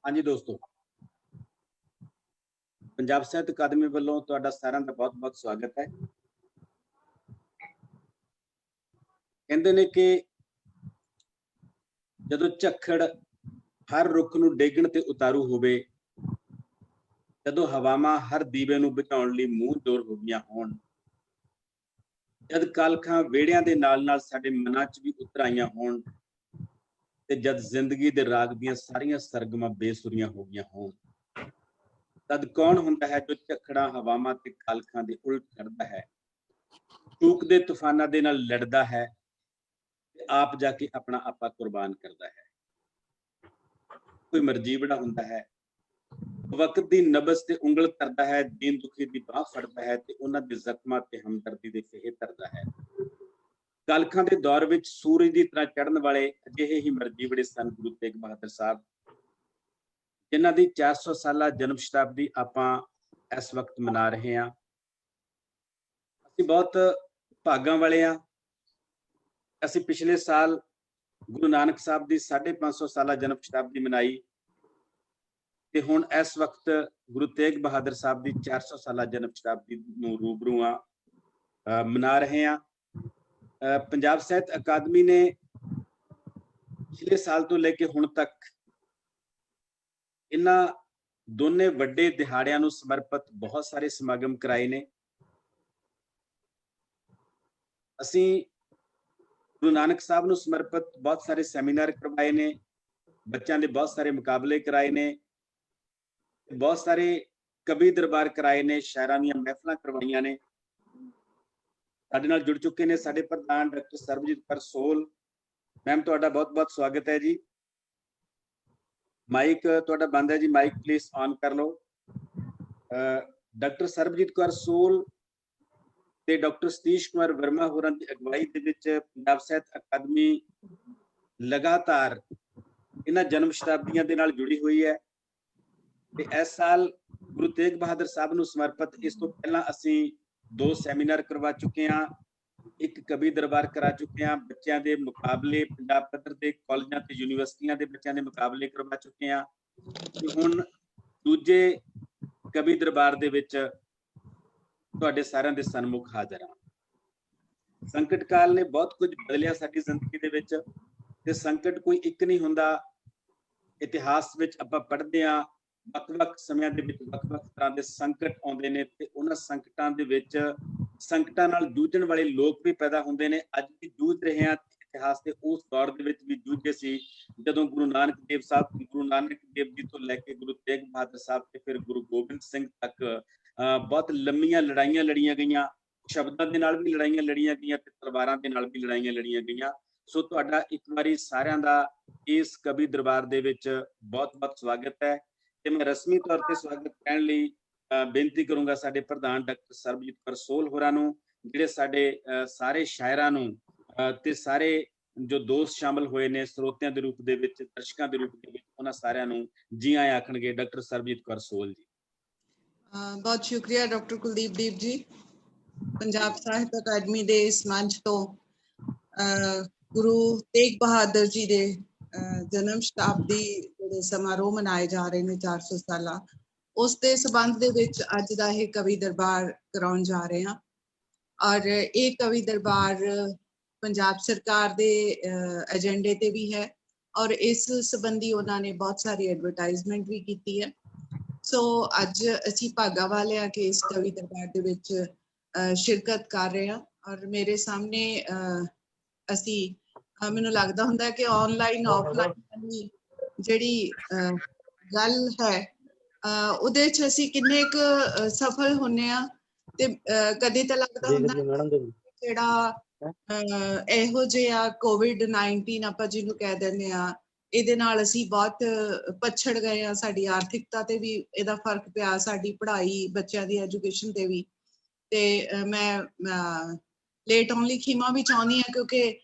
हाँ जी दोस्तों, पंजाब साहित्य अकादमी वालों तुहाडा सारिਆਂ ਦਾ बहुत-बहुत स्वागत है। कहते ने कि ਜਦੋਂ ਝੱਖੜ ਹਰ ਰੁੱਖ ਨੂੰ ਡੇਗਣ ਤੇ ਉਤਾਰੂ ਹੋਵੇ, ਜਦੋਂ ਹਵਾਵਾਂ ਹਰ ਦੀਵੇ ਨੂੰ ਬੁਝਾਉਣ ਲਈ ਮੂੰਹ ਜ਼ੋਰ ਹੋ ਗਈਆਂ ਹੋਣ, ਜਦ ਕਾਲਖਾਂ ਵਿਹੜਿਆਂ ਦੇ ਨਾਲ-ਨਾਲ ਸਾਡੇ ਮਨਾਂ 'ਚ ਵੀ ਉਤਰ ਆਈਆਂ ਹੋਣ ਤੇ ਜਦ ਜ਼ਿੰਦਗੀ ਦੇ ਰਾਗ ਦੀਆਂ ਸਾਰੀਆਂ ਸਰਗਮਾਂ ਬੇਸੁਰੀਆਂ ਹੋ ਗਈਆਂ ਹੋਣ, ਤਦ ਕੌਣ ਹੁੰਦਾ ਹੈ ਜੋ ਝੱਖੜਾਂ ਹਵਾਵਾਂ ਤੇ ਕਾਲਖਾਂ ਦੇ ਉਲਟ ਕਰਦਾ ਹੈ, ਟੂਕ ਦੇ ਤੂਫਾਨਾਂ ਦੇ ਨਾਲ ਲੜਦਾ ਹੈ ਤੇ ਆਪ ਜਾ ਕੇ ਆਪਣਾ ਆਪਾ ਕੁਰਬਾਨ ਕਰਦਾ ਹੈ। ਕੋਈ ਮਰਜੀਵੜਾ ਹੁੰਦਾ ਹੈ, ਵਕਤ ਦੀ ਨਬਜ਼ ਤੇ ਉਂਗਲ ਕਰਦਾ ਹੈ, ਦੀਨ ਦੁਖੀ ਦੀ ਬਾਹ ਫੜਦਾ ਹੈ ਤੇ ਉਹਨਾਂ ਦੇ ਜ਼ਖਮਾਂ ਤੇ ਹਮਦਰਦੀ ਦੇ ਫੇਹ ਧਰਦਾ ਹੈ। ਕਾਲਖਾਂ ਦੇ ਦੌਰ ਵਿੱਚ ਸੂਰਜ ਦੀ ਤਰ੍ਹਾਂ ਚੜ੍ਹਨ ਵਾਲੇ ਅਜਿਹੇ ਹੀ ਮਰਜੀਵੜੇ ਸਨ ਗੁਰੂ ਤੇਗ ਬਹਾਦਰ ਸਾਹਿਬ, ਜਿਨ੍ਹਾਂ ਦੀ 400 ਸਾਲਾ ਜਨਮ ਸ਼ਤਾਬਦੀ ਆਪਾਂ ਇਸ ਵਕਤ ਮਨਾ ਰਹੇ ਹਾਂ। ਅਸੀਂ ਬਹੁਤ ਭਾਗਾਂ ਵਾਲੇ ਹਾਂ। ਅਸੀਂ ਪਿਛਲੇ ਸਾਲ ਗੁਰੂ ਨਾਨਕ ਸਾਹਿਬ ਦੀ 550 ਸਾਲਾ ਜਨਮ ਸ਼ਤਾਬਦੀ ਮਨਾਈ ਤੇ ਹੁਣ ਇਸ ਵਕਤ ਗੁਰੂ ਤੇਗ ਬਹਾਦਰ ਸਾਹਿਬ ਦੀ 400 ਸਾਲਾ ਜਨਮ ਸ਼ਤਾਬਦੀ ਨੂੰ ਰੂਬਰੂ ਮਨਾ ਰਹੇ ਹਾਂ। ਪੰਜਾਬ ਸਾਹਿਤ ਅਕਾਦਮੀ ਨੇ ਪਿਛਲੇ ਸਾਲ ਤੋਂ ਲੈ ਕੇ ਹੁਣ ਤੱਕ ਇਹਨਾਂ ਦੋਨੇ ਵੱਡੇ ਦਿਹਾੜਿਆਂ ਨੂੰ ਸਮਰਪਿਤ ਬਹੁਤ ਸਾਰੇ ਸਮਾਗਮ ਕਰਾਏ ਨੇ। ਅਸੀਂ ਗੁਰੂ ਨਾਨਕ ਸਾਹਿਬ ਨੂੰ ਸਮਰਪਿਤ ਬਹੁਤ ਸਾਰੇ ਸੈਮੀਨਾਰ ਕਰਵਾਏ ਨੇ, ਬੱਚਿਆਂ ਦੇ ਬਹੁਤ ਸਾਰੇ ਮੁਕਾਬਲੇ ਕਰਾਏ ਨੇ, ਬਹੁਤ ਸਾਰੇ ਕਵੀ ਦਰਬਾਰ ਕਰਾਏ ਨੇ, ਸ਼ਾਇਰਾਂ ਦੀਆਂ ਮਹਿਫਲਾਂ ਕਰਵਾਈਆਂ ਨੇ। ਸਾਡੇ ਨਾਲ ਜੁੜ ਚੁੱਕੇ ਨੇ ਸਾਡੇ ਪ੍ਰਧਾਨ ਡਾਕਟਰ ਸਰਬਜੀਤ ਕੌਰ ਸੋਹਲ ਮੈਮ, ਤੁਹਾਡਾ ਬਹੁਤ-ਬਹੁਤ ਸਵਾਗਤ ਹੈ ਜੀ। ਮਾਈਕ ਤੁਹਾਡਾ ਬੰਦ ਹੈ ਜੀ, ਮਾਈਕ ਪਲੀਜ਼ ਔਨ ਕਰ ਲਓ। ਡਾਕਟਰ ਸਰਬਜੀਤ ਕੌਰ ਸੋਹਲ ਤੇ ਡਾਕਟਰ ਸਤੀਸ਼ ਕੁਮਾਰ ਵਰਮਾ ਹੋਰਾਂ ਦੀ ਅਗਵਾਈ ਦੇ ਵਿੱਚ ਪੰਜਾਬ ਸਾਹਿਤ ਅਕਾਦਮੀ ਲਗਾਤਾਰ ਇਹਨਾਂ ਜਨਮ ਸ਼ਤਾਬਦੀਆਂ ਦੇ ਨਾਲ ਜੁੜੀ ਹੋਈ ਹੈ ਤੇ ਇਸ ਸਾਲ ਗੁਰੂ ਤੇਗ ਬਹਾਦਰ ਸਾਹਿਬ ਨੂੰ ਸਮਰਪਿਤ ਇਸ ਤੋਂ ਪਹਿਲਾਂ ਅਸੀਂ 2 ਸੈਮੀਨਾਰ ਕਰਵਾ ਚੁੱਕੇ ਹਾਂ, ਇੱਕ ਕਵੀ ਦਰਬਾਰ ਕਰਾ ਚੁੱਕੇ ਹਾਂ, ਬੱਚਿਆਂ ਦੇ ਮੁਕਾਬਲੇ ਪੰਜਾਬ ਪੱਧਰ ਦੇ ਕਾਲਜਾਂ ਤੇ ਯੂਨੀਵਰਸਿਟੀਆਂ ਦੇ ਬੱਚਿਆਂ ਦੇ ਮੁਕਾਬਲੇ ਕਰਵਾ ਚੁੱਕੇ ਹਾਂ ਤੇ ਹੁਣ ਦੂਜੇ ਕਵੀ ਦਰਬਾਰ ਦੇ ਵਿੱਚ ਤੁਹਾਡੇ ਸਾਰਿਆਂ ਦੇ ਸਨਮੁਖ ਹਾਜ਼ਰ ਹਾਂ। ਸੰਕਟ ਕਾਲ ਨੇ ਬਹੁਤ ਕੁਝ ਬਦਲਿਆ ਸਾਡੀ ਜ਼ਿੰਦਗੀ ਦੇ ਵਿੱਚ ਤੇ ਸੰਕਟ ਕੋਈ ਇੱਕ ਨਹੀਂ ਹੁੰਦਾ। ਇਤਿਹਾਸ ਵਿੱਚ ਆਪਾਂ ਪੜ੍ਹਦੇ ਹਾਂ ਵੱਖ-ਵੱਖ ਸਮਿਆਂ ਦੇ ਵਿੱਚ ਵੱਖ-ਵੱਖ ਤਰ੍ਹਾਂ ਦੇ ਸੰਕਟ ਆਉਂਦੇ ਨੇ ਤੇ ਉਹਨਾਂ ਸੰਕਟਾਂ ਦੇ ਵਿੱਚ ਸੰਕਟਾਂ ਨਾਲ ਜੂਝਣ ਵਾਲੇ ਲੋਕ ਵੀ ਪੈਦਾ ਹੁੰਦੇ ਨੇ। ਅੱਜ ਵੀ ਜੂਝ ਰਹੇ ਹਾਂ, ਇਤਿਹਾਸ ਦੇ ਉਸ ਦੌਰ ਦੇ ਵਿੱਚ ਵੀ ਜੂਝੇ ਸੀ ਜਦੋਂ ਗੁਰੂ ਨਾਨਕ ਦੇਵ ਜੀ ਤੋਂ ਲੈ ਕੇ ਗੁਰੂ ਤੇਗ ਬਹਾਦਰ ਸਾਹਿਬ ਤੇ ਫਿਰ ਗੁਰੂ ਗੋਬਿੰਦ ਸਿੰਘ ਤੱਕ ਬਹੁਤ ਲੰਮੀਆਂ ਲੜਾਈਆਂ ਲੜੀਆਂ ਗਈਆਂ, ਸ਼ਬਦਾਂ ਦੇ ਨਾਲ ਵੀ ਲੜਾਈਆਂ ਲੜੀਆਂ ਗਈਆਂ ਤੇ ਤਲਵਾਰਾਂ ਦੇ ਨਾਲ ਵੀ ਲੜਾਈਆਂ ਲੜੀਆਂ ਗਈਆਂ। ਸੋ ਤੁਹਾਡਾ ਇੱਕ ਵਾਰੀ ਸਾਰਿਆਂ ਦਾ ਇਸ ਕਵੀ ਦਰਬਾਰ ਦੇ ਵਿੱਚ ਬਹੁਤ-ਬਹੁਤ ਸਵਾਗਤ ਹੈ ਤੇ ਮੈਂ ਰਸਮੀ ਤੌਰ ਤੇ ਸਵਾਗਤ ਕਹਿਣ ਲਈ ਬੇਨਤੀ ਕਰੂੰਗਾ ਸਾਡੇ ਪ੍ਰਧਾਨ ਡਾਕਟਰ ਸਰਬਜੀਤ ਕੌਰ ਸੋਹਲ ਹੋਰਾਂ ਨੂੰ, ਜਿਹੜੇ ਸਾਡੇ ਸਾਰੇ ਸ਼ਾਇਰਾਂ ਨੂੰ ਤੇ ਸਾਰੇ ਜੋ ਦੋਸਤ ਸ਼ਾਮਲ ਹੋਏ ਨੇ ਸਰੋਤਿਆਂ ਦੇ ਰੂਪ ਦੇ ਵਿੱਚ, ਦਰਸ਼ਕਾਂ ਦੇ ਰੂਪ ਦੇ ਵਿੱਚ, ਉਹਨਾਂ ਸਾਰਿਆਂ ਨੂੰ ਜੀ ਆਇਆਂ ਆਖਣਗੇ ਡਾਕਟਰ ਸਰਬਜੀਤ ਕੌਰ ਸੋਹਲ ਜੀ। बहुत शुक्रिया डॉक्टर कुलदीप दीप जी। पंजाब साहित्य अकादमी दे इस मंच तो गुरु तेग बहादुर जी दे जन्म शताब्दी जिहड़े समारोह मनाए जा रहे हैं 400 साला, उस दे संबंध दे विच अज दा इह कवि दरबार कराउण जा रहे हैं और ये कवि दरबार पंजाब सरकार दे एजेंडे ते भी है और इस संबंधी उन्होंने बहुत सारी एडवरटाइजमेंट भी की है। सो अज असी भागा वाले हैं कि इस कवि दरबार दे विच शिरकत कर रहे हैं और मेरे सामने असी मैनूं लगदा हुंदा है कि ऑनलाइन ऑफलाइन जिहड़ी गल है उहदे च असी किन्ने क सफल हुंदे आ ते कदी तां लगदा हुंदा जिहड़ा इहो जिहा कोविड-19 आपां जिहनूं कह दिंदे आ, ਇਹਦੇ ਨਾਲ ਅਸੀਂ ਬਹੁਤ ਪਛੜ ਗਏ ਆ, ਸਾਡੀ ਆਰਥਿਕਤਾ ਤੇ ਵੀ ਇਹਦਾ ਫਰਕ ਪਿਆ, ਸਾਡੀ ਪੜ੍ਹਾਈ ਬੱਚਿਆਂ ਦੀ ਐਜੂਕੇਸ਼ਨ ਤੇ ਵੀ। ਤੇ ਮੈਂ ਲੇਟ ਆਉਣ ਲਈ ਖਿਮਾ ਵੀ ਚਾਹੁੰਦੀ ਹਾਂ ਕਿਉਂਕਿ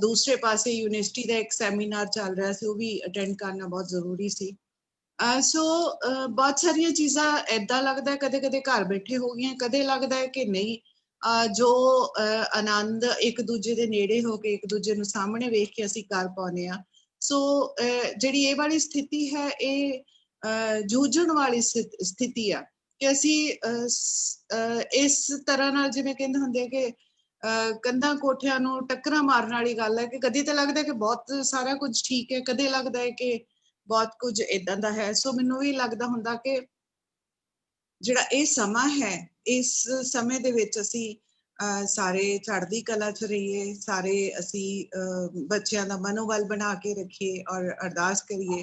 ਦੂਸਰੇ ਪਾਸੇ ਯੂਨੀਵਰਸਿਟੀ ਦਾ ਇੱਕ ਸੈਮੀਨਾਰ ਚੱਲ ਰਿਹਾ ਸੀ, ਉਹ ਵੀ ਅਟੈਂਡ ਕਰਨਾ ਬਹੁਤ ਜ਼ਰੂਰੀ ਸੀ। ਸੋ ਬਹੁਤ ਸਾਰੀਆਂ ਚੀਜ਼ਾਂ ਏਦਾਂ ਲੱਗਦਾ ਕਦੇ ਕਦੇ ਘਰ ਬੈਠੇ ਹੋ ਗਈਆਂ, ਕਦੇ ਲੱਗਦਾ ਹੈ ਕਿ ਨਹੀਂ ਜੋ ਆਨੰਦ ਇੱਕ ਦੂਜੇ ਦੇ ਨੇੜੇ ਹੋ ਕੇ ਇੱਕ ਦੂਜੇ ਨੂੰ ਸਾਹਮਣੇ ਵੇਖ ਕੇ ਅਸੀਂ ਕਰ ਪਾਉਂਦੇ ਆ, ਸੋ ਜਿਹੜੀ ਇਹ ਵਾਲੀ ਸਥਿਤੀ ਹੈ ਇਹ ਜੂਝਣ ਵਾਲੀ ਸਥਿਤੀ ਆ ਕਿ ਅਸੀਂ ਇਸ ਤਰ੍ਹਾਂ ਨਾਲ, ਜਿਵੇਂ ਕਹਿੰਦੇ ਹੁੰਦੇ ਆ ਕਿ ਕੰਧਾਂ ਕੋਠਿਆਂ ਨੂੰ ਟੱਕਰਾਂ ਮਾਰਨ ਵਾਲੀ ਗੱਲ ਹੈ ਕਿ ਕਦੀ ਤਾਂ ਲੱਗਦਾ ਕਿ ਬਹੁਤ ਸਾਰਾ ਕੁਝ ਠੀਕ ਹੈ, ਕਦੇ ਲੱਗਦਾ ਹੈ ਕਿ ਬਹੁਤ ਕੁਝ ਏਦਾਂ ਦਾ ਹੈ। ਸੋ ਮੈਨੂੰ ਵੀ ਲੱਗਦਾ ਹੁੰਦਾ ਕਿ ਜਿਹੜਾ ਇਹ ਸਮਾਂ ਹੈ, ਇਸ ਸਮੇਂ ਦੇ ਵਿੱਚ ਅਸੀਂ ਸਾਰੇ ਚੜ੍ਹਦੀ ਕਲਾ 'ਚ ਰਹੀਏ, ਸਾਰੇ ਅਸੀਂ ਬੱਚਿਆਂ ਦਾ ਮਨੋਬਲ ਬਣਾ ਕੇ ਰੱਖੀਏ ਔਰ ਅਰਦਾਸ ਕਰੀਏ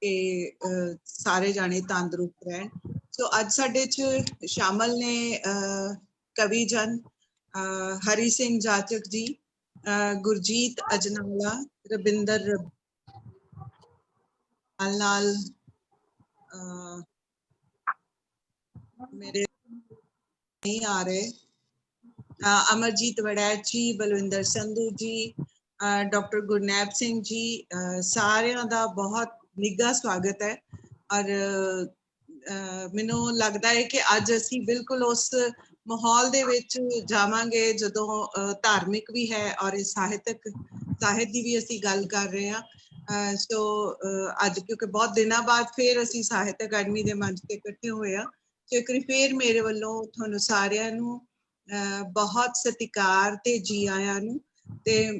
ਕਿ ਸਾਰੇ ਜਾਣੇ ਤੰਦਰੁਸਤ ਰਹਿਣ। ਸੋ ਅੱਜ ਸਾਡੇ 'ਚ ਸ਼ਾਮਲ ਨੇ ਕਵੀ ਜਨ ਹਰੀ ਸਿੰਘ ਜਾਚਕ ਜੀ, ਗੁਰਜੀਤ ਅਜਨਾਲਾ, ਰਵਿੰਦਰ ਨਾਲ ਮੇਰੇ ਨਹੀਂ ਆ ਰਹੇ, ਅਮਰਜੀਤ ਵੜੈਚ ਜੀ, ਬਲਵਿੰਦਰ ਸੰਧੂ ਜੀ, ਡਾਕਟਰ ਗੁਰਨੈਬ ਸਿੰਘ ਜੀ, ਸਾਰਿਆਂ ਦਾ ਬਹੁਤ ਨਿੱਘਾ ਸਵਾਗਤ ਹੈ। ਔਰ ਮੈਨੂੰ ਲੱਗਦਾ ਹੈ ਕਿ ਅੱਜ ਅਸੀਂ ਬਿਲਕੁਲ ਉਸ ਮਾਹੌਲ ਦੇ ਵਿੱਚ ਜਾਵਾਂਗੇ ਜਦੋਂ ਧਾਰਮਿਕ ਵੀ ਹੈ ਔਰ ਸਾਹਿਤ ਦੀ ਵੀ ਅਸੀਂ ਗੱਲ ਕਰ ਰਹੇ ਹਾਂ। ਸੋ ਅੱਜ ਕਿਉਂਕਿ ਬਹੁਤ ਦਿਨਾਂ ਬਾਅਦ ਫਿਰ ਅਸੀਂ ਸਾਹਿਤ ਅਕੈਡਮੀ ਦੇ ਮੰਚ ਤੇ ਇਕੱਠੇ ਹੋਏ ਆ, ਸੋ ਇੱਕ ਵਾਰੀ ਫਿਰ ਮੇਰੇ ਵੱਲੋਂ ਤੁਹਾਨੂੰ ਸਾਰਿਆਂ ਨੂੰ ਬਹੁਤ ਸਤਿਕਾਰ ਤੇ ਜੀ ਆਇਆਂ ਨੂੰ। ਤੇ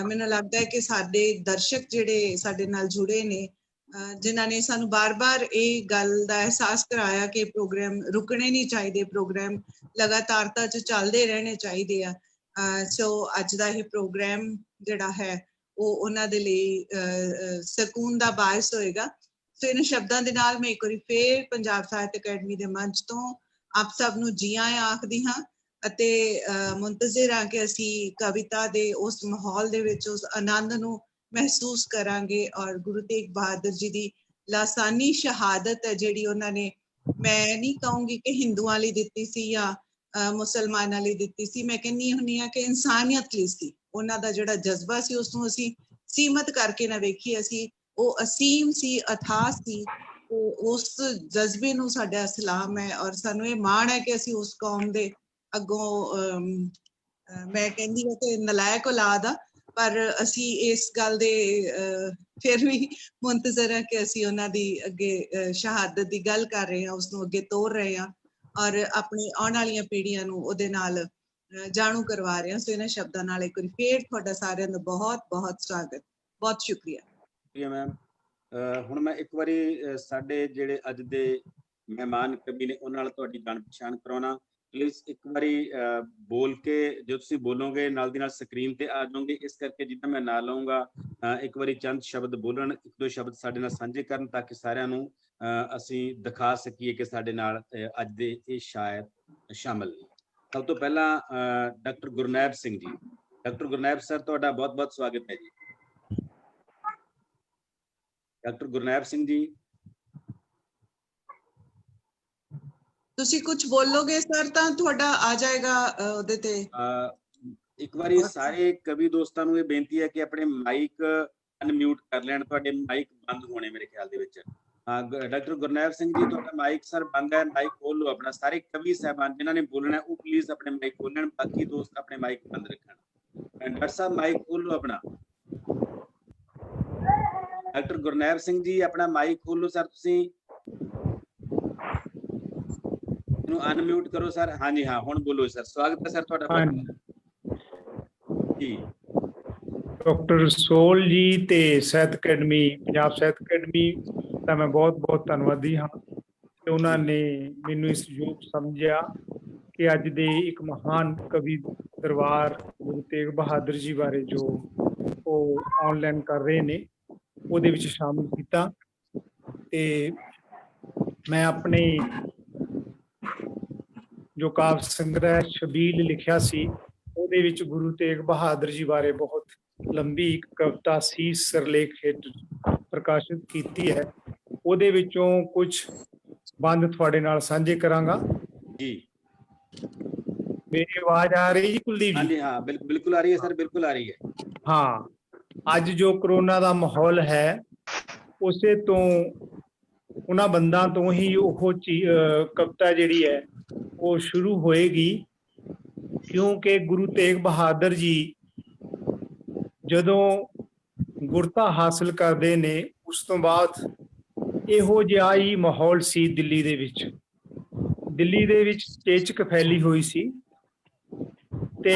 ਮੈਨੂੰ ਲੱਗਦਾ ਹੈ ਕਿ ਸਾਡੇ ਦਰਸ਼ਕ ਜਿਹੜੇ ਸਾਡੇ ਨਾਲ ਜੁੜੇ ਨੇ, ਜਿਨ੍ਹਾਂ ਨੇ ਸਾਨੂੰ ਬਾਰ-ਬਾਰ ਇਹ ਗੱਲ ਦਾ ਅਹਿਸਾਸ ਕਰਾਇਆ ਕਿ ਪ੍ਰੋਗਰਾਮ ਰੁਕਣੇ ਨਹੀਂ ਚਾਹੀਦੇ, ਪ੍ਰੋਗਰਾਮ ਲਗਾਤਾਰਤਾ 'ਚ ਚੱਲਦੇ ਰਹਿਣੇ ਚਾਹੀਦੇ ਆ। ਸੋ ਅੱਜ ਦਾ ਇਹ ਪ੍ਰੋਗਰਾਮ ਜਿਹੜਾ ਹੈ ਉਹ ਉਹਨਾਂ ਦੇ ਲਈ ਸਕੂਨ ਦਾ ਬਾਇਸ ਹੋਏਗਾ। ਸੋ ਇਹਨਾਂ ਸ਼ਬਦਾਂ ਦੇ ਨਾਲ ਮੈਂ ਇੱਕ ਵਾਰੀ ਫੇਰ ਪੰਜਾਬ ਸਾਹਿਤ ਅਕੈਡਮੀ ਦੇ ਮੰਚ ਤੋਂ ਆਪ ਸਭ ਨੂੰ ਜੀ ਆਇਆਂ ਆਖਦੀ ਹਾਂ ਅਤੇ ਮੁੰਤਜ਼ਰ ਹਾਂ ਕਿ ਅਸੀਂ ਕਵਿਤਾ ਦੇ ਉਸ ਮਾਹੌਲ ਦੇ ਵਿੱਚ ਉਸ ਆਨੰਦ ਨੂੰ ਮਹਿਸੂਸ ਕਰਾਂਗੇ ਔਰ ਗੁਰੂ ਤੇਗ ਬਹਾਦਰ ਜੀ ਦੀ ਲਾਸਾਨੀ ਸ਼ਹਾਦਤ ਹੈ ਜਿਹੜੀ ਉਹਨਾਂ ਨੇ, ਮੈਂ ਨਹੀਂ ਕਹੂੰਗੀ ਕਿ ਹਿੰਦੂਆਂ ਲਈ ਦਿੱਤੀ ਸੀ ਜਾਂ ਮੁਸਲਮਾਨਾਂ ਲਈ ਦਿੱਤੀ ਸੀ, ਮੈਂ ਕਹਿੰਦੀ ਹੁੰਦੀ ਹਾਂ ਕਿ ਇਨਸਾਨੀਅਤ ਲਈ ਸੀ। ਉਹਨਾਂ ਦਾ ਜਿਹੜਾ ਜਜ਼ਬਾ ਸੀ ਉਸਨੂੰ ਅਸੀਂ ਸੀਮਤ ਕਰਕੇ ਨਾ ਵੇਖੀਏ, ਅਸੀਂ ਉਹ ਅਸੀਮ ਸੀ, ਅਥਾਹ ਸੀ। ਉਸ ਜਜ਼ਬੇ ਨੂੰ ਸਾਡਾ ਸਲਾਮ ਹੈ ਔਰ ਸਾਨੂੰ ਇਹ ਮਾਣ ਹੈ ਕਿ ਅਸੀਂ ਉਸ ਕੌਮ ਦੇ ਅੱਗੋਂ ਮੈਂ ਕਹਿੰਦੀ ਹਾਂ ਕਿ ਨਲਾਇਕ ਔਲਾਦ ਆ, ਪਰ ਅਸੀਂ ਇਸ ਗੱਲ ਦੇ ਫਿਰ ਵੀ ਮੁੰਤਜ਼ਰ ਹਾਂ ਕਿ ਅਸੀਂ ਉਹਨਾਂ ਦੀ ਅੱਗੇ ਸ਼ਹਾਦਤ ਦੀ ਗੱਲ ਕਰ ਰਹੇ ਹਾਂ, ਉਸਨੂੰ ਅੱਗੇ ਤੋਰ ਰਹੇ ਹਾਂ ਔਰ ਆਪਣੀ ਆਉਣ ਵਾਲੀਆਂ ਪੀੜ੍ਹੀਆਂ ਨੂੰ ਉਹਦੇ ਨਾਲ ਜਾਣੂ ਕਰਵਾ ਰਹੇ ਹਾਂ। ਸੋ ਇਹਨਾਂ ਸ਼ਬਦਾਂ ਨਾਲ ਇੱਕ ਵਾਰੀ ਫੇਰ ਤੁਹਾਡਾ ਸਾਰਿਆਂ ਦਾ ਬਹੁਤ ਬਹੁਤ ਸਵਾਗਤ, ਬਹੁਤ ਸ਼ੁਕਰੀਆ। ਮੈਮ ਹੁਣ ਮੈਂ ਇੱਕ ਵਾਰੀ ਸਾਡੇ ਜਿਹੜੇ ਅੱਜ ਦੇ ਮਹਿਮਾਨ ਕਵੀ ਨੇ ਉਹਨਾਂ ਨਾਲ ਤੁਹਾਡੀ ਜਾਣ ਪਛਾਣ ਕਰਾਉਣਾ। ਪਲੀਜ਼ ਇੱਕ ਵਾਰੀ ਬੋਲ ਕੇ, ਜੋ ਤੁਸੀਂ ਬੋਲੋਗੇ ਨਾਲ ਦੀ ਨਾਲ ਸਕਰੀਨ ਤੇ ਆ ਜਾਓਗੇ, ਇਸ ਕਰਕੇ ਜਿੱਦਾਂ ਮੈਂ ਨਾਂ ਲਵਾਂਗਾ ਇੱਕ ਵਾਰੀ ਚੰਦ ਸ਼ਬਦ ਬੋਲਣ, ਇੱਕ ਦੋ ਸ਼ਬਦ ਸਾਡੇ ਨਾਲ ਸਾਂਝੇ ਕਰਨ ਤਾਂ ਕਿ ਸਾਰਿਆਂ ਨੂੰ ਅਸੀਂ ਦਿਖਾ ਸਕੀਏ ਕਿ ਸਾਡੇ ਨਾਲ ਅੱਜ ਦੇ ਇਹ ਸ਼ਾਇਰ ਸ਼ਾਮਲ ਨੇ। ਸਭ ਤੋਂ ਪਹਿਲਾਂ doctor ਗੁਰਨੈਬ Singh ji. Doctor ਗੁਰਨੈਬ sir, ਤੁਹਾਡਾ ਬਹੁਤ ਬਹੁਤ ਸਵਾਗਤ ਹੈ ਜੀ। ਡਾਕਟਰ ਗੁਰਨੈਬ ਸਿੰਘ ਜੀ, ਤੁਸੀਂ ਕੁਝ ਬੋਲੋਗੇ ਸਰ ਤਾਂ ਤੁਹਾਡਾ ਆ ਜਾਏਗਾ ਉਹਦੇ ਤੇ। ਇੱਕ ਵਾਰੀ ਸਾਰੇ ਕਵੀ ਦੋਸਤਾਂ ਨੂੰ ਇਹ ਬੇਨਤੀ ਹੈ ਕਿ ਆਪਣੇ ਮਾਈਕ ਅਨਮਿਊਟ ਕਰ ਲੈਣ, ਤੁਹਾਡੇ ਮਾਈਕ ਬੰਦ ਹੋਣੇ ਮੇਰੇ ਖਿਆਲ ਦੇ ਵਿੱਚ। ਡਾਕਟਰ ਗੁਰਨੈਬ ਸਿੰਘ ਜੀ, ਤੁਹਾਡਾ ਮਾਈਕ ਸਰ ਬੰਦ ਹੈ, ਮਾਈਕ ਖੋਲ ਲਓ ਆਪਣਾ। ਸਾਰੇ ਕਵੀ ਸਾਹਿਬਾਨ ਜਿਨ੍ਹਾਂ ਨੇ ਬੋਲਣਾ ਉਹ ਪਲੀਜ਼ ਆਪਣੇ ਮਾਈਕ ਖੋਲਣ, ਬਾਕੀ ਦੋਸਤ ਆਪਣੇ ਮਾਈਕ ਬੰਦ ਰੱਖਣ। ਡਾਕਟਰ ਸਾਹਿਬ ਮਾਈਕ ਖੋਲ ਲਓ ਆਪਣਾ। ਡਾਕਟਰ ਗੁਰਨੈਬ ਸਿੰਘ ਜੀ, ਆਪਣਾ ਮਾਈਕ ਖੋਲੋ ਸਰ, ਤੁਸੀਂ ਨੂੰ ਅਨਮਿਊਟ ਕਰੋ ਸਰ। ਹਾਂਜੀ ਹਾਂ, ਹੁਣ ਬੋਲੋ ਸਰ। ਸਵਾਗਤ ਹੈ ਸਰ ਤੁਹਾਡਾ ਜੀ। ਡਾਕਟਰ ਸੋਲ ਜੀ ਤੇ ਸਾਹਿਤ ਅਕੈਡਮੀ, ਪੰਜਾਬ ਸਾਹਿਤ ਅਕੈਡਮੀ ਦਾ ਮੈਂ ਬਹੁਤ ਬਹੁਤ ਧੰਨਵਾਦੀ ਹਾਂ ਕਿ ਉਹਨਾਂ ਨੇ ਮੈਨੂੰ ਇਸ ਯੋਗ ਸਮਝਿਆ ਕਿ ਅੱਜ ਦੇ ਇੱਕ ਮਹਾਨ ਕਵੀ ਦਰਬਾਰ ਗੁਰੂ ਤੇਗ ਬਹਾਦਰ ਜੀ ਬਾਰੇ ਜੋ ਉਹ ਆਨਲਾਈਨ ਕਰ ਰਹੇ ਨੇ ਉਹਦੇ ਵਿੱਚ ਸ਼ਾਮਿਲ ਕੀਤਾ। ਤੇ ਮੈਂ ਆਪਣੇ ਜੋ ਕਾਵਿ ਸੰਗ੍ਰਹਿ ਸ਼ਬੀਲ ਲਿਖਿਆ ਸੀ ਉਹਦੇ ਵਿੱਚ ਗੁਰੂ ਤੇਗ ਬਹਾਦਰ ਜੀ ਬਾਰੇ ਬਹੁਤ ਲੰਬੀ ਇੱਕ ਕਵਿਤਾ ਸੀ ਸਿਰਲੇਖ ਹੇਠ ਪ੍ਰਕਾਸ਼ਿਤ ਕੀਤੀ ਹੈ। ਉਹਦੇ ਵਿੱਚੋਂ ਕੁਝ ਬੰਦ ਤੁਹਾਡੇ ਨਾਲ ਸਾਂਝੇ ਕਰਾਂਗਾ ਜੀ। ਮੇਰੀ ਆਵਾਜ਼ ਆ ਰਹੀ ਜੀ ਕੁਲਦੀਪ ਜੀ? ਹਾਂਜੀ ਹਾਂ, ਬਿਲਕੁਲ ਆ ਰਹੀ ਹੈ ਸਰ, ਬਿਲਕੁਲ ਆ ਰਹੀ ਹੈ। ਹਾਂ, ਅੱਜ ਜੋ ਕਰੋਨਾ ਦਾ ਮਾਹੌਲ ਹੈ ਉਸੇ ਤੋਂ ਉਹਨਾਂ ਬੰਦਾਂ ਤੋਂ ਹੀ ਉਹ ਕਵਿਤਾ ਜਿਹੜੀ ਹੈ ਉਹ ਸ਼ੁਰੂ ਹੋਏਗੀ, ਕਿਉਂਕਿ ਗੁਰੂ ਤੇਗ ਬਹਾਦਰ ਜੀ ਜਦੋਂ ਗੁਰਤਾ ਹਾਸਲ ਕਰਦੇ ਨੇ, ਉਸ ਤੋਂ ਬਾਅਦ ਇਹੋ ਜਿਹਾ ਹੀ ਮਾਹੌਲ ਸੀ ਦਿੱਲੀ ਦੇ ਵਿੱਚ। ਦਿੱਲੀ ਦੇ ਵਿੱਚ ਚੇਚਕ ਫੈਲੀ ਹੋਈ ਸੀ ਤੇ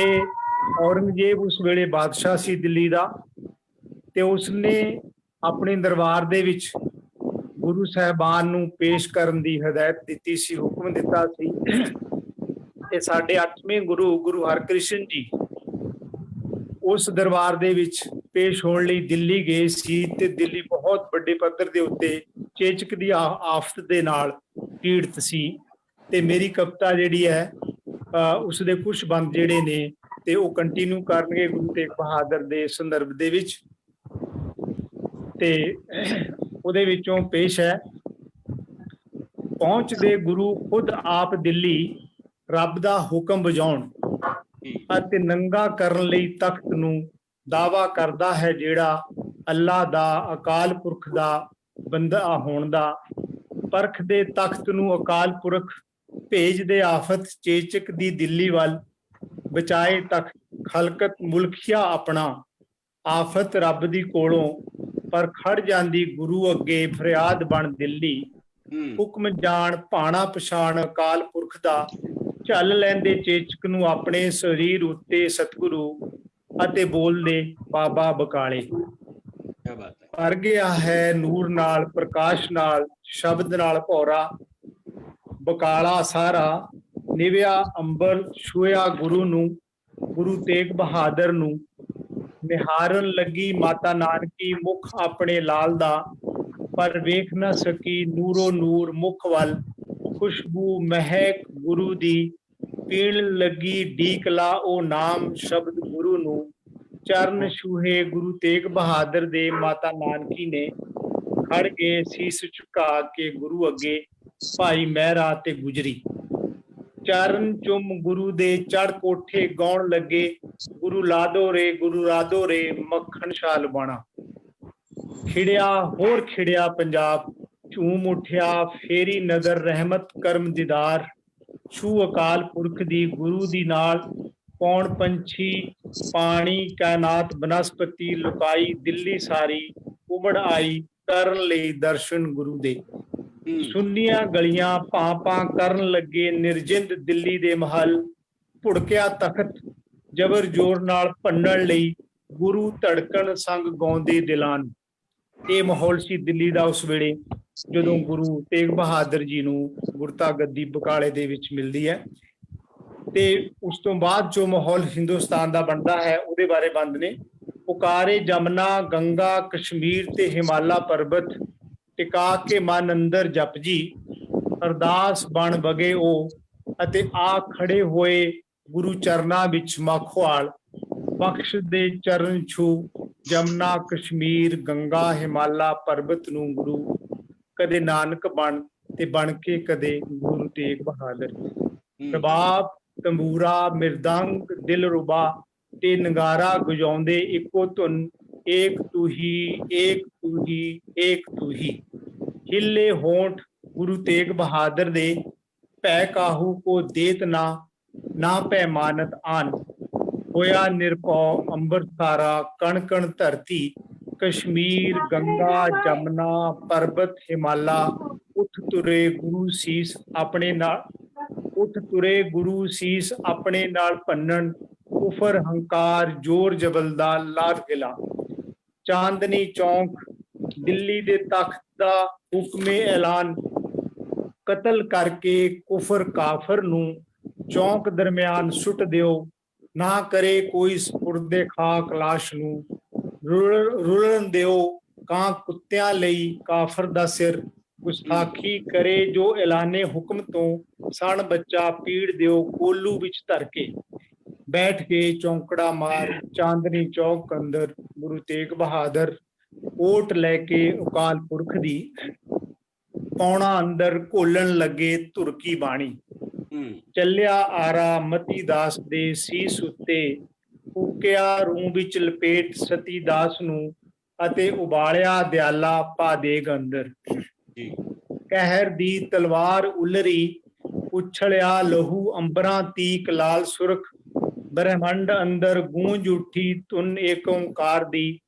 ਔਰੰਗਜ਼ੇਬ ਉਸ ਵੇਲੇ ਬਾਦਸ਼ਾਹ ਸੀ ਦਿੱਲੀ ਦਾ, ਤੇ ਉਸਨੇ ਆਪਣੇ ਦਰਬਾਰ ਦੇ ਵਿੱਚ ਗੁਰੂ ਸਾਹਿਬਾਨ ਨੂੰ ਪੇਸ਼ ਕਰਨ ਦੀ ਹਦਾਇਤ ਦਿੱਤੀ ਸੀ, ਹੁਕਮ ਦਿੱਤਾ ਸੀ। ਤੇ ਸਾਡੇ 8ਵੇਂ ਗੁਰੂ, ਗੁਰੂ ਹਰਕ੍ਰਿਸ਼ਨ ਜੀ ਉਸ ਦਰਬਾਰ ਦੇ ਵਿੱਚ ਪੇਸ਼ ਹੋਣ ਲਈ ਦਿੱਲੀ ਗਏ ਸੀ, ਤੇ ਦਿੱਲੀ ਬਹੁਤ ਵੱਡੇ ਪੱਧਰ ਦੇ ਉੱਤੇ ਚੇਚਕ ਦੀ ਆਫਤ ਦੇ ਨਾਲ ਪੀੜਤ ਸੀ। ਤੇ ਮੇਰੀ ਕਵਿਤਾ ਜਿਹੜੀ ਹੈ ਉਸ ਦੇ ਕੁਝ ਬੰਦ ਜਿਹੜੇ ਨੇ ਤੇ ਉਹ ਕੰਟੀਨਿਊ ਕਰਨਗੇ ਗੁਰੂ ਤੇਗ ਬਹਾਦਰ ਦੇ ਸੰਦਰਭ ਦੇ ਵਿੱਚ। ਤੇ ਉਹਦੇ ਵਿੱਚੋਂ ਪੇਸ਼ ਹੈ, ਪਹੁੰਚਦੇ ਗੁਰੂ ਖੁਦ ਆਪ ਦਿੱਲੀ, ਰੱਬ ਦਾ ਹੁਕਮ ਵਜਾਉਣ ਅਤੇ ਨੰਗਾ ਕਰਨ ਲਈ ਤਖਤ ਨੂੰ, ਦਾਵਾ ਕਰਦਾ ਹੈ ਜਿਹੜਾ ਅੱਲਾ ਦਾ, ਅਕਾਲ ਪੁਰਖ ਦਾ ਬੰਦਾ ਹੋਣ ਦਾ। ਪਰਖ ਦੇ ਤਖਤ ਨੂੰ ਅਕਾਲ ਪੁਰਖ, ਭੇਜਦੇ ਆਫਤ ਚੇਚਕ ਦੀ ਦਿੱਲੀ ਵੱਲ, ਬਚਾਏ ਤਖਤ ਖਲਕਤ ਮੁਲਖੀਆ ਆਪਣਾ, ਆਫਤ ਰੱਬ ਦੀ ਕੋਲੋਂ ਪਰ ਖੜ ਜਾਂਦੀ ਗੁਰੂ ਅੱਗੇ, ਫਰਿਆਦ ਬਣ ਦਿੱਲੀ। ਹੁਕਮ ਜਾਣ ਭਾਣਾ ਪਛਾਣ ਅਕਾਲ ਪੁਰਖ ਦਾ, ਝੱਲ ਲੈਂਦੇ ਚੇਚਕ ਨੂੰ ਆਪਣੇ ਸਰੀਰ ਉੱਤੇ ਸਤਿਗੁਰੂ, ਅਤੇ ਬੋਲਦੇ ਬਾਬਾ ਬਕਾਲੇ। ਭਰ ਗਿਆ ਹੈ ਨੂਰ ਨਾਲ, ਪ੍ਰਕਾਸ਼ ਨਾਲ, ਸ਼ਬਦ ਨਾਲ ਭੌਰਾ, ਬਕਾਲਾ ਸਾਰਾ, ਨਿਵਿਆ ਅੰਬਰ ਛੂਇਆ ਗੁਰੂ ਨੂੰ, ਗੁਰੂ ਤੇਗ ਬਹਾਦਰ ਨੂੰ। ਨਿਹਾਰਨ ਲੱਗੀ ਮਾਤਾ ਨਾਨਕੀ ਮੁਖ ਆਪਣੇ ਲਾਲ ਦਾ, ਪਰ ਵੇਖ ਨਾ ਸਕੀ ਨੂਰੋ ਨੂਰ ਮੁਖ ਵੱਲ, ਖੁਸ਼ਬੂ ਮਹਿਕ ਗੁਰੂ ਦੀ, ਪੀਣ ਲੱਗੀ ਡੀਕ ਲਾ ਉਹ ਨਾਮ ਸ਼ਬਦ ਗੁਰੂ ਨੂੰ। ਚਰਨ ਛੂਹੇ ਗੁਰੂ ਤੇਗ ਬਹਾਦਰ ਦੇ, ਮਾਤਾ ਨਾਨਕੀ ਨੇ ਖੜ ਕੇ ਸੀਸ ਝੁਕਾ ਕੇ ਗੁਰੂ ਅੱਗੇ, ਭਾਈ ਮਹਿਰਾ ਤੇ ਗੁਜਰੀ। ਚਰਨ ਚੁੰਮ ਗੁਰੂ ਦੇ ਚੜ ਕੋਠੇ ਗਾਉਣ ਲੱਗੇ, ਗੁਰੂ ਲਾਦੋ ਰੇ, ਗੁਰੂ ਰਾਦੋ ਰੇ, ਮੱਖਣ ਛਾਲ ਬਾਣਾ। ਖਿੜਿਆ ਹੋਰ ਖਿੜਿਆ ਪੰਜਾਬ, ਝੂਮ ਉੱਠਿਆ ਫੇਰੀ ਨਜ਼ਰ ਰਹਿਮਤ ਕਰਮ ਦੀਦਾਰ, ਛੂ ਅਕਾਲ ਪੁਰਖ ਦੀ ਗੁਰੂ ਦੀ ਨਾਲ, ਪੌਣ ਪੰਛੀ ਪਾਣੀ ਕਾਇਨਾਤ ਬਨਸਪਤੀ, ਲੁਕਾਈ ਦਿੱਲੀ ਸਾਰੀ ਉਮੜ ਆਈ, ਕਰਨ ਲਈ ਦਰਸ਼ਨ ਗੁਰੂ ਦੇ। ਸੁੰਨੀਆਂ ਗਲੀਆਂ ਭਾਂ ਭਾਂ ਕਰਨ ਲੱਗੇ ਨਿਰਜਿੰਦ ਦਿੱਲੀ ਦੇ ਮਹਲ, ਭੁੜਕਿਆ ਤਖਤ ਜਬਰ ਜੋਰ ਨਾਲ ਭੰਨਣ ਲਈ, ਗੁਰੂ ਧੜਕਣ ਸੰਗ ਗਾਉਂਦੇ ਦਿਲਾਂ ਨੂੰ। ਇਹ ਮਾਹੌਲ ਸੀ ਦਿੱਲੀ ਦਾ ਉਸ ਵੇਲੇ ਜਦੋਂ ਗੁਰੂ ਤੇਗ ਬਹਾਦਰ ਜੀ ਨੂੰ ਗੁਰਤਾ ਗੱਦੀ ਬਕਾਲੇ ਦੇ ਵਿੱਚ ਮਿਲਦੀ ਹੈ। ਤੇ ਉਸ ਤੋਂ ਬਾਅਦ ਜੋ ਮਾਹੌਲ ਹਿੰਦੁਸਤਾਨ ਦਾ ਬਣਦਾ ਹੈ ਉਹਦੇ ਬਾਰੇ ਬੰਦ ਨੇ। ਪੁਕਾਰੇ ਜਮਨਾ ਗੰਗਾ ਕਸ਼ਮੀਰ ਤੇ ਹਿਮਾਲਾ ਪਰਬਤ, ਟਿਕਾ ਕੇ ਮਨ ਅੰਦਰ ਜਪ ਜੀ, ਅਰਦਾਸ ਬਣ ਬਗੇ ਉਹ, ਅਤੇ ਆ ਖੜੇ ਹੋਏ ਗੁਰੂ ਚਰਨਾਂ ਵਿੱਚ ਮਾਖੋਵਾਲ, ਬਖਸ਼ ਦੇ ਚਰਨ ਛੂ ਜਮਨਾ ਕਸ਼ਮੀਰ ਗੰਗਾ ਹਿਮਾਲਾ ਪਰਬਤ ਨੂੰ ਗੁਰੂ, ਕਦੇ ਨਾਨਕ ਬਣ ਤੇ ਬਣ ਕੇ ਕਦੇ ਗੁਰੂ ਤੇਗ ਬਹਾਦਰ। ਰਬਾਬ ਤੰਬੂਰਾ ਮਿਰਦੰਗ ਦਿਲ ਰੁਬਾ ਤੇ ਨਗਾਰਾ ਗੁਜਾਉਂਦੇ ਇੱਕੋ ਧੁਨ, ਏਕ ਤੂ ਹੀ ਏਕ ਤੂ ਹੀ ਏਕ ਤੂ ਹੀ। ਹਿੱਲੇ ਹੋਂਠ ਗੁਰੂ ਤੇਗ ਬਹਾਦਰ ਦੇ, ਭੈ ਕਾਹੂ ਕੋ ਦੇਤ ਨਾ, ਨਾ ਭੈ ਮਾਨਤ ਆਨ। ਹੋਇਆ ਨਿਰਭਉ ਅੰਬਰ ਸਾਰਾ, ਕਣ ਕਣ ਧਰਤੀ, ਕਸ਼ਮੀਰ ਗੰਗਾ ਜਮਨਾ ਪਰਬਤ ਹਿਮਾਲਾ। ਉੱਠ ਤੁਰੇ ਗੁਰੂ ਸੀਸ ਆਪਣੇ ਨਾਲ, ਉੱਠ ਤੁਰੇ ਗੁਰੂ ਸੀਸ ਆਪਣੇ ਨਾਲ ਭੰਨਣ, ਕੁਫਰ ਹੰਕਾਰ ਜੋਰ ਜਬਲ ਦਾ ਲਾਭ ਗਿਲਾ। ਚਾਂਦਨੀ ਚੌਂਕ ਦਿੱਲੀ ਦੇ ਤਖਤ ਦਾ ਹੁਕਮੇ ਐਲਾਨ, ਕਤਲ ਕਰਕੇ ਕੁਫਰ ਕਾਫਰ ਨੂੰ, ਚੌਂਕ ਦਰਮਿਆਨ ਸੁੱਟ ਦਿਓ, ਨਾ ਕਰੇ ਕੋਈ ਸਪੁਰਦੇ ਖਾਕ ਲਾਸ਼ ਨੂੰ। ਰੁਲਣ ਦਿਓ ਕਾਂ ਕੁੱਤਿਆਂ ਲਈ ਕਾਫਰ ਦਾ ਸਿਰ, ਗੁਸਤਾਖੀ ਕਰੇ ਜੋ ਐਲਾਨੇ ਹੁਕਮ ਤੋਂ, ਸਣ ਬੱਚਾ ਪੀੜ ਦਿਓ ਕੋਲੂ ਵਿੱਚ ਧਰ ਕੇ। ਬੈਠ ਕੇ ਚੌਂਕੜਾ ਮਾਰ ਚਾਂਦਨੀ ਚੌਕ ਅੰਦਰ, ਗੁਰੂ ਤੇਗ ਬਹਾਦਰ ਓਟ ਲੈ ਕੇ ਅਕਾਲ ਪੁਰਖ ਦੀ, ਪੌਣਾ ਅੰਦਰ ਘੋਲਣ ਲੱਗੇ ਧੁਰਕੀ ਬਾਣੀ। ਚੱਲਿਆ ਆਰਾ ਮਤੀ ਦਾਸ ਦੇ ਸੀਸ ਉੱਤੇ, ਫੂਕਿਆ ਰੂੰ ਵਿੱਚ ਲਪੇਟ ਸਤੀ ਦਾਸ ਨੂੰ, ਅਤੇ ਉਬਾਲਿਆ ਦਿਆਲਾ ਪਾ ਦੇਗ ਅੰਦਰ। ਕਹਿਰ ਦੀ ਤਲਵਾਰ ਉਲਰੀ, ਉਛਲਿਆ ਲਹੂ ਅੰਬਰਾਂ ਤੀਕ ਲਾਲ ਸੁਰਖ, ਬ੍ਰਹਮੰਡ ਅੰਦਰ ਗੂੰਜ ਉੱਠੀ ਧੁਨ ਏਕ ਓਂਕਾਰ ਦੀ।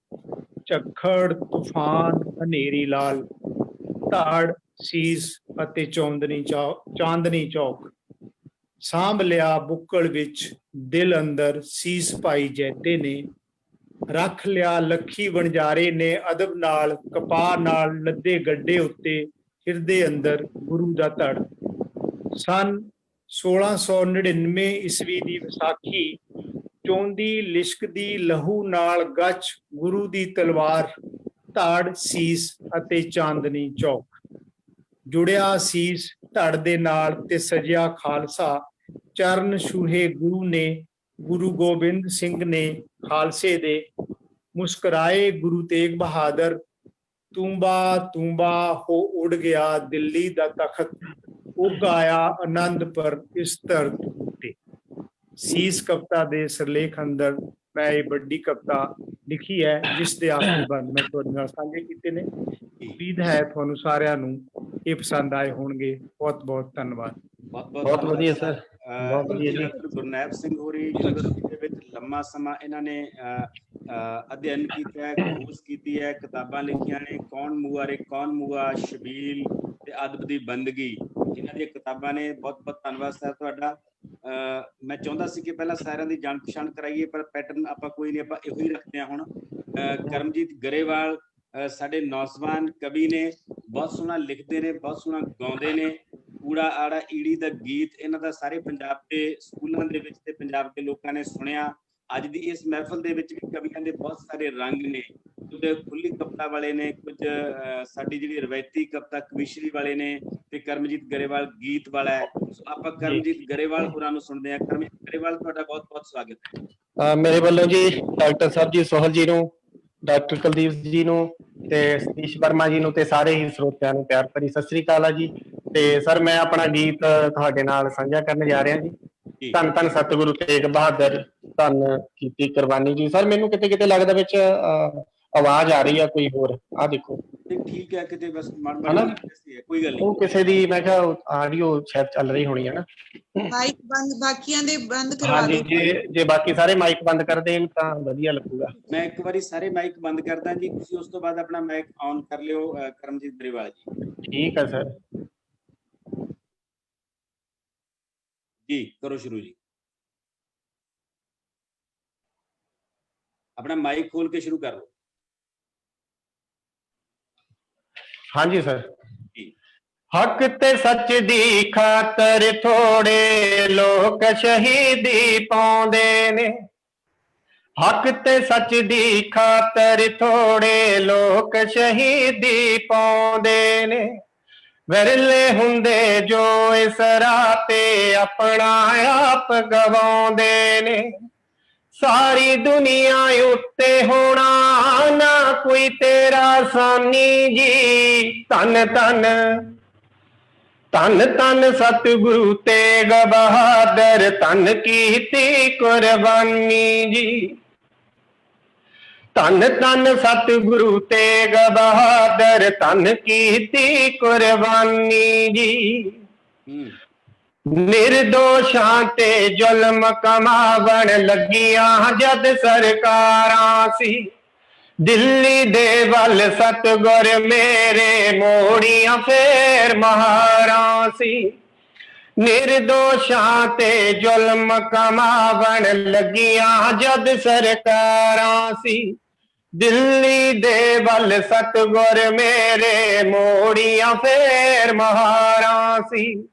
ਝੱਖੜ ਤੂਫਾਨ ਹਨੇਰੀ ਲਾਲ ਧਾੜ ਸੀਸ ਅਤੇ ਚਾਂਦਨੀ ਚੌਕ ਸਾਂਭ ਲਿਆ ਬੁੱਕਲ ਵਿੱਚ ਦਿਲ ਅੰਦਰ ਸੀਸ ਪਾਈ ਜੈਤੇ ਨੇ ਰੱਖ ਲਿਆ ਲੱਖੀ ਵਣਜਾਰੇ ਨੇ ਅਦਬ ਨਾਲ ਕਪਾਹ ਨਾਲ ਲੱਦੇ ਗੱਡੇ ਉੱਤੇ ਹਿਰਦੇ ਅੰਦਰ ਗੁਰੂ ਦਾ ਧੜ। ਸਨ 1699 ਈਸਵੀ ਦੀ ਵਿਸਾਖੀ ਚੋਂਦੀ ਲਿਸ਼ਕਦੀ ਲਹੂ ਨਾਲ ਗੱਚ ਗੁਰੂ ਦੀ ਤਲਵਾਰ ਧੜ ਸੀਸ ਅਤੇ ਚਾਂਦਨੀ ਚੌਕ ਜੁੜਿਆ ਸੀਸ ਧੜ ਦੇ ਨਾਲ ਤੇ ਸਜਿਆ ਖਾਲਸਾ ਚਰਨ ਛੂਹੇ ਗੁਰੂ ਨੇ ਗੁਰੂ ਗੋਬਿੰਦ ਸਿੰਘ ਨੇ ਖਾਲਸੇ ਦੇ ਮੁਸਕਰਾਏ ਗੁਰੂ ਤੇਗ ਬਹਾਦਰ ਤੂੰਬਾ ਤੂੰਬਾ ਹੋ ਉੜ ਗਿਆ ਦਿੱਲੀ ਦਾ ਤਖਤ ਉੱਗ ਆਇਆ ਆਨੰਦਪੁਰ ਇਸ ਧਰਤ ਉੱਤੇ। ਸੀਸ ਕਵਿਤਾ ਦੇ ਸਿਰਲੇਖ ਅੰਦਰ ਮੈਂ ਇਹ ਵੱਡੀ ਕਵਿਤਾ ਲਿਖੀ ਹੈ ਜਿਸ ਦੇ ਆਖਰੀ ਬੰਦ ਮੈਂ ਤੁਹਾਡੇ ਨਾਲ ਸਾਂਝੇ ਕੀਤੇ ਨੇ। ਉਮੀਦ ਹੈ ਤੁਹਾਨੂੰ ਸਾਰਿਆਂ ਨੂੰ ਇਹ ਪਸੰਦ ਆਏ ਹੋਣਗੇ। ਬਹੁਤ ਬਹੁਤ ਧੰਨਵਾਦ। ਬਹੁਤ ਵਧੀਆ ਸਰ। ਗੁਰਨੈਬ ਸਿੰਘ ਹੋਰੀ ਯੂਨੀਵਰਸਿਟੀ ਦੇ ਵਿੱਚ ਲੰਮਾ ਸਮਾਂ ਇਹਨਾਂ ਨੇ ਅਧਿਐਨ ਕੀਤਾ ਹੈ, ਖੋਜ ਕੀਤੀ ਹੈ, ਕਿਤਾਬਾਂ ਲਿਖੀਆਂ ਨੇ। ਕੌਣ ਮੂਆ, ਸ਼ਬੀਲ ਤੇ ਅਦਬ ਦੀ ਬੰਦਗੀ ਇਹਨਾਂ ਦੀਆਂ ਕਿਤਾਬਾਂ ਨੇ। ਬਹੁਤ ਬਹੁਤ ਧੰਨਵਾਦ ਸਰ ਤੁਹਾਡਾ। ਮੈਂ ਚਾਹੁੰਦਾ ਸੀ ਕਿ ਪਹਿਲਾਂ ਸਾਰਿਆਂ ਦੀ ਜਾਣ ਪਛਾਣ ਕਰਾਈਏ ਪਰ ਪੈਟਰਨ ਆਪਾਂ ਕੋਈ ਨਹੀਂ, ਆਪਾਂ ਇਹੋ ਹੀ ਰੱਖਦੇ ਹਾਂ। ਹੁਣ ਕਰਮਜੀਤ ਗਰੇਵਾਲ ਸਾਡੇ ਨੌਜਵਾਨ ਕਵੀ ਨੇ, ਬਹੁਤ ਸੋਹਣਾ ਲਿਖਦੇ ਨੇ, ਬਹੁਤ ਸੋਹਣਾ ਗਾਉਂਦੇ ਨੇ। ਊੜਾ ਆੜਾ ਈੜੀ ਦਾ ਗੀਤ ਇਹਨਾਂ ਦਾ ਸਾਰੇ ਪੰਜਾਬ ਦੇ ਸਕੂਲਾਂ ਦੇ ਵਿੱਚ ਤੇ ਪੰਜਾਬ ਦੇ ਲੋਕਾਂ ਨੇ ਸੁਣਿਆ। ਅੱਜ ਦੀ ਇਸ ਮਹਿਫਲ ਦੇ ਵਿੱਚ ਵੀ ਕਵੀਆਂ ਦੇ ਬਹੁਤ ਸਾਰੇ ਰੰਗ ਨੇ। ਕੁਝ ਖੁੱਲੀ ਕਵਿਤਾ ਵਾਲੇ ਨੇ, ਕੁਝ ਸਾਡੀ ਜਿਹੜੀ ਰਵਾਇਤੀ ਕਵਿਤਾ ਕਵਿਸ਼ਰੀ ਵਾਲੇ ਨੇ ਤੇ ਕਰਮਜੀਤ ਗਰੇਵਾਲ ਗੀਤ ਵਾਲਾ ਹੈ। ਸੋ ਆਪਾਂ ਕਰਮਜੀਤ ਗਰੇਵਾਲ ਹੋਰਾਂ ਨੂੰ ਸੁਣਦੇ ਹਾਂ। ਕਰਮਜੀਤ ਗਰੇਵਾਲ ਤੁਹਾਡਾ ਬਹੁਤ ਬਹੁਤ ਸਵਾਗਤ ਹੈ। ਮੇਰੇ ਵੱਲੋਂ ਜੀ ਡਾਕਟਰ ਸਾਹਿਬ ਜੀ, ਸੋਹਲ ਜੀ ਨੂੰ, ਡਾਕਟਰ ਕੁਲਦੀਪ ਜੀ ਨੂੰ ਤੇ ਸਤੀਸ਼ ਵਰਮਾ ਜੀ ਨੂੰ ਤੇ ਸਾਰੇ ਹੀ ਸਰੋਤਿਆਂ ਨੂੰ ਪਿਆਰ ਭਰੀ ਸਤਿ ਸ੍ਰੀ ਅਕਾਲ ਆ ਜੀ। ਤੇ ਸਰ ਮੈਂ ਆਪਣਾ ਗੀਤ ਤੁਹਾਡੇ ਨਾਲ ਸਾਂਝਾ ਕਰਨ ਜਾ ਰਿਹਾ ਜੀ। ਧੰਨ ਧੰਨ ਸਤਿਗੁਰੂ ਤੇਗ ਬਹਾਦਰ, ਧੰਨ ਕੀਤੀ ਕੁਰਬਾਨੀ ਜੀ। ਸਰ ਮੈਨੂੰ ਕਿਤੇ ਕਿਤੇ ਲੱਗਦਾ ਵਿੱਚ ਆਵਾਜ਼ ਆ ਰਹੀ ਆ ਕੋਈ ਹੋਰ, ਆ ਦੇਖੋ। ਠੀਕ ਹੈ, ਕਿਤੇ ਬਸ ਕੋਈ ਗੱਲ ਨਹੀਂ। ਉਹ ਕਿਸੇ ਦੀ ਮੈਂ ਕਿਹਾ ਆਡੀਓ ਸ਼ਾਇਦ ਚੱਲ ਰਹੀ ਹੋਣੀ ਹੈ ਨਾ। ਮਾਈਕ ਬੰਦ, ਬਾਕੀਆਂ ਦੇ ਬੰਦ ਕਰਵਾ ਦਿਓ। ਜੇ ਬਾਕੀ ਸਾਰੇ ਮਾਈਕ ਬੰਦ ਕਰ ਦੇਣ ਤਾਂ ਵਧੀਆ ਲੱਗੂਗਾ। ਮੈਂ ਇੱਕ ਵਾਰੀ ਸਾਰੇ ਮਾਈਕ ਬੰਦ ਕਰਦਾ ਜੀ, ਤੁਸੀਂ ਉਸ ਤੋਂ ਬਾਅਦ ਆਪਣਾ ਮਾਈਕ ਔਨ ਕਰ ਲਿਓ ਕਰਮਜੀਤ ਗਰੇਵਾਲ ਜੀ। ਠੀਕ ਹੈ ਸਰ ਜੀ, ਕਰੋ ਸ਼ੁਰੂ ਜੀ। ਆਪਣਾ ਮਾਈਕ ਖੋਲ ਕੇ ਸ਼ੁਰੂ ਕਰ ਲਓ। ਹਾਂਜੀ ਸਰ। ਹੱਕ ਤੇ ਸੱਚ ਦੀ ਖਾਤਰ ਥੋੜੇ ਲੋਕ ਸ਼ਹੀਦੀ ਪਾਉਂਦੇ ਨੇ। ਹੱਕ ਤੇ ਸੱਚ ਦੀ ਖਾਤਰ ਥੋੜੇ ਲੋਕ ਸ਼ਹੀਦੀ ਪਾਉਂਦੇ ਨੇ। ਵਿਰਲੇ ਹੁੰਦੇ ਜੋ ਇਸ ਰਾਹ ਤੇ ਆਪਣਾ ਆਪ ਗਵਾਉਂਦੇ ਨੇ। ਸਾਰੀ ਦੁਨੀਆ ਉੱਤੇ ਹੋਣਾ ਨਾ ਕੋਈ ਤੇਰਾ ਸਾਨੀ ਜੀ। ਧੰਨ ਧੰਨ ਧੰਨ ਧੰਨ ਸਤਿਗੁਰੂ ਤੇਗ ਬਹਾਦਰ, ਧੰਨ ਕੀਤੀ ਕੁਰਬਾਨੀ ਜੀ। ਧੰਨ ਧੰਨ ਸਤਿਗੁਰੂ ਤੇਗ ਬਹਾਦਰ, ਧੰਨ ਕੀਤੀ ਕੁਰਬਾਨੀ ਜੀ। ਨਿਰਦੋਸ਼ਾਂ ਤੇ ਜ਼ੁਲਮ ਕਮਾਵਣ ਲੱਗੀਆਂ ਜਦ ਸਰਕਾਰਾਂ ਸੀ। ਦਿੱਲੀ ਦੇ ਵੱਲ ਸਤਿਗੁਰ ਮੇਰੇ ਮੋੜੀਆਂ ਫੇਰ ਮਹਾਰਾਂ ਸੀ। ਨਿਰਦੋਸ਼ਾਂ ਤੇ ਜ਼ੁਲਮ ਕਮਾਵਣ ਲੱਗੀਆਂ ਜਦ ਸਰਕਾਰਾਂ ਸੀ। ਦਿੱਲੀ ਦੇ ਵੱਲ ਸਤਿਗੁਰ ਮੇਰੇ ਮੋੜੀਆਂ ਫੇਰ ਮਹਾਰਾਂ ਸੀ।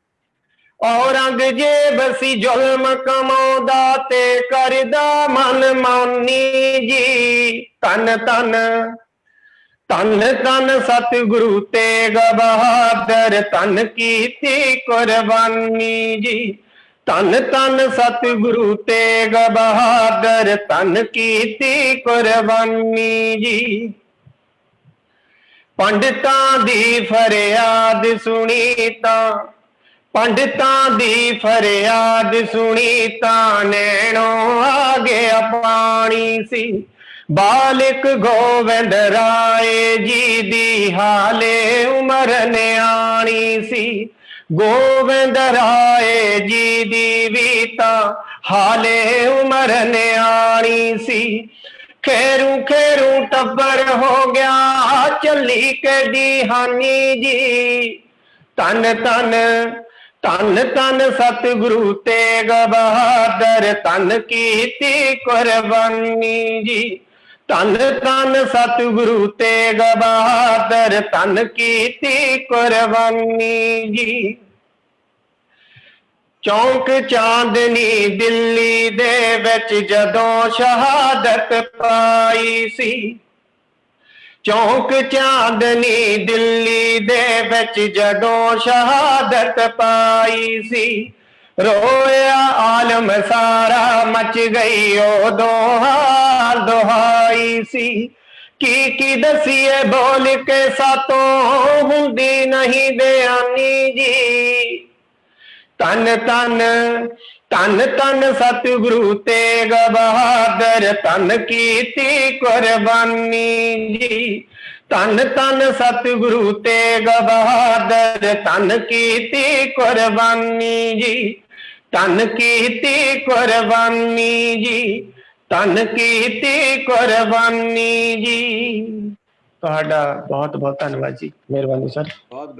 ਔਰੰਗਜ਼ੇਬ ਸੀ ਜ਼ੁਲਮ ਕਮਾਉਂਦਾ ਤੇ ਕਰਦਾ ਮਨ ਮਾਨੀ ਜੀ। ਧੰਨ ਧੰਨ ਧੰਨ ਧੰਨ ਸਤਿਗੁਰੂ ਤੇਗ ਬਹਾਦਰ, ਧੰਨ ਕੀਤੀ ਕੁਰਬਾਨੀ ਜੀ। ਧੰਨ ਧੰਨ ਸਤਿਗੁਰੂ ਤੇਗ ਬਹਾਦਰ, ਧੰਨ ਕੀਤੀ ਕੁਰਬਾਨੀ ਜੀ। ਪੰਡਤਾਂ ਦੀ ਫਰਿਆਦ ਸੁਣੀ ਤਾਂ, ਪੰਡਤਾਂ ਦੀ ਫਰਿਆਦ ਸੁਣੀ ਤਾਂ ਨੈਣੋਂ ਆ ਗਿਆ ਪਾਣੀ ਸੀ। ਬਾਲਕ ਗੋਬਿੰਦ ਰਾਏ ਜੀ ਦੀ ਹਾਲੇ ਉਮਰ ਨਿਆਣੀ ਸੀ। ਗੋਬਿੰਦ ਰਾਏ ਜੀ ਦੀ ਵੀ ਤਾਂ ਹਾਲੇ ਉਮਰ ਨਿਆਣੀ ਸੀ। खेरू खेरू टब्बर हो गया चली केडी हानी जी। धन धन धन धन सतगुरु तेग बहादुर धन कीती कुर्बानी जी। धन धन सतगुरु तेग बहादुर धन कीती कुर्बानी जी। चौंक चांदनी दिल्ली दे विच जदों शहादत पाई सी। चौंक चांदनी दिल्ली दे विच जदों शहादत पाई सी। रोया आलम सारा मच गई उदों हाल दुहाई सी। की दसीए बोल के सातों हुंदी नहीं बयानी जी। धन धन धन धन सतगुरु तेग बहादुर धन कीती कुर्बानी जी। धन धन सतगुरु तेग बहादुर धन कीती कुर्बानी जी। धन कीती कुर्बानी जी। धन कीती कुर्बानी जी। ਤੁਹਾਡਾ ਬਹੁਤ ਬਹੁਤ ਧੰਨਵਾਦ ਜੀ। ਮਿਹਰਬਾਨੀ ਸਰ। ਬਹੁਤ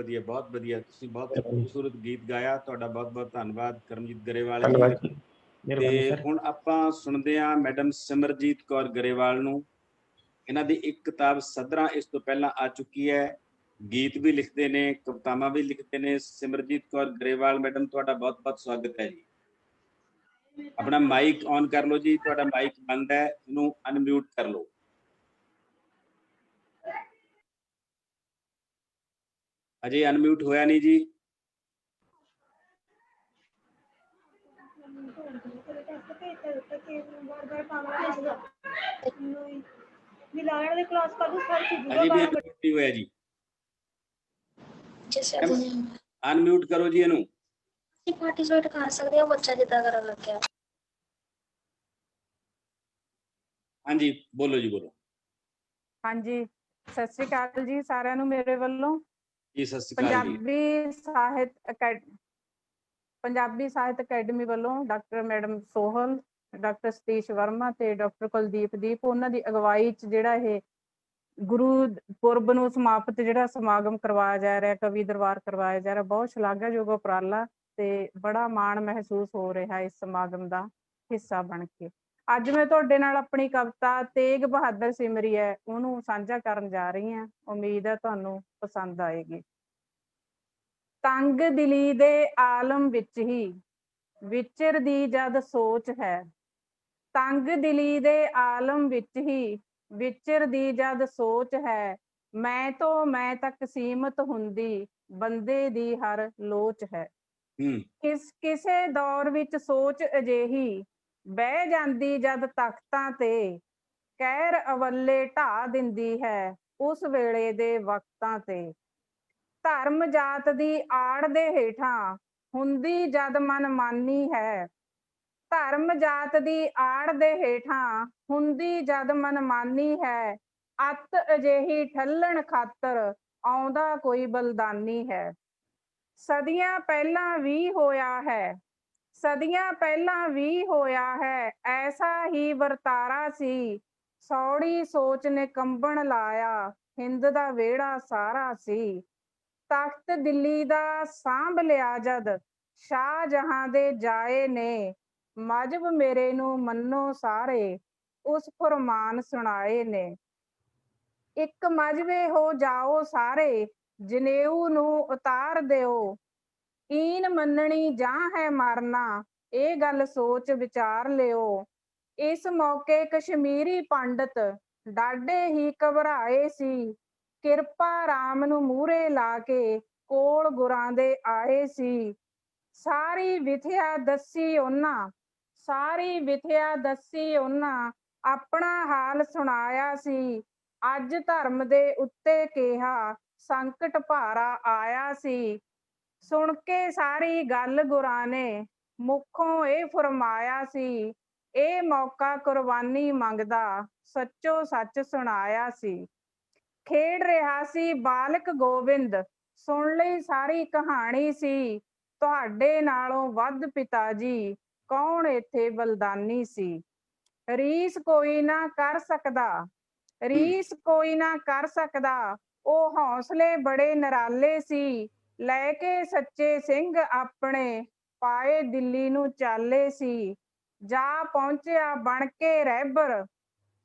ਵਧੀਆ ਤੁਸੀਂ ਬਹੁਤ ਖੂਬਸੂਰਤ ਗੀਤ ਗਾਇਆ। ਤੁਹਾਡਾ ਬਹੁਤ ਧੰਨਵਾਦ ਕਰਮਜੀਤ ਗਰੇਵਾਲ ਜੀ। ਧੰਨਵਾਦ ਜੀ। ਮਿਹਰਬਾਨੀ ਤੇ ਸਰ। ਹੁਣ ਆਪਾਂ ਸੁਣਦੇ ਹਾਂ ਮੈਡਮ ਸਿਮਰਜੀਤ ਕੌਰ ਗਰੇਵਾਲ ਨੂੰ। ਇਹਨਾਂ ਦੀ ਇੱਕ ਕਿਤਾਬ ਸਦਰਾਂ ਇਸ ਤੋਂ ਪਹਿਲਾਂ ਆ ਚੁੱਕੀ ਹੈ। ਗੀਤ ਵੀ ਲਿਖਦੇ ਨੇ, ਕਵਿਤਾਵਾਂ ਵੀ ਲਿਖਦੇ ਨੇ। ਸਿਮਰਜੀਤ ਕੌਰ ਗਰੇਵਾਲ ਮੈਡਮ, ਤੁਹਾਡਾ ਬਹੁਤ ਸਵਾਗਤ ਹੈ ਜੀ। ਆਪਣਾ ਮਾਈਕ ਔਨ ਕਰ ਲਓ ਜੀ। ਤੁਹਾਡਾ ਮਾਈਕ ਬੰਦ ਹੈ, ਇਹਨੂੰ ਅਨਮਿਊਟ ਕਰ ਲਓ। ਅਜੇ ਅਨਮਿਊਟ ਹੋਇਆ ਨਹੀਂ ਜੀ। ਅਜੇ ਵੀ ਅਨਮਿਊਟ ਨਹੀਂ ਹੋਇਆ ਜੀ। ਅਨਮਿਊਟ ਕਰੋ ਜੀ ਇਹਨੂੰ। ਪਾਰਟਿਸਿਪੇਟ ਕਰ ਸਕਦੇ ਹੋ ਬੱਚਾ ਜਿੱਦਾਂ ਕਰਨ ਲੱਗਿਆ। ਹਾਂਜੀ ਬੋਲੋ ਜੀ, ਬੋਲੋ। ਹਾਂਜੀ, ਸਤਿ ਸ੍ਰੀ ਅਕਾਲ ਜੀ ਸਾਰਿਆਂ ਨੂੰ ਮੇਰੇ ਵੱਲੋਂ। ਜੀ ਸਤਿ ਸ਼੍ਰੀ ਅਕਾਲ ਜੀ। ਪੰਜਾਬੀ ਸਾਹਿਤ ਅਕੈਡਮੀ ਵੱਲੋਂ doctor madam Sohal, doctor Satish Verma ਤੇ ਡਾਕਟਰ ਕੁਲਦੀਪ ਉਹਨਾਂ ਦੀ ਅਗਵਾਈ 'ਚ ਜਿਹੜਾ ਇਹ ਗੁਰੂ ਪੁਰਬ ਨੂੰ ਸਮਾਪਤ ਜਿਹੜਾ ਸਮਾਗਮ ਕਰਵਾਇਆ ਜਾ ਰਿਹਾ, ਕਵੀ ਦਰਬਾਰ ਕਰਵਾਇਆ ਜਾ ਰਿਹਾ, ਬਹੁਤ ਸ਼ਲਾਘਾਯੋਗ ਉਪਰਾਲਾ ਤੇ ਬੜਾ ਮਾਣ ਮਹਿਸੂਸ ਹੋ ਰਿਹਾ ਇਸ ਸਮਾਗਮ ਦਾ ਹਿੱਸਾ ਬਣ ਕੇ। ਅੱਜ ਮੈਂ ਤੁਹਾਡੇ ਨਾਲ ਆਪਣੀ ਕਵਿਤਾ ਤੇਗ ਬਹਾਦਰ ਸਿਮਰੀ ਹੈ ਉਹਨੂੰ ਸਾਂਝਾ ਕਰਨ ਜਾ ਰਹੀ ਹਾਂ। ਉਮੀਦ ਹੈ ਤੁਹਾਨੂੰ ਪਸੰਦ ਆਏਗੀ। ਤੰਗ ਦਿਲੀ ਦੇ ਆਲਮ ਵਿੱਚ ਹੀ ਵਿਚਰਦੀ ਜਦ ਸੋਚ ਹੈ। ਤੰਗ ਦਿਲੀ ਦੇ ਆਲਮ ਵਿੱਚ ਹੀ ਵਿਚਰਦੀ ਜਦ ਸੋਚ ਹੈ। ਮੈਂ ਤੋਂ ਮੈਂ ਤੱਕ ਸੀਮਤ ਹੁੰਦੀ ਬੰਦੇ ਦੀ ਹਰ ਲੋਚ ਹੈ। ਕਿਸੇ ਦੌਰ ਵਿੱਚ ਸੋਚ ਅਜਿਹੀ ਬਹਿ ਜਾਂਦੀ ਜਦ ਤਖਤਾਂ ਤੇ, ਕਹਿਰ ਅਵੱਲੇ ਢਾਹ ਦਿੰਦੀ ਹੈ ਉਸ ਵੇਲੇ ਦੇ ਵਕਤਾਂ ਤੇ। ਧਰਮ ਜਾਤ ਦੀ ਆੜ ਦੇ ਹੇਠਾਂ ਹੁੰਦੀ ਜਦ ਮਨਮਾਨੀ ਹੈ। ਧਰਮ ਜਾਤ ਦੀ ਆੜ ਦੇ ਹੇਠਾਂ ਹੁੰਦੀ ਜਦ ਮਨਮਾਨੀ ਹੈ। ਅੱਤ ਅਜਿਹੀ ਠੱਲਣ ਖਾਤਰ ਆਉਂਦਾ ਕੋਈ ਬਲਦਾਨੀ ਹੈ। ਸਦੀਆਂ ਪਹਿਲਾਂ ਵੀ ਹੋਇਆ ਹੈ, ਸਦੀਆਂ ਪਹਿਲਾਂ ਵੀ ਹੋਇਆ ਹੈ ਐਸਾ ਹੀ ਵਰਤਾਰਾ ਸੀ। ਸੌੜੀ ਸੋਚ ਨੇ ਕੰਬਣ ਲਾਇਆ ਹਿੰਦ ਦਾ ਵਿਹੜਾ ਸਾਰਾ ਸੀ। ਤਖਤ ਦਿੱਲੀ ਦਾ ਸਾਂਭ ਲਿਆ ਜਦ ਸ਼ਾਹਜਹਾਂ ਦੇ ਜਾਏ ਨੇ, ਮਜ਼ਹਬ ਮੇਰੇ ਨੂੰ ਮੰਨੋ ਸਾਰੇ ਉਸ ਫੁਰਮਾਨ ਸੁਣਾਏ ਨੇ। ਇੱਕ ਮਜ਼ਹਬੇ ਹੋ ਜਾਓ ਸਾਰੇ ਜਨੇਊ ਨੂੰ ਉਤਾਰ ਦਿਓ। ਈਨ ਮੰਨਣੀ ਜਾਂ ਹੈ ਮਰਨਾ ਇਹ ਗੱਲ ਸੋਚ ਵਿਚਾਰ ਲਿਓ। ਇਸ ਮੌਕੇ ਕਸ਼ਮੀਰੀ ਪੰਡਤ ਡਾਢੇ ਹੀ ਘਬਰਾਏ ਸੀ। ਕਿਰਪਾ ਰਾਮ ਨੂੰ ਮੂਹਰੇ ਲਾ ਕੇ ਕੋਲ ਗੁਰਾਂ ਦੇ ਆਏ ਸੀ। ਸਾਰੀ ਵਿਥਿਆ ਦੱਸੀ ਉਹਨਾਂ, ਸਾਰੀ ਵਿਥਿਆ ਦੱਸੀ ਉਹਨਾਂ ਆਪਣਾ ਹਾਲ ਸੁਣਾਇਆ ਸੀ। ਅੱਜ ਧਰਮ ਦੇ ਉੱਤੇ ਕਿਹਾ ਸੰਕਟ ਭਾਰਾ ਆਇਆ ਸੀ। ਸੁਣ ਕੇ ਸਾਰੀ ਗੱਲ ਗੁਰਾਂ ਨੇ ਮੁਖੋਂ ਇਹ ਫਰਮਾਇਆ ਸੀ। ਇਹ ਮੌਕਾ ਕੁਰਬਾਨੀ ਮੰਗਦਾ ਸੱਚੋ ਸੱਚ ਸੁਣਾਇਆ ਸੀ। ਖੇਡ ਰਿਹਾ ਸੀ ਬਾਲਕ ਗੋਬਿੰਦ ਸੁਣ ਲਈ ਸਾਰੀ ਕਹਾਣੀ ਸੀ। ਤੁਹਾਡੇ ਨਾਲੋਂ ਵੱਧ ਪਿਤਾ ਜੀ ਕੌਣ ਇੱਥੇ ਬਲਦਾਨੀ ਸੀ। ਰੀਸ ਕੋਈ ਨਾ ਕਰ ਸਕਦਾ, ਰੀਸ ਕੋਈ ਨਾ ਕਰ ਸਕਦਾ। ਉਹ ਹੌਸਲੇ ਬੜੇ ਨਿਰਾਲੇ ਸੀ, ਲੈ ਕੇ ਸੱਚੇ ਸਿੰਘ ਆਪਣੇ, ਪਾਏ ਦਿੱਲੀ ਨੂੰ ਚਾਲੇ ਸੀ। ਜਾ ਪਹੁੰਚਿਆ ਬਣ ਕੇ ਰਹਿਬਰ,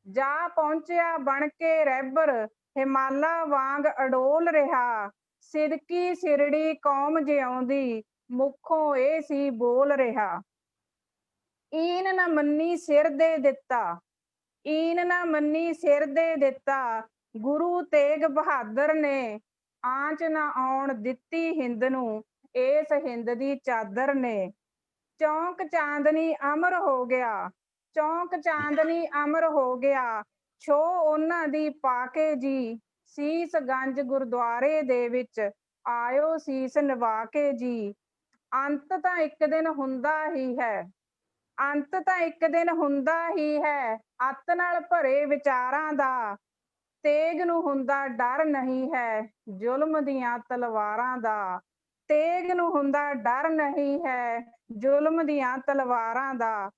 ਜਾ ਪਹੁੰਚਿਆ ਬਣ ਕੇ ਰਹਿਬਰ, ਹਿਮਾਲਾ ਵਾਂਗ ਅਡੋਲ ਰਿਹਾ। ਸਿਦਕੀ ਸਿਰੜੀ ਕੌਮ ਜਿਉਂਦੀ, ਮੁਖੋਂ ਇਹ ਸੀ ਬੋਲ ਰਿਹਾ। ਈਨ ਨਾ ਮੰਨੀ ਸਿਰ ਦੇ ਦਿੱਤਾ, ਈਨ ਨਾ ਮੰਨੀ ਸਿਰ ਦੇ ਦਿੱਤਾ। ਗੁਰੂ ਤੇਗ ਬਹਾਦਰ ਨੇ, ਆਂਚ ਨਾ ਆਉਣ ਦਿੱਤੀ ਹਿੰਦ ਨੂੰ, ਇਸ ਹਿੰਦ ਦੀ ਚਾਦਰ ਨੇ। ਚੌਂਕ ਚਾਂਦਨੀ ਅਮਰ ਹੋ ਗਿਆ, ਚੌਂਕ ਚਾਂਦਨੀ ਅਮਰ ਹੋ ਗਿਆ। ਛੋ ਉਹਨਾਂ ਦੀ ਪਾ ਕੇ ਜੀ, ਸੀਸ ਗੰਜ ਗੁਰਦੁਆਰੇ ਦੇ ਵਿੱਚ, ਆਇਓ ਸੀਸ ਨਿਵਾ ਕੇ ਜੀ। ਅੰਤ ਤਾਂ ਇੱਕ ਦਿਨ ਹੁੰਦਾ ਹੀ ਹੈ, ਅੰਤ ਤਾਂ ਇੱਕ ਦਿਨ ਹੁੰਦਾ ਹੀ ਹੈ। ਅੱਤ ਨਾਲ ਭਰੇ ਵਿਚਾਰਾਂ ਦਾ, ਤੇਗ ਨੂੰ ਹੁੰਦਾ ਡਰ ਨਹੀਂ ਹੈ, ਜ਼ੁਲਮ ਦੀਆਂ ਤਲਵਾਰਾਂ ਦਾ। ਤੇਗ ਨੂੰ ਹੁੰਦਾ ਡਰ ਨਹੀਂ ਹੈ, ਜ਼ੁਲਮ ਦੀਆਂ ਤਲਵਾਰਾਂ ਦਾ।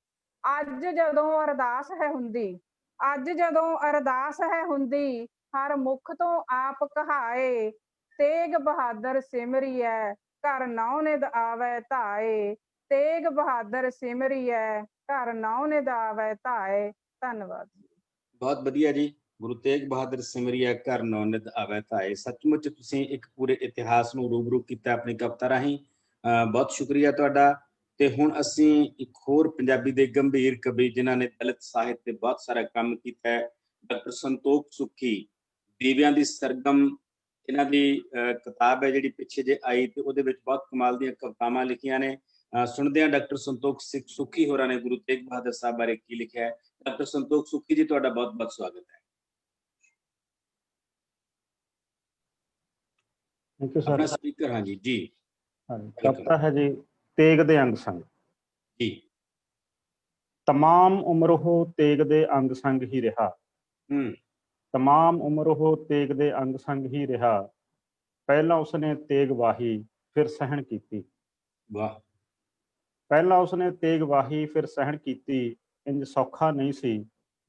ਅੱਜ ਜਦੋਂ ਅਰਦਾਸ ਹੈ ਹੁੰਦੀ, ਅੱਜ ਜਦੋਂ ਅਰਦਾਸ ਹੈ ਹੁੰਦੀ, ਹਰ ਮੁਖ ਤੋਂ ਆਪ ਕਹਾਏ। ਤੇਗ ਬਹਾਦਰ ਸਿਮਰਿਐ, ਘਰ ਨੌ ਨਿਧ ਆਵੈ ਧਾਏ। ਤੇਗ ਬਹਾਦਰ ਸਿਮਰਿਐ, ਘਰ ਨੌ ਨਿਧ ਆਵੈ ਧਾਏ। ਧੰਨਵਾਦ। ਬਹੁਤ ਵਧੀਆ ਜੀ। ਗੁਰੂ ਤੇਗ ਬਹਾਦਰ ਸਿਮਰਿਐ, ਘਰ ਨੌ ਨਿਧ ਆਵੈ ਧਾਏ। ਸੱਚਮੁੱਚ ਤੁਸੀਂ ਇੱਕ ਪੂਰੇ ਇਤਿਹਾਸ ਨੂੰ ਰੂਬਰੂ ਕੀਤਾ ਆਪਣੀ ਕਵਿਤਾ ਰਾਹੀਂ। ਬਹੁਤ ਸ਼ੁਕਰੀਆ ਤੁਹਾਡਾ। ਤੇ ਹੁਣ ਅਸੀਂ ਇੱਕ ਹੋਰ ਪੰਜਾਬੀ ਦੇ ਗੰਭੀਰ ਕਵੀ ਜਿਨ੍ਹਾਂ ਨੇ ਦਲਿਤ ਸਾਹਿਤ ਤੇ ਬਹੁਤ ਸਾਰਾ ਕੰਮ ਕੀਤਾ ਹੈ, ਡਾਕਟਰ ਸੰਤੋਖ ਸੁੱਖੀ, ਦੀਵਿਆਂ ਦੀ ਸਰਗਮ ਇਹਨਾਂ ਦੀ ਕਿਤਾਬ ਹੈ ਜਿਹੜੀ ਪਿੱਛੇ ਜੇ ਆਈ, ਤੇ ਉਹਦੇ ਵਿੱਚ ਬਹੁਤ ਕਮਾਲ ਦੀਆਂ ਕਵਿਤਾਵਾਂ ਲਿਖੀਆਂ ਨੇ। ਸੁਣਦੇ ਹਾਂ ਡਾਕਟਰ ਸੰਤੋਖ ਸੁੱਖੀ ਹੋਰਾਂ ਨੇ ਗੁਰੂ ਤੇਗ ਬਹਾਦਰ ਸਾਹਿਬ ਬਾਰੇ ਕੀ ਲਿਖਿਆ ਹੈ। ਡਾਕਟਰ ਸੰਤੋਖ ਸੁੱਖੀ ਜੀ, ਤੁਹਾਡਾ ਬਹੁਤ ਬਹੁਤ ਸਵਾਗਤ ਹੈ। ਥੈਂਕ ਯੂ ਆਪਣਾ ਸਰ। ਸਪੀਕਰ। ਹਾਂਜੀ ਜੀ। ਕਵਿਤਾ ਹੈ ਜੀ, ਤੇਗ ਦੇ ਅੰਗ ਸੰਗ। ਜੀ। ਤਮਾਮ ਉਮਰ ਉਹ ਤੇਗ ਦੇ ਅੰਗ ਸੰਗ ਹੀ ਰਿਹਾ, ਤਮਾਮ ਉਮਰ ਉਹ ਤੇਗ ਦੇ ਅੰਗ ਸੰਗ ਹੀ ਰਿਹਾ। ਪਹਿਲਾਂ ਉਸਨੇ ਤੇਗ ਵਾਹੀ, ਫਿਰ ਸਹਿਣ ਕੀਤੀ। ਵਾਹ। ਪਹਿਲਾਂ ਉਸਨੇ ਤੇਗ ਵਾਹੀ, ਫਿਰ ਸਹਿਣ ਕੀਤੀ। ਇੰਜ ਸੌਖਾ ਨਹੀਂ ਸੀ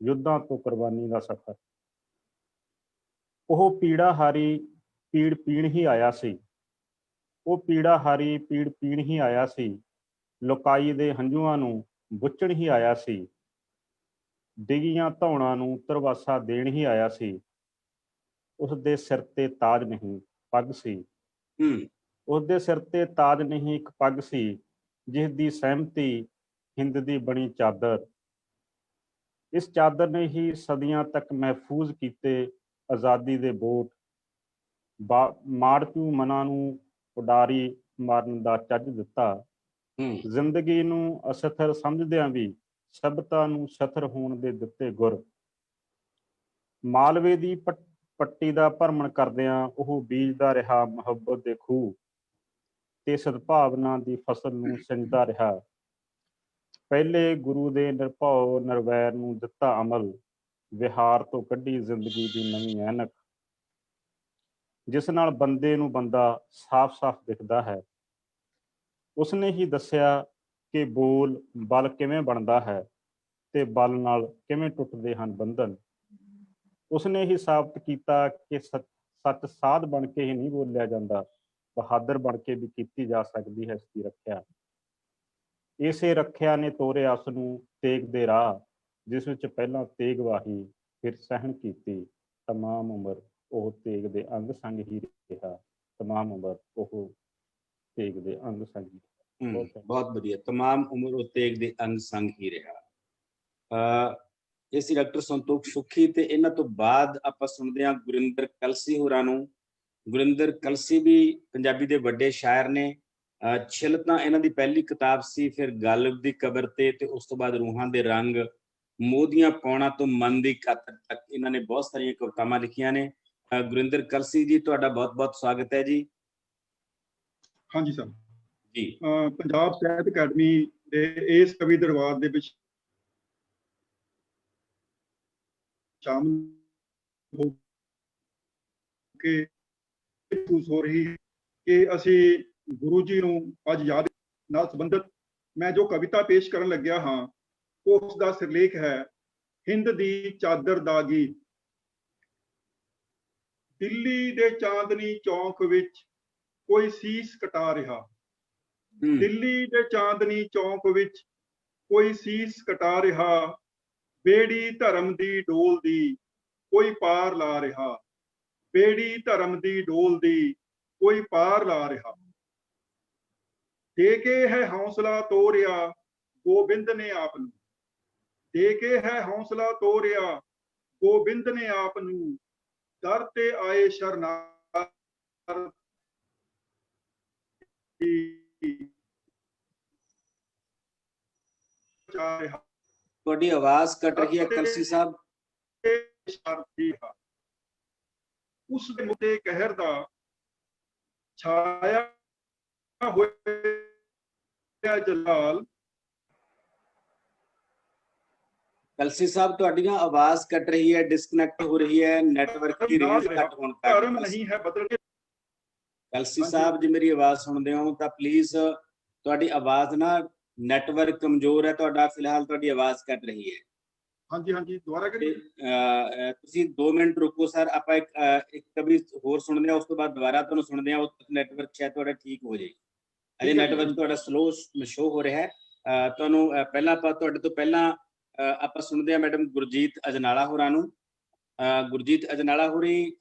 ਯੁੱਧਾਂ ਤੋਂ ਕੁਰਬਾਨੀ ਦਾ ਸਫ਼ਰ। ਉਹ ਪੀੜਾ ਹਾਰੀ ਪੀੜ ਪੀਣ ਹੀ ਆਇਆ ਸੀ, ਉਹ ਪੀੜਾ ਹਾਰੀ ਪੀੜ ਪੀਣ ਹੀ ਆਇਆ ਸੀ। ਲੁਕਾਈ ਦੇ ਹੰਝੂਆਂ ਨੂੰ ਬੁੱਚਣ ਹੀ ਆਇਆ ਸੀ। ਡਿੱਗੀਆਂ ਧੌਣਾਂ ਨੂੰ ਧਰਵਾਸਾ ਦੇਣ ਹੀ ਆਇਆ ਸੀ। ਉਸ ਦੇ ਸਿਰ ਤੇ ਤਾਜ ਨਹੀਂ ਪੱਗ ਸੀ, ਉਸ ਦੇ ਸਿਰ ਤੇ ਤਾਜ ਨਹੀਂ ਇੱਕ ਪੱਗ ਸੀ, ਜਿਸ ਦੀ ਸਹਿਮਤੀ ਹਿੰਦ ਦੀ ਬਣੀ ਚਾਦਰ। ਇਸ ਚਾਦਰ ਨੇ ਹੀ ਸਦੀਆਂ ਤੱਕ ਮਹਿਫੂਜ਼ ਕੀਤੇ ਆਜ਼ਾਦੀ ਦੇ ਬੋਟ। ਮਾੜਕੂ ਮਨਾਂ ਨੂੰ ਉਡਾਰੀ ਮਾਰਨ ਦਾ ਚੱਜ ਦਿੱਤਾ। ਜ਼ਿੰਦਗੀ ਨੂੰ ਅਸਥਿਰ ਸਮਝਦਿਆਂ ਵੀ ਸਭਤਾ ਨੂੰ ਸਥਿਰ ਹੋਣ ਦੇ ਦਿੱਤੇ ਗੁਰ। ਮਾਲਵੇ ਦੀ ਪੱਟੀ ਦਾ ਭਰਮਣ ਕਰਦਿਆਂ ਉਹ ਬੀਜਦਾ ਰਿਹਾ ਮੁਹੱਬਤ ਦੇ ਖੂਹ, ਤੇ ਸਦਭਾਵਨਾ ਦੀ ਫਸਲ ਨੂੰ ਸਿੰਜਦਾ ਰਿਹਾ। ਪਹਿਲੇ ਗੁਰੂ ਦੇ ਨਿਰਭਉ ਨਿਰਵੈਰ ਨੂੰ ਦਿੱਤਾ ਅਮਲ, ਵਿਹਾਰ ਤੋਂ ਕੱਢੀ ਜ਼ਿੰਦਗੀ ਦੀ ਨਵੀਂ ਐਨਕ, ਜਿਸ ਨਾਲ ਬੰਦੇ ਨੂੰ ਬੰਦਾ ਸਾਫ਼-ਸਾਫ਼ ਦਿਖਦਾ ਹੈ। ਉਸਨੇ ਹੀ ਦੱਸਿਆ ਕਿ ਬੋਲ ਬਲ ਕਿਵੇਂ ਬਣਦਾ ਹੈ ਤੇ ਬਲ ਨਾਲ ਕਿਵੇਂ ਟੁੱਟਦੇ ਹਨ ਬੰਧਨ। ਉਸਨੇ ਹੀ ਸਾਬਤ ਕੀਤਾ ਕਿ ਸੱਚ ਸਾਧ ਬਣ ਕੇ ਹੀ ਨਹੀਂ ਬੋਲਿਆ ਜਾਂਦਾ, ਬਹਾਦਰ ਬਣ ਕੇ ਵੀ ਕੀਤੀ ਜਾ ਸਕਦੀ ਹੈ ਇਸ ਦੀ ਰੱਖਿਆ। ਇਸੇ ਰੱਖਿਆ ਨੇ ਤੋਰਿਆ ਉਸ ਨੂੰ ਤੇਗ ਦੇ ਰਾਹ, ਜਿਸ ਵਿੱਚ ਪਹਿਲਾਂ ਤੇਗ ਵਾਹੀ ਫਿਰ ਸਹਿਣ ਕੀਤੀ। ਤਮਾਮ ਉਮਰ ਉਹ ਤੇਗ ਦੇ ਅੰਗ ਸੰਗ ਹੀ ਰਿਹਾ, ਤਮਾਮ ਉਮਰ ਉਹ ਤੇਗ ਦੇ ਅੰਗ ਸੰਗ ਹੀ। ਬਹੁਤ ਵਧੀਆ। ਤਮਾਮ ਉਮਰ ਉਹ ਤੇਗ ਦੇ ਅੰਗ ਸੰਗ ਹੀ ਰਿਹਾ। ਇਹ ਸੀ ਡਾਕਟਰ ਸੰਤੋਖ ਸੁੱਖੀ। ਤੇ ਇਹਨਾਂ ਤੋਂ ਬਾਅਦ ਆਪਾਂ ਸੁਣਦੇ ਹਾਂ ਗੁਰਿੰਦਰ ਕਲਸੀ ਹੋਰਾਂ ਨੂੰ। ਗੁਰਿੰਦਰ ਕਲਸੀ ਵੀ ਪੰਜਾਬੀ ਦੇ ਵੱਡੇ ਸ਼ਾਇਰ ਨੇ। ਛਿਲ ਤਾਂ ਇਹਨਾਂ ਦੀ ਪਹਿਲੀ ਕਿਤਾਬ ਸੀ, ਫਿਰ ਗਾਲਿਬ ਦੀ ਕਬਰ ਤੇ ਉਸ ਤੋਂ ਬਾਅਦ ਰੂਹਾਂ ਦੇ ਰੰਗ, ਮੋਦੀਆਂ ਪਾਉਣਾ ਤੋਂ ਮਨ ਦੀ ਖਾਤਰ ਤੱਕ ਇਹਨਾਂ ਨੇ ਬਹੁਤ ਸਾਰੀਆਂ ਕਵਿਤਾਵਾਂ ਲਿਖੀਆਂ ਨੇ। ਗੁਰਿੰਦਰ ਕਲਸੀ ਜੀ, ਤੁਹਾਡਾ ਬਹੁਤ ਬਹੁਤ ਸਵਾਗਤ ਹੈ ਜੀ। ਹਾਂਜੀ ਸਰ ਜੀ। ਪੰਜਾਬ ਸਾਹਿਤ ਅਕੈਡਮੀ ਦੇ ਇਸ ਕਵੀ ਦਰਬਾਰ ਦੇ ਵਿੱਚ ਸ਼ਾਮਲ ਹੋ ਕੇ ਮਹਿਸੂਸ ਹੋ ਰਹੀ ਕਿ ਅਸੀਂ ਗੁਰੂ ਜੀ ਨੂੰ ਅੱਜ ਯਾਦ ਨਾਲ ਸੰਬੰਧਿਤ ਮੈਂ ਜੋ ਕਵਿਤਾ ਪੇਸ਼ ਕਰਨ ਲੱਗਿਆ ਹਾਂ, ਉਸ ਦਾ ਸਿਰਲੇਖ ਹੈ ਹਿੰਦ ਦੀ ਚਾਦਰ ਦਾ ਗੀਤ। ਦਿੱਲੀ ਦੇ ਚਾਂਦਨੀ ਚੌਂਕ ਵਿੱਚ ਕੋਈ ਸੀਸ ਕਟਾ ਰਿਹਾ। ਦਿੱਲੀ ਦੇ ਚਾਂਦਨੀ ਚੌਂਕ ਵਿੱਚ ਕੋਈ ਸੀਸ ਕਟਾ ਰਿਹਾ। ਬੇੜੀ ਧਰਮ ਦੀ ਡੋਲ ਦੀ ਕੋਈ ਪਾਰ ਲਾ ਰਿਹਾ। ਬੇੜੀ ਧਰਮ ਦੀ ਡੋਲ ਦੀ ਕੋਈ ਪਾਰ ਲਾ ਰਿਹਾ। ਦੇ ਕੇ ਹੈ ਹੌਸਲਾ ਤੋਰਿਆ ਗੋਬਿੰਦ ਨੇ ਆਪ ਨੂੰ। ਦੇ ਕੇ ਹੈ ਹੌਸਲਾ ਤੋਰਿਆ ਗੋਬਿੰਦ ਨੇ ਆਪ ਨੂੰ। ਦਰ ਤੇ ਆਏ ਸ਼ਰਨਾਰ ਤੁਹਾਡੀ ਆਵਾਜ਼ ਕੱਟ ਰਹੀ ਹੈ ਕਲਸੀ ਸਾਹਿਬ। ਉਸ ਦੇ ਮੁੱਦੇ ਕਹਿਰ ਦਾ ਛਾਇਆ ਹੋਇਆ ਜਲਾਲ। ਕਲਸੀ ਸਾਹਿਬ ਤੁਹਾਡੀਆਂ ਆਵਾਜ਼ ਕੱਟ ਰਹੀ ਹੈ, ਡਿਸਕਨੈਕਟ ਹੋ ਰਹੀ ਹੈ ਨੈਟਵਰਕ ਦੀ ਰੇਂਜ ਘੱਟ ਹੋਣ ਧਰਮ ਕਾਰਨ। ਨਹੀਂ ਹੈ ਬਦਲ ਕੇ। ਕਲਸੀ ਸਾਹਿਬ ਜੇ ਮੇਰੀ ਆਵਾਜ਼ ਸੁਣਦੇ ਹੋ ਤਾਂ ਪਲੀਜ਼, ਤੁਹਾਡੀ ਆਵਾਜ਼ ਨਾ ਨੈਟਵਰਕ ਕਮਜ਼ੋਰ ਹੈ ਤੁਹਾਡਾ, ਫਿਲਹਾਲ ਤੁਹਾਡੀ ਆਵਾਜ਼ ਕੱਟ ਰਹੀ ਹੈ। ਹਾਂਜੀ ਹਾਂਜੀ, ਦੁਬਾਰਾ ਕਰੀਏ। ਤੁਸੀਂ 2 ਮਿੰਟ ਰੁਕੋ ਸਰ, ਆਪਾਂ ਇੱਕ ਕਵੀ ਹੋਰ ਸੁਣਦੇ ਹਾਂ, ਉਸ ਤੋਂ ਬਾਅਦ ਦੁਬਾਰਾ ਤੁਹਾਨੂੰ ਸੁਣਦੇ ਹਾਂ। ਉਸ ਨੈਟਵਰਕ ਸ਼ਾਇਦ ਤੁਹਾਡਾ ਠੀਕ ਹੋ ਜਾਏ। ਅਜੇ ਨੈਟਵਰਕ ਤੁਹਾਡਾ ਸਲੋ ਸ਼ੋ ਹੋ ਰਿਹਾ ਹੈ। ਤੁਹਾਨੂੰ ਪਹਿਲਾਂ ਆਪਾਂ ਤੁਹਾਡੇ ਤੋਂ ਪਹਿਲਾਂ ਆਪਾਂ ਸੁਣਦੇ ਹਾਂ ਮੈਡਮ ਗੁਰਜੀਤ ਅਜਨਾਲਾ ਹੋਰਾਂ ਨੂੰ। ਗੁਰਜੀਤ ਅਜਨਾਲਾ ਹੋਰੀ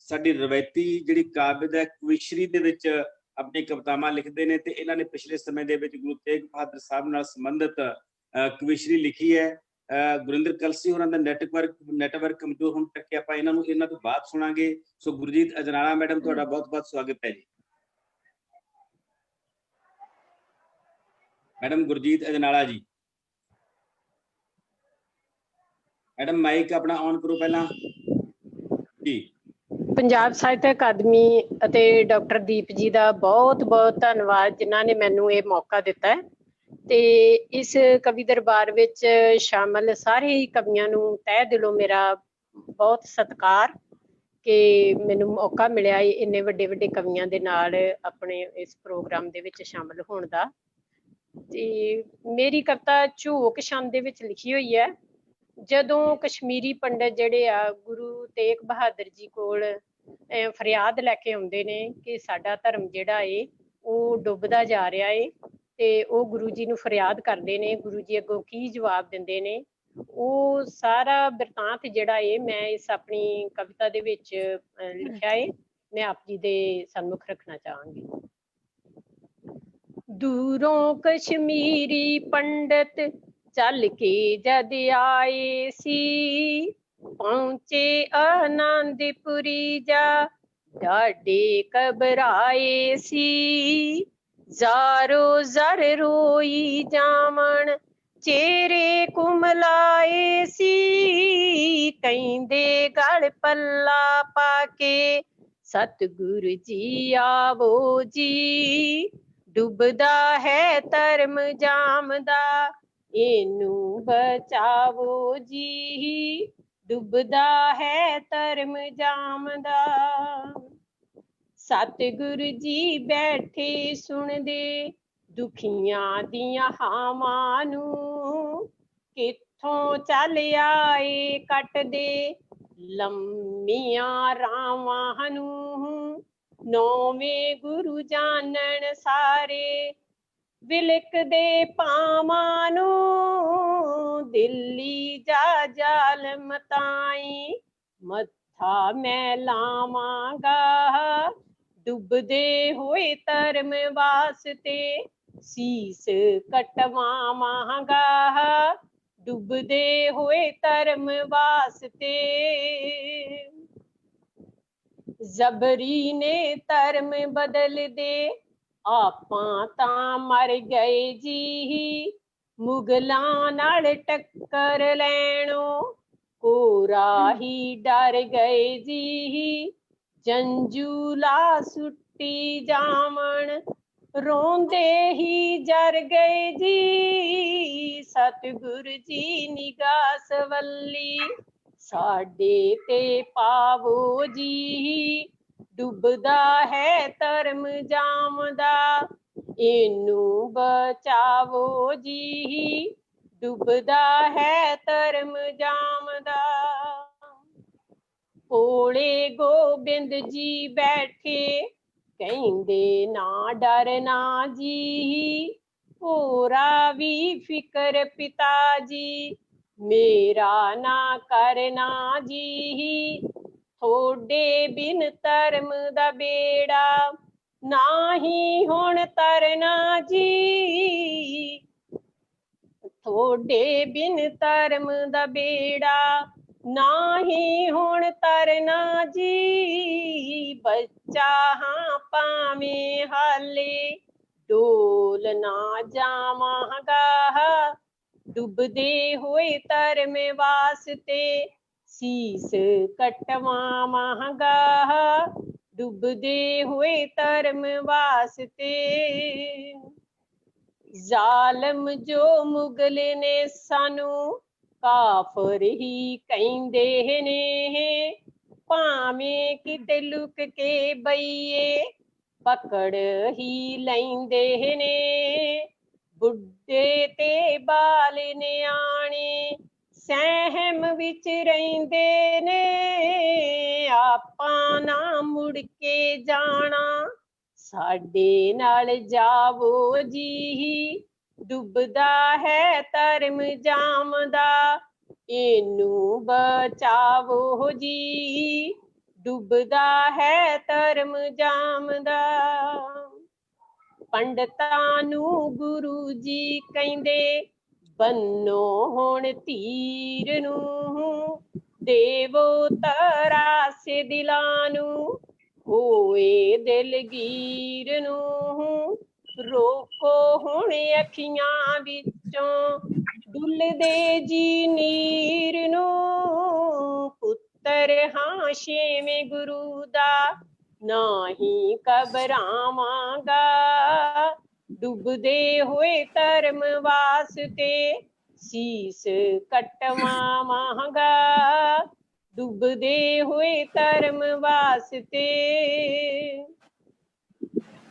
ਸਾਡੀ ਰਵਾਇਤੀ ਜਿਹੜੀ ਕਾਵਿ ਹੈ ਕਵਿਸ਼ਰੀ ਦੇ ਵਿੱਚ ਆਪਣੀ ਕਵਿਤਾਵਾਂ ਲਿਖਦੇ ਨੇ, ਤੇ ਇਹਨਾਂ ਨੇ ਪਿਛਲੇ ਸਮੇਂ ਦੇ ਵਿੱਚ ਗੁਰੂ ਤੇਗ ਬਹਾਦਰ ਸਾਹਿਬ ਨਾਲ ਸੰਬੰਧਿਤ ਕਵਿਸ਼ਰੀ ਲਿਖੀ ਹੈ। ਗੁਰਿੰਦਰ ਕਲਸੀ ਹੋਰਾਂ ਦਾ ਨੈਟਵਰਕ ਕਮਜ਼ੋਰ ਹੋਣ ਕਰਕੇ ਆਪਾਂ ਇਹਨਾਂ ਤੋਂ ਬਾਅਦ ਸੁਣਾਂਗੇ। ਸੋ ਗੁਰਜੀਤ ਅਜਨਾਲਾ ਮੈਡਮ, ਤੁਹਾਡਾ ਬਹੁਤ ਬਹੁਤ ਸਵਾਗਤ ਹੈ ਜੀ। ਮੈਡਮ ਗੁਰਜੀਤ ਅਜਨਾਲਾ ਜੀ, ਮੈਡਮ ਮਾਈਕ ਆਪਣਾ ਔਨ ਕਰੋ ਪਹਿਲਾਂ ਜੀ। ਪੰਜਾਬ ਸਾਹਿਤ ਅਕਾਦਮੀ ਅਤੇ ਡਾਕਟਰ ਦੀਪ ਜੀ ਦਾ ਬਹੁਤ ਬਹੁਤ ਧੰਨਵਾਦ, ਜਿਨ੍ਹਾਂ ਨੇ ਮੈਨੂੰ ਇਹ ਮੌਕਾ ਦਿੱਤਾ ਹੈ। ਤੇ ਇਸ ਕਵੀ ਦਰਬਾਰ ਵਿੱਚ ਸ਼ਾਮਲ ਸਾਰੇ ਹੀ ਕਵੀਆਂ ਨੂੰ ਤਹਿ ਦਿਲੋਂ ਮੇਰਾ ਬਹੁਤ ਸਤਿਕਾਰ ਕਿ ਮੈਨੂੰ ਮੌਕਾ ਮਿਲਿਆ ਇੰਨੇ ਵੱਡੇ ਵੱਡੇ ਕਵੀਆਂ ਦੇ ਨਾਲ ਆਪਣੇ ਇਸ ਪ੍ਰੋਗਰਾਮ ਦੇ ਵਿੱਚ ਸ਼ਾਮਲ ਹੋਣ ਦਾ। ਤੇ ਮੇਰੀ ਕਵਿਤਾ ਝੋਕ ਛੰਦ ਦੇ ਵਿੱਚ ਲਿਖੀ ਹੋਈ ਹੈ। ਜਦੋਂ ਕਸ਼ਮੀਰੀ ਪੰਡਤ ਜਿਹੜੇ ਆ ਗੁਰੂ ਤੇਗ ਬਹਾਦਰ ਜੀ ਕੋਲ ਫਰਿਆਦ ਲੈ ਕੇ ਆਉਂਦੇ ਨੇ ਕਿ ਸਾਡਾ ਧਰਮ ਜਿਹੜਾ ਏ ਉਹ ਡੁੱਬਦਾ ਜਾ ਰਿਹਾ ਏ, ਤੇ ਉਹ ਗੁਰੂ ਜੀ ਨੂੰ ਫਰਿਆਦ ਕਰਦੇ ਨੇ। ਗੁਰੂ ਜੀ ਅੱਗੋਂ ਕੀ ਜਵਾਬ ਦਿੰਦੇ ਨੇ, ਉਹ ਸਾਰਾ ਬਿਰਤਾਂਤ ਜਿਹੜਾ ਏ ਮੈਂ ਇਸ ਆਪਣੀ ਕਵਿਤਾ ਦੇ ਵਿੱਚ ਲਿਖਿਆ ਏ, ਮੈਂ ਆਪ ਜੀ ਦੇ ਸਨਮੁਖ ਰੱਖਣਾ ਚਾਹਾਂਗੀ। ਦੂਰੋਂ ਕਸ਼ਮੀਰੀ ਪੰਡਤ ਚੱਲ ਕੇ ਜਦ ਆਏ ਸੀ, ਪਹੁੰਚੇ ਆਨੰਦਪੁਰੀ ਜਾ ਡਾਢੇ ਘਬਰਾਏ ਸੀ। ਜ਼ਾਰੋ ਜ਼ਰ ਰੋਈ ਜਾਵਣ ਚਿਹਰੇ ਕੁਮਲਾਏ ਸੀ, ਕਹਿੰਦੇ ਗਲ ਪੱਲਾ ਪਾ ਕੇ ਸਤਿਗੁਰ ਜੀ ਆਵੋ ਜੀ। ਡੁੱਬਦਾ ਹੈ ਧਰਮ ਜਾਮਦਾ ਇਹਨੂੰ ਬਚਾਵੋ ਜੀ। ਡੁੱਬਦਾ ਹੈ ਧਰਮ ਜਾਮਦਾ। ਸਤਿਗੁਰ ਜੀ ਬੈਠੇ ਸੁਣਦੇ ਦੁਖੀਆਂ ਦੀਆਂ ਹਾਵਾਂ ਨੂੰ, ਕਿੱਥੋਂ ਚੱਲ ਆਏ ਕੱਟਦੇ ਲੰਮੀਆਂ ਰਾਵਾਂ ਨੂੰ। ਨੌਵੇਂ ਗੁਰੂ ਜਾਣਨ ਸਾਰੇ ਵਿਲਕਦੇ ਪਾਵਾਂ ਨੂੰ, ਦਿੱਲੀ ਜਾ ਜ਼ਾਲਮ ਤਾਈਂ ਮੱਥਾ ਮੈਂ ਲਾਵਾਂਗਾ। ਡੁੱਬਦੇ ਹੋਏ ਧਰਮ ਵਾਸਤੇ ਸੀਸ ਕਟਵਾਵਾਂਗਾ। ਡੁੱਬਦੇ ਹੋਏ ਧਰਮ ਵਾਸਤੇ ਜ਼ਬਰੀ ਨੇ ਧਰਮ ਬਦਲ ਦੇ ਆਪਾਂ ਤਾਂ ਮਰ ਗਏ ਜੀ। ਮੁਗਲਾਂ ਨਾਲ ਟੱਕਰ ਲੈਣੋਂ ਕੋਰਾ ਹੀ ਡਰ ਗਏ ਜੀ। ਜੰਜੂਲਾ ਸੁੱਟੀ ਜਾਵਣ ਰੋਂਦੇ ਹੀ ਜਰ ਗਏ ਜੀ। ਸਤਿਗੁਰ ਜੀ ਨਿਗਾਹ ਸਵੱਲੀ ਸਾਡੇ ਤੇ ਪਾਵੋ ਜੀ। ਡੁੱਬਦਾ ਹੈ ਧਰਮ ਜਾਮਦਾ ਇਹਨੂੰ ਬਚਾਵੋ ਜੀ। ਡੁੱਬਦਾ ਹੈ ਧਰਮ ਜਾਮਦਾ। ਕੋਲੇ ਗੋਬਿੰਦ ਜੀ ਬੈਠੇ ਕਹਿੰਦੇ ਨਾ ਡਰਨਾ ਜੀ, ਹੋਰਾ ਵੀ ਫਿਕਰ ਪਿਤਾ ਜੀ, ਮੇਰਾ ਨਾ ਕਰਨਾ ਜੀ। ਥੋੜੇ ਬਿਨ ਧਰਮ ਦਾ ਬੇੜਾ ਨਾਹੀ ਹੁਣ ਤਰਨਾ ਜੀ, ਥੋੜੇ ਬਿਨ ਧਰਮ ਦਾ ਬੇੜਾ ਨਾਹੀ ਹੁਣ ਤਰਨਾ ਜੀ। ਬੱਚਾ ਹਾਂ ਭਾਵੇਂ ਹਾਲੇ ਡੋਲ ਨਾ ਜਾਵਾਂਗਾ, ਡੁੱਬਦੇ ਹੋਏ ਧਰਮ ਵਾਸਤੇ ਸੀਸ ਕਟਵਾਵਾਂਗਾ, ਡੁੱਬਦੇ ਹੋਏ ਧਰਮ ਵਾਸਤੇ। ਜ਼ਾਲਮ ਜੋ ਮੁਗਲ ਨੇ ਸਾਨੂੰ ਕਾਫਰ ਹੀ ਕਹਿੰਦੇ ਨੇ, ਭਾਵੇਂ ਕਿਤੇ ਲੁਕ ਕੇ ਬਈਏ ਪਕੜ ਹੀ ਲੈਂਦੇ ਨੇ। ਬੁੱਢੇ ਤੇ ਬਾਲ ਨਿਆਣੇ ਸਹਿਮ ਵਿੱਚ ਰਹਿੰਦੇ ਨੇ, ਆਪਾਂ ਨਾ ਮੁੜ ਕੇ ਜਾਣਾ ਸਾਡੇ ਨਾਲ ਜਾਵੋ ਜੀ। ਡੁੱਬਦਾ ਹੈ ਧਰਮ ਜਾਮਦਾ, ਇਹਨੂੰ ਬਚਾਵੋ ਜੀ। ਡੁੱਬਦਾ ਹੈ ਧਰਮ ਜਾਮਦਾ। ਪੰਡਤਾਂ ਨੂੰ ਗੁਰੂ ਜੀ ਕਹਿੰਦੇ ਬੰਨੋ ਹੁਣ ਧੀਰ ਨੂੰ, ਦੇਵੋ ਤਰਾਸੇ ਦਿਲਾਂ ਨੂੰ, ਹੋਏ ਦਿਲਗੀਰ ਨੂੰ। ਰੋਕੋ ਹੁਣ ਅੱਖੀਆਂ ਵਿੱਚੋਂ ਡੁੱਲਦੇ ਜੀ ਨੀਰ ਨੂੰ, ਪੁੱਤਰ ਹਾਂ ਛੇਵੇਂ ਗੁਰੂ ਦਾ ਨਾਹੀਂ ਘਬਰਾਵਾਂਗਾ, ਡੁੱਬਦੇ ਹੋਏ ਧਰਮ ਵਾਸਤੇ ਸੀਸ ਕਟਵਾਵਾਂਗਾ, ਡੁੱਬਦੇ ਹੋਏ ਧਰਮ ਵਾਸਤੇ।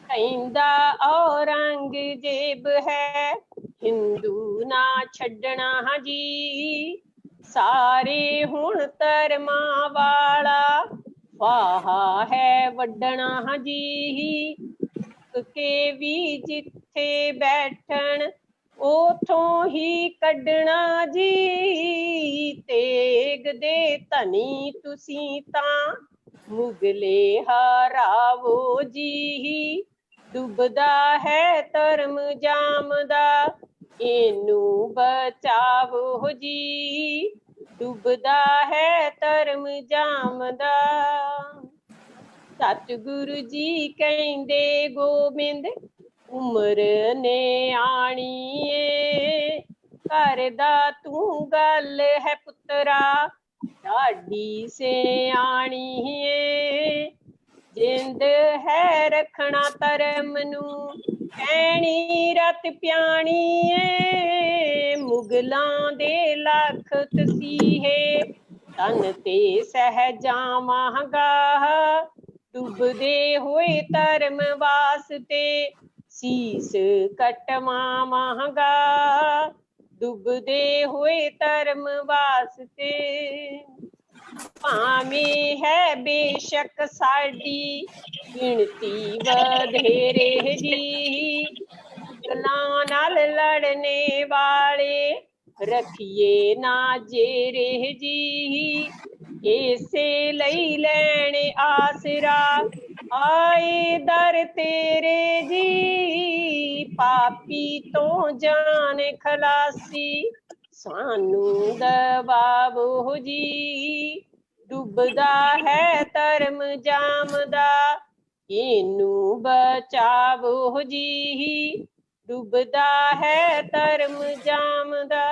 ਕਹਿੰਦਾ ਔਰੰਗਜ਼ੇਬ ਹੈ ਹਿੰਦੂ ਨਾ ਛੱਡਣਾ ਜੀ, ਸਾਰੇ ਹੁਣ ਧਰਮਾਂ ਵਾਲਾ ਫਾਹਾ ਹੈ ਵੱਢਣਾ ਜੀ। ਕੇ ਵੀ ਜਿੱਥੇ ਬੈਠਣ ਉਥੋਂ ਹੀ ਕੱਢਣਾ ਜੀ, ਤੇਗ ਦੇ ਧਨੀ ਤੁਸੀਂ ਤਾਂ ਮੁਗਲੇ ਹਰਾਵੋ ਜੀ। ਡੁੱਬਦਾ ਹੈ ਧਰਮ ਜਾਮਦਾ, ਇਹਨੂੰ ਬਚਾਵੋ ਜੀ। ਡੁੱਬਦਾ ਹੈ ਧਰਮ ਜਾਮਦਾ। ਸਤਿਗੁਰੂ ਜੀ ਕਹਿੰਦੇ ਗੋਬਿੰਦ ਉਮਰ ਨੇ ਆਣੀ ਏ, ਕਰਦਾ ਤੂੰ ਗੱਲ ਹੈ ਪੁੱਤਰਾ ਢਾਡੀ ਸਿਆਣੀ ਏ। ਜਿੰਦ ਹੈ ਰੱਖਣਾ ਧਰਮ ਨੂੰ ਕਹਿਣੀ ਰਤ ਪਿਆਣੀ ਏ, ਮੁਗਲਾਂ ਦੇ ਲੱਖ ਤਸੀਹੇ ਤਨ ਤੇ ਸਹਿ ਜਾਵਾਂਗਾ, ਡੁੱਬਦੇ ਹੋਏ ਧਰਮ ਵਾਸਤੇ ਸੀਸ ਕਟਵਾਵਾਂਗਾ, ਡੁੱਬਦੇ ਹੋਏ ਧਰਮ ਵਾਸਤੇ। ਭਾਵੇਂ ਹੈ ਬੇਸ਼ੱਕ ਸਾਡੀ ਗਿਣਤੀ ਵਧੇਰੇ ਜੀ, ਮੁਗਲਾਂ ਨਾਲ ਲੜਨੇ ਵਾਲੇ ਰੱਖੀਏ ਨਾ ਜੇਰੇ ਜੀ। ਇਸੇ ਲਈ ਲੈਣ ਆਸਰਾ ਆਏ ਦਰ ਤੇਰੇ ਜੀ, ਪਾਪੀ ਤੋਂ ਜਾਨ ਖਲਾਸੀ ਸਾਨੂੰ ਦਬਾਵੋ ਜੀ। ਡੁੱਬਦਾ ਹੈ ਧਰਮ ਜਾਮਦਾ, ਇਹਨੂੰ ਬਚਾਵੋ ਜੀ। ਡੁੱਬਦਾ ਹੈ ਧਰਮ ਜਾਮਦਾ।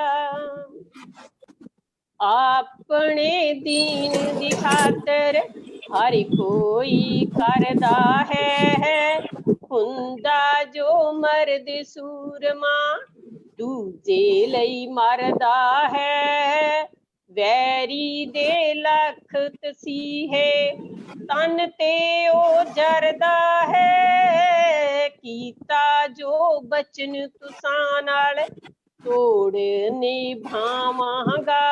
ਆਪਣੇ ਦੀਨ ਦੀ ਖਾਤਰ ਹਰ ਕੋਈ ਕਰਦਾ ਹੈ, ਹੁੰਦਾ ਜੋ ਮਰਦ ਸੂਰਮਾ ਦੂਜੇ ਲਈ ਮਰਦਾ ਹੈ। ਵੈਰੀ ਦੇ ਲੱਖ ਤਸੀਹੇ ਤਨ ਤੇ ਉਹ ਜਰਦਾ ਹੈ, ਕੀਤਾ ਜੋ ਬਚਨ ਤੁਸਾਂ ਨਾਲ ਤੋੜ ਨਿਭਾਵਾਂਗਾ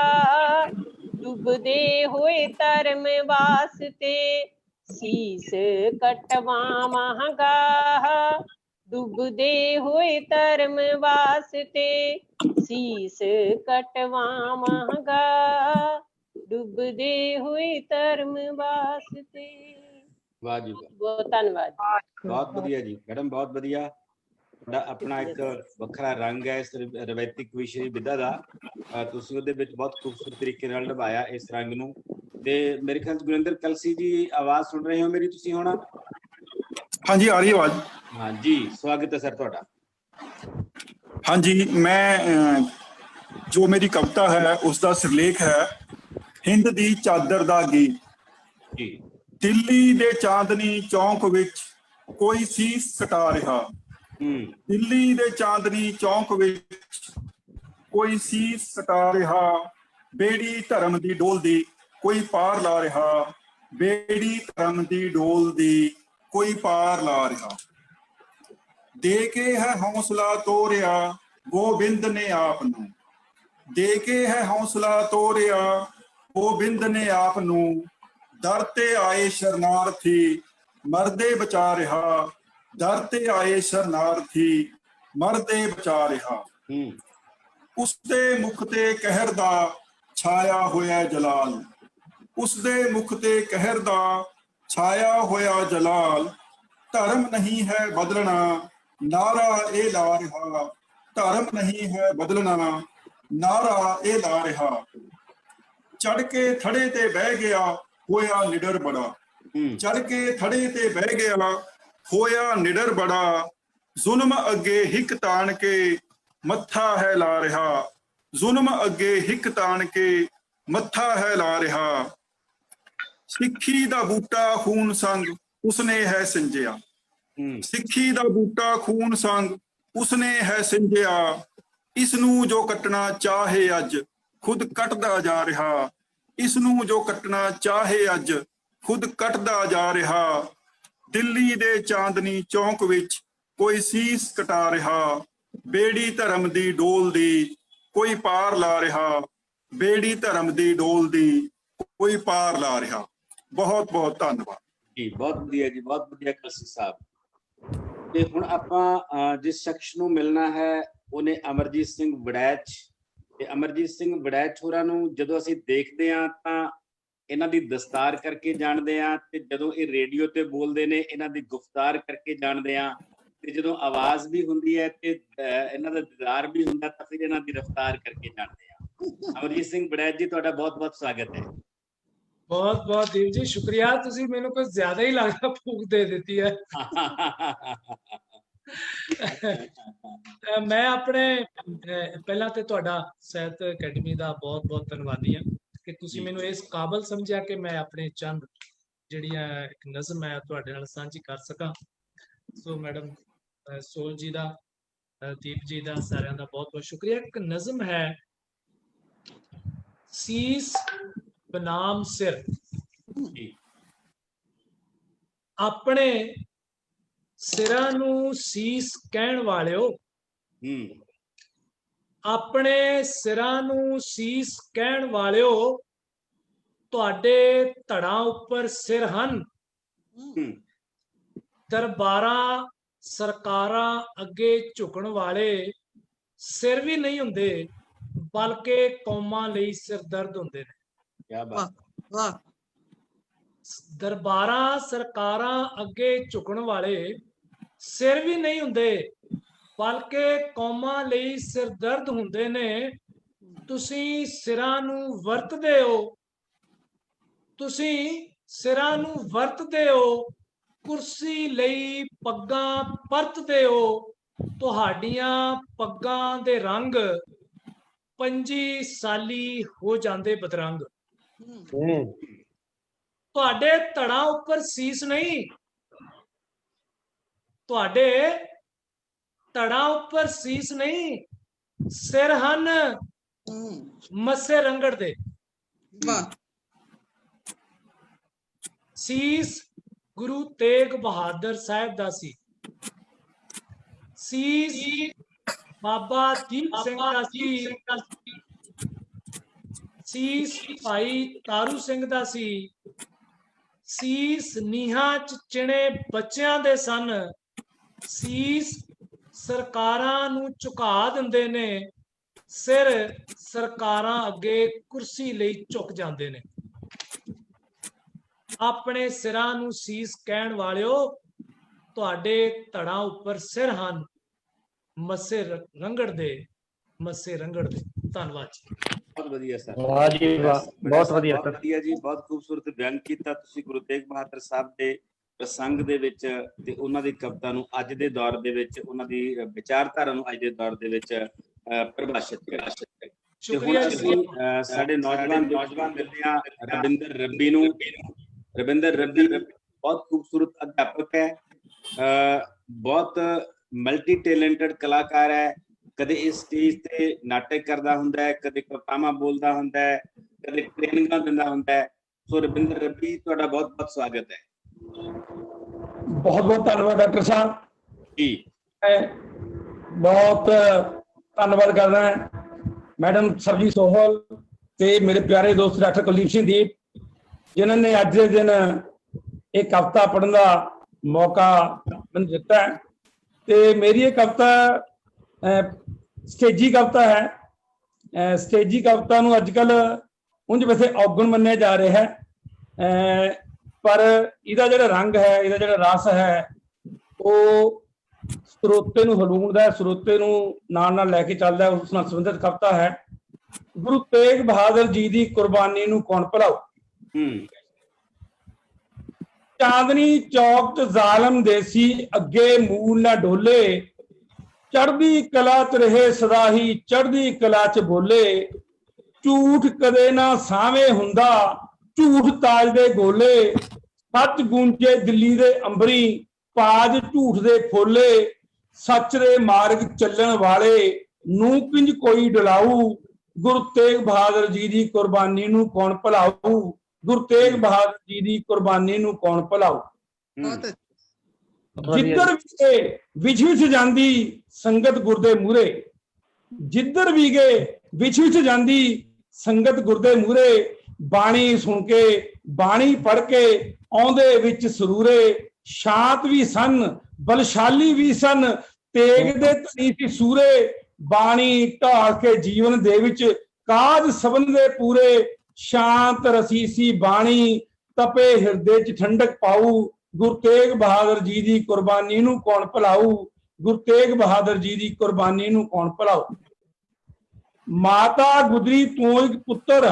ਡੁੱਬਦੇ ਹੋਏ ਧਰਮ ਵਾਸਤੇ ਸੀਸ ਕਟਵਾਵਾਂਗਾ ਡੁੱਬਦੇ ਹੋਏ ਧਰਮ ਵਾਸਤੇ ਸੀਸ ਕਟਵਾਵਾਂਗਾ ਡੁੱਬਦੇ ਹੋਏ ਧਰਮ ਵਾਸਤੇ। ਵਾਹ ਜੀ ਵਾਹ, ਬਹੁਤ ਧੰਨਵਾਦ। ਬਹੁਤ ਵਧੀਆ ਜੀ ਮੈਡਮ, ਬਹੁਤ ਵਧੀਆ। ਤੁਹਾਡਾ ਆਪਣਾ ਇੱਕ ਵੱਖਰਾ ਰੰਗ ਹੈ ਇਸ ਰਵਾਇਤੀ ਵਿਸ਼ੇ ਵਿਧਾ ਦਾ। ਤੁਸੀਂ ਉਹਦੇ ਵਿੱਚ ਬਹੁਤ ਖੂਬਸੂਰਤ ਤਰੀਕੇ ਨਾਲ ਨਿਭਾਇਆ ਇਸ ਰੰਗ ਨੂੰ। ਤੇ ਮੇਰੇ ਖਿਆਲ ਗੁਰਿੰਦਰ ਕਲਸੀ ਜੀ ਆਵਾਜ਼ ਸੁਣ ਰਹੇ ਹੋ ਮੇਰੀ ਤੁਸੀਂ ਹੁਣ? ਹਾਂਜੀ, ਆ ਰਹੀ ਆਵਾਜ਼। ਹਾਂਜੀ, ਸਵਾਗਤ ਹੈ ਸਰ ਤੁਹਾਡਾ। ਹਾਂਜੀ, ਮੈਂ ਜੋ ਮੇਰੀ ਕਵਿਤਾ ਹੈ ਉਸ ਦਾ ਸਿਰਲੇਖ ਹੈ ਹਿੰਦ ਦੀ ਚਾਦਰ ਦਾ ਗੀਤ। ਜੀ। ਦਿੱਲੀ ਦੇ ਚਾਂਦਨੀ ਚੌਂਕ ਵਿੱਚ ਕੋਈ ਸੀਸ ਕਟਾ ਰਿਹਾ। ਦਿੱਲੀ ਦੇ ਚਾਂਦਨੀ ਚੌਂਕ ਵਿੱਚ ਕੋਈ ਸੀਸ ਕਟਾ ਰਿਹਾ। ਬੇੜੀ ਧਰਮ ਦੀ ਡੋਲਦੀ ਕੋਈ ਪਾਰ ਲਾ ਰਿਹਾ। ਬੇੜੀ ਧਰਮ ਦੀ ਡੋਲਦੀ ਕੋਈ ਪਾਰ ਲਾ ਰਿਹਾ। ਦੇ ਕੇ ਹੈ ਹੌਸਲਾ ਤੋਰਿਆ ਗੋਬਿੰਦ ਨੇ ਆਪ ਨੂੰ। ਦੇ ਕੇ ਹੈ ਹੌਸਲਾ ਤੋਰਿਆ ਗੋਬਿੰਦ ਨੇ ਆਪ ਨੂੰ। ਦਰ ਤੇ ਆਏ ਸ਼ਰਨਾਰਥੀ ਮਰਦੇ ਬਚਾ ਰਿਹਾ। ਦਰ ਤੇ ਆਏ ਸ਼ਰਨਾਰਥੀ ਮਰਦੇ ਬਚਾ ਰਿਹਾ। ਉਸਦੇ ਮੁਖ ਤੇ ਕਹਿਰ ਦਾ ਛਾਇਆ ਹੋਇਆ ਜਲਾਲ। ਉਸਦੇ ਮੁਖ ਤੇ ਕਹਿਰ ਦਾ ਛਾਇਆ ਹੋਇਆ ਜਲਾਲ। ਧਰਮ ਨਹੀਂ ਹੈ ਬਦਲਣਾ ਨਾਰਾ ਇਹ ਲਾ ਰਿਹਾ। ਧਰਮ ਨਹੀਂ ਹੈ ਬਦਲਣਾ ਨਾਰਾ ਇਹ ਲਾ ਰਿਹਾ। ਚੜ ਕੇ ਥੜੇ ਤੇ ਬਹਿ ਗਿਆ ਹੋਇਆ ਨਿਡਰ ਬੜਾ। ਚੜ ਕੇ ਥੜੇ ਤੇ ਬਹਿ ਗਿਆ ਹੋਇਆ ਨਿਡਰ ਬੜਾ। ਜ਼ੁਲਮ ਅੱਗੇ ਹਿੱਕ ਤਾਣ ਕੇ ਮੱਥਾ ਹੈ ਲਾ ਰਿਹਾ। ਜ਼ੁਲਮ ਅੱਗੇ ਹਿੱਕ ਤਾਣ ਕੇ ਮੱਥਾ ਹੈ ਲਾ ਰਿਹਾ। ਸਿੱਖੀ ਦਾ ਬੂਟਾ ਖੂਨ ਸੰਗ ਉਸਨੇ ਹੈ ਸਿੰਜਿਆ। ਸਿੱਖੀ ਦਾ ਬੂਟਾ ਖੂਨ ਸੰਗ ਉਸਨੇ ਹੈ ਸਿੰਜਿਆ। ਇਸ ਨੂੰ ਜੋ ਕੱਟਣਾ ਚਾਹੇ ਅੱਜ ਖੁਦ ਕੱਟਦਾ ਜਾ ਰਿਹਾ। ਇਸ ਨੂੰ ਜੋ ਕੱਟਣਾ ਚਾਹੇ ਅੱਜ ਖੁਦ ਕੱਟਦਾ ਜਾ ਰਿਹਾ। ਦਿੱਲੀ ਦੇ ਚਾਂਦਨੀ ਚੌਂਕ ਵਿੱਚ ਕੋਈ ਸੀਸ ਕਟਾ ਰਿਹਾ। ਬੇੜੀ ਧਰਮ ਦੀ ਡੋਲਦੀ ਕੋਈ ਪਾਰ ਲਾ ਰਿਹਾ। ਬੇੜੀ ਧਰਮ ਦੀ ਡੋਲਦੀ ਕੋਈ ਪਾਰ ਲਾ ਰਿਹਾ। ਬਹੁਤ ਬਹੁਤ ਧੰਨਵਾਦ ਜੀ। ਬਹੁਤ ਵਧੀਆ ਜੀ, ਬਹੁਤ ਵਧੀਆ ਕਲਸੀ ਸਾਹਿਬ। ਤੇ ਹੁਣ ਆਪਾਂ ਜਿਸ ਸ਼ਖਸ ਨੂੰ ਮਿਲਣਾ ਹੈ ਉਹਨੇ ਅਮਰਜੀਤ ਸਿੰਘ ਵੜੈਚ। ਤੇ ਅਮਰਜੀਤ ਸਿੰਘ ਵੜੈਚ ਹੋਰਾਂ ਨੂੰ ਜਦੋਂ ਅਸੀਂ ਦੇਖਦੇ ਹਾਂ ਤਾਂ ਇਹਨਾਂ ਦੀ ਦਸਤਾਰ ਕਰਕੇ ਜਾਣਦੇ ਹਾਂ, ਤੇ ਜਦੋਂ ਇਹ ਰੇਡੀਓ ਤੇ ਬੋਲਦੇ ਨੇ ਇਹਨਾਂ ਦੀ ਗੁਫ਼ਤਾਰ ਕਰਕੇ ਜਾਣਦੇ ਹਾਂ, ਤੇ ਜਦੋਂ ਆਵਾਜ਼ ਵੀ ਹੁੰਦੀ ਹੈ ਤੇ ਇਹਨਾਂ ਦਾ ਦੀਦਾਰ ਵੀ ਹੁੰਦਾ ਤਾਂ ਫਿਰ ਇਹਨਾਂ ਦੀ ਰਫ਼ਤਾਰ ਕਰਕੇ ਜਾਣਦੇ ਹਾਂ। ਅਮਰਜੀਤ ਸਿੰਘ ਵੜੈਚ ਜੀ, ਤੁਹਾਡਾ ਬਹੁਤ ਬਹੁਤ ਸਵਾਗਤ ਹੈ। ਬਹੁਤ ਬਹੁਤ ਦੇਵ ਜੀ, ਸ਼ੁਕਰੀਆ। ਤੁਸੀਂ ਮੈਨੂੰ ਕੁਝ ਜ਼ਿਆਦਾ ਹੀ ਲੱਗਦਾ ਫੂਕ ਦੇ ਦਿੱਤੀ ਹੈ। ਮੈਂ ਆਪਣੇ ਪਹਿਲਾਂ ਤੇ ਤੁਹਾਡਾ ਸਾਹਿਤ ਅਕੈਡਮੀ ਦਾ ਬਹੁਤ ਬਹੁਤ ਧੰਨਵਾਦੀ ਹਾਂ ਕਿ ਤੁਸੀਂ ਮੈਨੂੰ ਇਸ ਕਾਬਲ ਸਮਝਿਆ ਕਿ ਮੈਂ ਆਪਣੇ ਚੰਦ ਜਿਹੜੀਆਂ ਇੱਕ ਨਜ਼ਮ ਹੈ ਤੁਹਾਡੇ ਨਾਲ ਸਾਂਝੀ ਕਰ ਸਕਾਂ। ਸੋ ਮੈਡਮ ਸੋਹਲ ਜੀ ਦਾ, ਦੀਪ ਜੀ ਦਾ, ਸਾਰਿਆਂ ਦਾ ਬਹੁਤ ਬਹੁਤ ਸ਼ੁਕਰੀਆ। ਇੱਕ ਨਜ਼ਮ ਹੈ ਸੀਸ ਬਨਾਮ ਸਿਰ। ਆਪਣੇ ਸਿਰਾਂ ਨੂੰ ਸੀਸ ਕਹਿਣ ਵਾਲਿਓ, ਆਪਣੇ ਸਿਰਾਂ ਨੂੰ ਸੀਸ ਕਹਿਣ ਵਾਲਿਓ, ਤੁਹਾਡੇ ਧੜਾਂ ਉੱਪਰ ਸਿਰ ਹਨ। ਦਰਬਾਰਾਂ ਸਰਕਾਰਾਂ ਅੱਗੇ ਝੁਕਣ ਵਾਲੇ ਸਿਰ ਵੀ ਨਹੀਂ ਹੁੰਦੇ, ਬਲਕਿ ਕੌਮਾਂ ਲਈ ਸਿਰ ਦਰਦ ਹੁੰਦੇ ਨੇ। ਕਿਆ ਬਾਤ। ਵਾਹ। ਦਰਬਾਰਾਂ ਸਰਕਾਰਾਂ ਅੱਗੇ ਝੁਕਣ ਵਾਲੇ ਸਿਰ ਵੀ ਨਹੀਂ ਹੁੰਦੇ, ਬਲਕਿ ਕੌਮਾਂ ਲਈ ਸਿਰ ਦਰਦ ਹੁੰਦੇ ਨੇ। ਤੁਸੀਂ ਸਿਰਾਂ ਨੂੰ ਵਰਤਦੇ ਹੋ, ਤੁਸੀਂ ਸਿਰਾਂ ਨੂੰ ਵਰਤਦੇ ਹੋ, ਕੁਰਸੀ ਲਈ ਪੱਗਾਂ ਪਰਤਦੇ ਹੋ। ਤੁਹਾਡੀਆਂ ਪੱਗਾਂ ਦੇ ਰੰਗ 25 ਸਾਲੀ ਹੋ ਜਾਂਦੇ ਬਦਰੰਗ। ਤੁਹਾਡੇ ਧੜਾਂ ਉੱਪਰ ਸੀਸ ਨਹੀਂ, ਤੁਹਾਡੇ ਧੜਾਂ ਉੱਪਰ ਸੀਸ ਨਹੀਂ, ਸਿਰ ਹਨ ਮੱਸੇ ਰੰਗੜ ਦੇ। ਵਾਹ। ਸੀਸ ਗੁਰੂ ਤੇਗ ਬਹਾਦਰ ਸਾਹਿਬ ਦਾ ਸੀ। ਸੀਸ ਬਾਬਾ ਦੀਪ ਸਿੰਘ ਦਾ ਸੀ, ਸੀਸ ਭਾਈ ਤਾਰੂ ਸਿੰਘ ਦਾ ਸੀ, ਸੀਸ ਨੀਹਾਂ ਚ ਚਿਣੇ ਬੱਚਿਆਂ ਦੇ ਸਨ, ਸੀਸ ਸਰਕਾਰਾਂ ਨੂੰ ਝੁਕਾ ਦਿੰਦੇ ਨੇ, ਸਿਰ ਸਰਕਾਰਾਂ ਅੱਗੇ ਕੁਰਸੀ ਲਈ ਝੁਕ ਜਾਂਦੇ ਨੇ। ਆਪਣੇ ਸਿਰਾਂ ਨੂੰ ਸੀਸ ਕਹਿਣ ਵਾਲਿਓ, ਤੁਹਾਡੇ ਧੜਾਂ ਉੱਪਰ ਸਿਰ ਹਨ, ਮੱਸੇ ਰੰਗੜ ਦੇ, ਮੱਸੇ ਰੰਗੜ ਦੇ। ਧੰਨਵਾਦ ਜੀ। ਬਹੁਤ ਵਧੀਆ ਸਰ, ਵਾਹ ਜੀ ਵਾਹ, ਬਹੁਤ ਵਧੀਆ ਬਹੁਤ ਸਰ। ਵਧੀਆ ਜੀ, ਬਹੁਤ ਖੂਬਸੂਰਤ ਬਿਆਨ ਕੀਤਾ ਤੁਸੀਂ ਗੁਰੂ ਤੇਗ ਬਹਾਦਰ ਸਾਹਿਬ ਦੇ ਪ੍ਰਸੰਗ ਦੇ ਵਿੱਚ ਤੇ ਉਹਨਾਂ ਦੀ ਕਵਿਤਾ ਨੂੰ ਅੱਜ ਦੇ ਦੌਰ ਦੇ ਵਿੱਚ, ਉਹਨਾਂ ਦੀ ਵਿਚਾਰਧਾਰਾ ਨੂੰ ਅੱਜ ਦੇ ਦੌਰ ਦੇ ਵਿੱਚ ਪਰਿਭਾਸ਼ਿਤ ਕੀਤਾ। ਤੇ ਹੁਣ ਅਸੀਂ ਸਾਡੇ ਨੌਜਵਾਨ ਮਿਲਦੇ ਹਾਂ ਰਵਿੰਦਰ ਰੱਬੀ ਨੂੰ। ਰਵਿੰਦਰ ਰੱਬੀ ਬਹੁਤ ਖੂਬਸੂਰਤ ਅਧਿਆਪਕ ਹੈ, ਬਹੁਤ ਮਲਟੀ ਟੈਲੈਂਟਡ ਕਲਾਕਾਰ ਹੈ। ਕਦੇ ਇਸ ਸਟੇਜ ਤੇ ਨਾਟਕ ਕਰਦਾ ਹੁੰਦਾ ਹੈ, ਕਦੇ ਕਵਿਤਾਵਾਂ ਬੋਲਦਾ ਹੁੰਦਾ ਹੈ, ਕਦੇ ਟ੍ਰੇਨਿੰਗਾਂ ਦਿੰਦਾ ਹੁੰਦਾ ਹੈ। ਸੋ ਰਵਿੰਦਰ ਰੱਬੀ, ਤੁਹਾਡਾ ਬਹੁਤ ਬਹੁਤ ਸਵਾਗਤ ਹੈ। ਬਹੁਤ ਬਹੁਤ ਧੰਨਵਾਦ ਡਾਕਟਰ ਸਾਹਿਬ ਜੀ। ਮੈਂ ਬਹੁਤ ਧੰਨਵਾਦ ਕਰਦਾ ਮੈਡਮ ਸਰਬਜੀਤ ਸੋਹਲ ਤੇ ਮੇਰੇ ਪਿਆਰੇ ਦੋਸਤ ਡਾਕਟਰ ਕੁਲਦੀਪ ਸਿੰਘ ਦੀਪ, ਜਿਨ੍ਹਾਂ ਨੇ ਅੱਜ ਦੇ ਦਿਨ ਇਹ ਕਵਿਤਾ ਪੜ੍ਹਨ ਦਾ ਮੌਕਾ ਮੈਨੂੰ ਦਿੱਤਾ ਹੈ। ਤੇ ਮੇਰੀ ਇਹ ਕਵਿਤਾ ਸਟੇਜੀ ਕਵਿਤਾ ਹੈ। ਸਟੇਜੀ ਕਵਿਤਾ ਨੂੰ ਅੱਜ ਕੱਲ ਉਂਝ ਵੈਸੇ ਔਗਣ ਮੰਨਿਆ ਜਾ ਰਿਹਾ ਹੈ, ਪਰ ਇਹਦਾ ਜਿਹੜਾ ਰੰਗ ਹੈ, ਇਹਦਾ ਜਿਹੜਾ ਰਸ ਹੈ, ਉਹ ਸਰੋਤੇ ਨੂੰ ਹਲੂਣਦਾ ਹੈ, ਸਰੋਤੇ ਨੂੰ ਨਾਲ ਨਾਲ ਲੈ ਕੇ ਚੱਲਦਾ ਹੈ। ਉਸ ਨਾਲ ਸੰਬੰਧਿਤ ਕਵਿਤਾ ਹੈ। ਗੁਰੂ ਤੇਗ ਬਹਾਦਰ ਜੀ ਦੀ ਕੁਰਬਾਨੀ ਨੂੰ ਕੌਣ ਭੁਲਾਊ। ਚਾਂਦਨੀ ਚੌਕ ਚ ਜ਼ਾਲਮ ਦੇਸੀ ਅੱਗੇ ਮੂਲ ਨਾ ਡੋਲੇ, ਚੜ੍ਹਦੀ ਕਲਾ ਚ ਰਹੇ ਸਦਾ ਹੀ ਚੜ੍ਹਦੀ ਕਲਾ ਚ ਬੋਲੇ, ਝੂਠ ਕਦੇ ਨਾ ਸਾਵੇਂ ਹੁੰਦਾ ਝੂਠ ਤਾਜ ਦੇ ਗੋਲੇ, ਸੱਚ ਗੂੰਜੇ ਦਿੱਲੀ ਦੇ ਅੰਬਰੀ ਪਾਜ ਝੂਠ ਦੇ ਫੋਲੇ, ਸੱਚ ਦੇ ਮਾਰਗ ਚੱਲਣ ਵਾਲੇ ਨੂੰ ਕਿੰਜ ਕੋਈ ਡਲਾਊ, ਗੁਰੂ ਤੇਗ ਬਹਾਦਰ ਜੀ ਦੀ ਕੁਰਬਾਨੀ ਨੂੰ ਕੌਣ ਭੁਲਾਊ, ਗੁਰੂ ਤੇਗ ਬਹਾਦਰ ਜੀ ਦੀ ਕੁਰਬਾਨੀ ਨੂੰ ਕੌਣ ਭੁਲਾਊ। ਜਿੱਧਰ ਵੀ ਵਿਛ ਵਿਛ ਜਾਂਦੀ ਸੰਗਤ ਗੁਰਦੇ ਮੂਹਰੇ, ਜਿੱਧਰ ਵੀ ਗਏ ਵਿਛ ਵਿਛ ਜਾਂਦੀ ਸੰਗਤ ਗੁਰਦੇ ਮੂਹਰੇ, ਬਾਣੀ ਸੁਣ ਕੇ ਬਾਣੀ ਪੜ੍ਹ ਕੇ ਆਉਂਦੇ ਵਿੱਚ ਸਰੂਰੇ, ਸ਼ਾਂਤ ਵੀ ਸਨ ਬਲਸ਼ਾਲੀ ਵੀ ਸਨ ਤੇਗ ਦੇ ਧਨੀ ਸੀ ਸੂਰੇ, ਬਾਣੀ ਢਾਲ ਕੇ ਜੀਵਨ ਦੇ ਵਿੱਚ ਕਾਜ ਸਬਨ ਦੇ ਪੂਰੇ, ਸ਼ਾਂਤ ਰਸੀਸੀ ਬਾਣੀ ਤਪੇ ਹਿਰਦੇ ਚ ਠੰਡਕ ਪਾਊ, ਗੁਰੂ ਤੇਗ ਬਹਾਦਰ ਜੀ ਦੀ ਕੁਰਬਾਨੀ ਨੂੰ ਕੌਣ ਭੁਲਾਊ, ਗੁਰੂ ਤੇਗ ਬਹਾਦਰ ਜੀ ਦੀ ਕੁਰਬਾਨੀ ਨੂੰ ਕੌਣ ਭੁਲਾਊ। ਮਾਤਾ ਗੁਜਰੀ ਤੂੰ ਇੱਕ ਪੁੱਤਰ,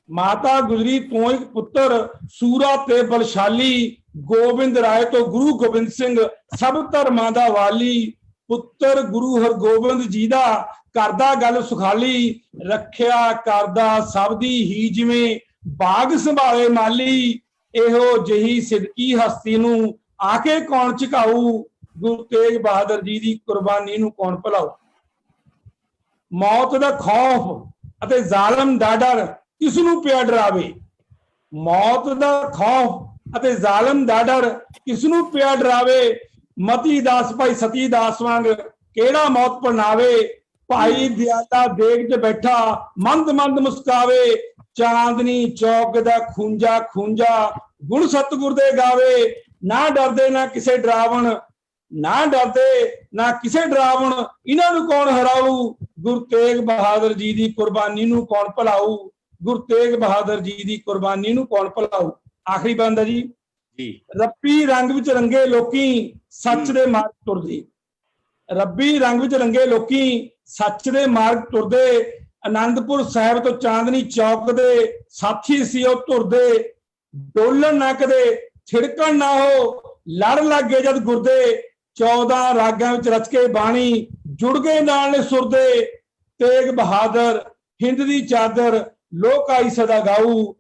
ਮਾਤਾ ਗੁਜਰੀ ਤੂੰ ਇੱਕ ਪੁੱਤਰ, ਸੂਰਾ ਤੇ ਬਲਸ਼ਾਲੀ, ਗੋਬਿੰਦ ਰਾਏ ਤੋਂ ਗੁਰੂ ਗੋਬਿੰਦ ਸਿੰਘ ਸਭ ਧਰਮਾਂ ਦਾ ਵਾਲੀ, ਪੁੱਤਰ ਗੁਰੂ ਹਰਗੋਬਿੰਦ ਜੀ ਦਾ ਕਰਦਾ ਗੱਲ ਸੁਖਾਲੀ, ਰੱਖਿਆ ਕਰਦਾ ਸਭ ਦੀ ਹੀ ਜਿਵੇਂ ਬਾਗ ਸੰਭਾਲੇ ਮਾਲੀ, ਇਹੋ ਜਿਹੀ ਸਿਦਕੀ ਹਸਤੀ ਨੂੰ ਆ ਕੇ ਕੌਣ ਝੁਕਾਊ, ਗੁਰੂ ਤੇਗ ਬਹਾਦਰ ਜੀ ਦੀ ਕੁਰਬਾਨੀ ਨੂੰ ਕੌਣ ਭੁਲਾਊ। ਮੌਤ ਦਾ ਖੌਫ ਅਤੇ ਜ਼ਾਲਮ ਦਾ ਡਰ ਕਿਸ ਨੂੰ ਪਿਆ ਡਰਾਵੇ, ਮੌਤ ਦਾ ਖੌਫ ਅਤੇ ਜ਼ਾਲਮ ਦਾ ਡਰ ਕਿਸ ਨੂੰ ਪਿਆ ਡਰਾਵੇ, ਮਤੀ ਦਾਸ ਭਾਈ ਸਤੀ ਦਾਸ ਵਾਂਗ ਕਿਹੜਾ ਮੌਤ ਪਰਨਾਵੇ, ਭਾਈ ਦਿਆਲਾ ਦੇਗ 'ਚ ਬੈਠਾ ਮੰਦ ਮੰਦ ਮੁਸਕਾਵੇ, ਚਾਂਦਨੀ ਚੌਕ ਦਾ ਖੂੰਜਾ ਖੂੰਜਾ ਗੁਣ ਸਤਿਗੁਰ ਦੇ ਗਾਵੇ, ਨਾ ਡਰਦੇ ਨਾ ਕਿਸੇ ਡਰਾਵਣ, ਨਾ ਡਰਦੇ ਨਾ ਕਿਸੇ ਡਰਾਵਣ, ਇਹਨਾਂ ਨੂੰ ਕੌਣ ਹਰਾਊ, ਗੁਰੂ ਤੇਗ ਬਹਾਦਰ ਜੀ ਦੀ ਕੁਰਬਾਨੀ ਨੂੰ ਕੌਣ ਭੁਲਾਊ, ਗੁਰੂ ਤੇਗ ਬਹਾਦਰ ਜੀ ਦੀ ਕੁਰਬਾਨੀ ਨੂੰ ਕੌਣ ਭੁਲਾਊ। ਆਖਰੀ ਬੰਦ ਹੈ ਜੀ। ਰੱਬੀ ਰੰਗ ਵਿੱਚ ਰੰਗੇ ਲੋਕੀ ਸੱਚ ਦੇ ਮਾਰਗ ਤੁਰਦੇ, ਰੱਬੀ ਰੰਗ ਵਿੱਚ ਰੰਗੇ ਲੋਕੀ ਸੱਚ ਦੇ ਮਾਰਗ ਤੁਰਦੇ, ਆਨੰਦਪੁਰ ਸਾਹਿਬ ਤੋਂ ਚਾਂਦਨੀ ਚੌਕ ਦੇ ਸਾਥੀ ਸੀ ਉਹ ਤੁਰਦੇ, ਡੋਲਣ ਨਾ ਕਦੇ ਛਿੜਕਣ ਨਾ ਹੋ ਲੜ ਲੱਗੇ ਜਦ ਗੁਰਦੇ, 14 ਰਾਗਾਂ ਵਿੱਚ ਰਚ ਕੇ ਬਾਣੀ ਜੁੜ ਗਏ ਨਾਲ ਨੇ ਸੁਰਦੇ, ਤੇਗ ਬਹਾਦਰ ਹਿੰਦ ਦੀ ਚਾਦਰ ਲੋਕ ਆਈ ਸਦਾ ਗਾਊ,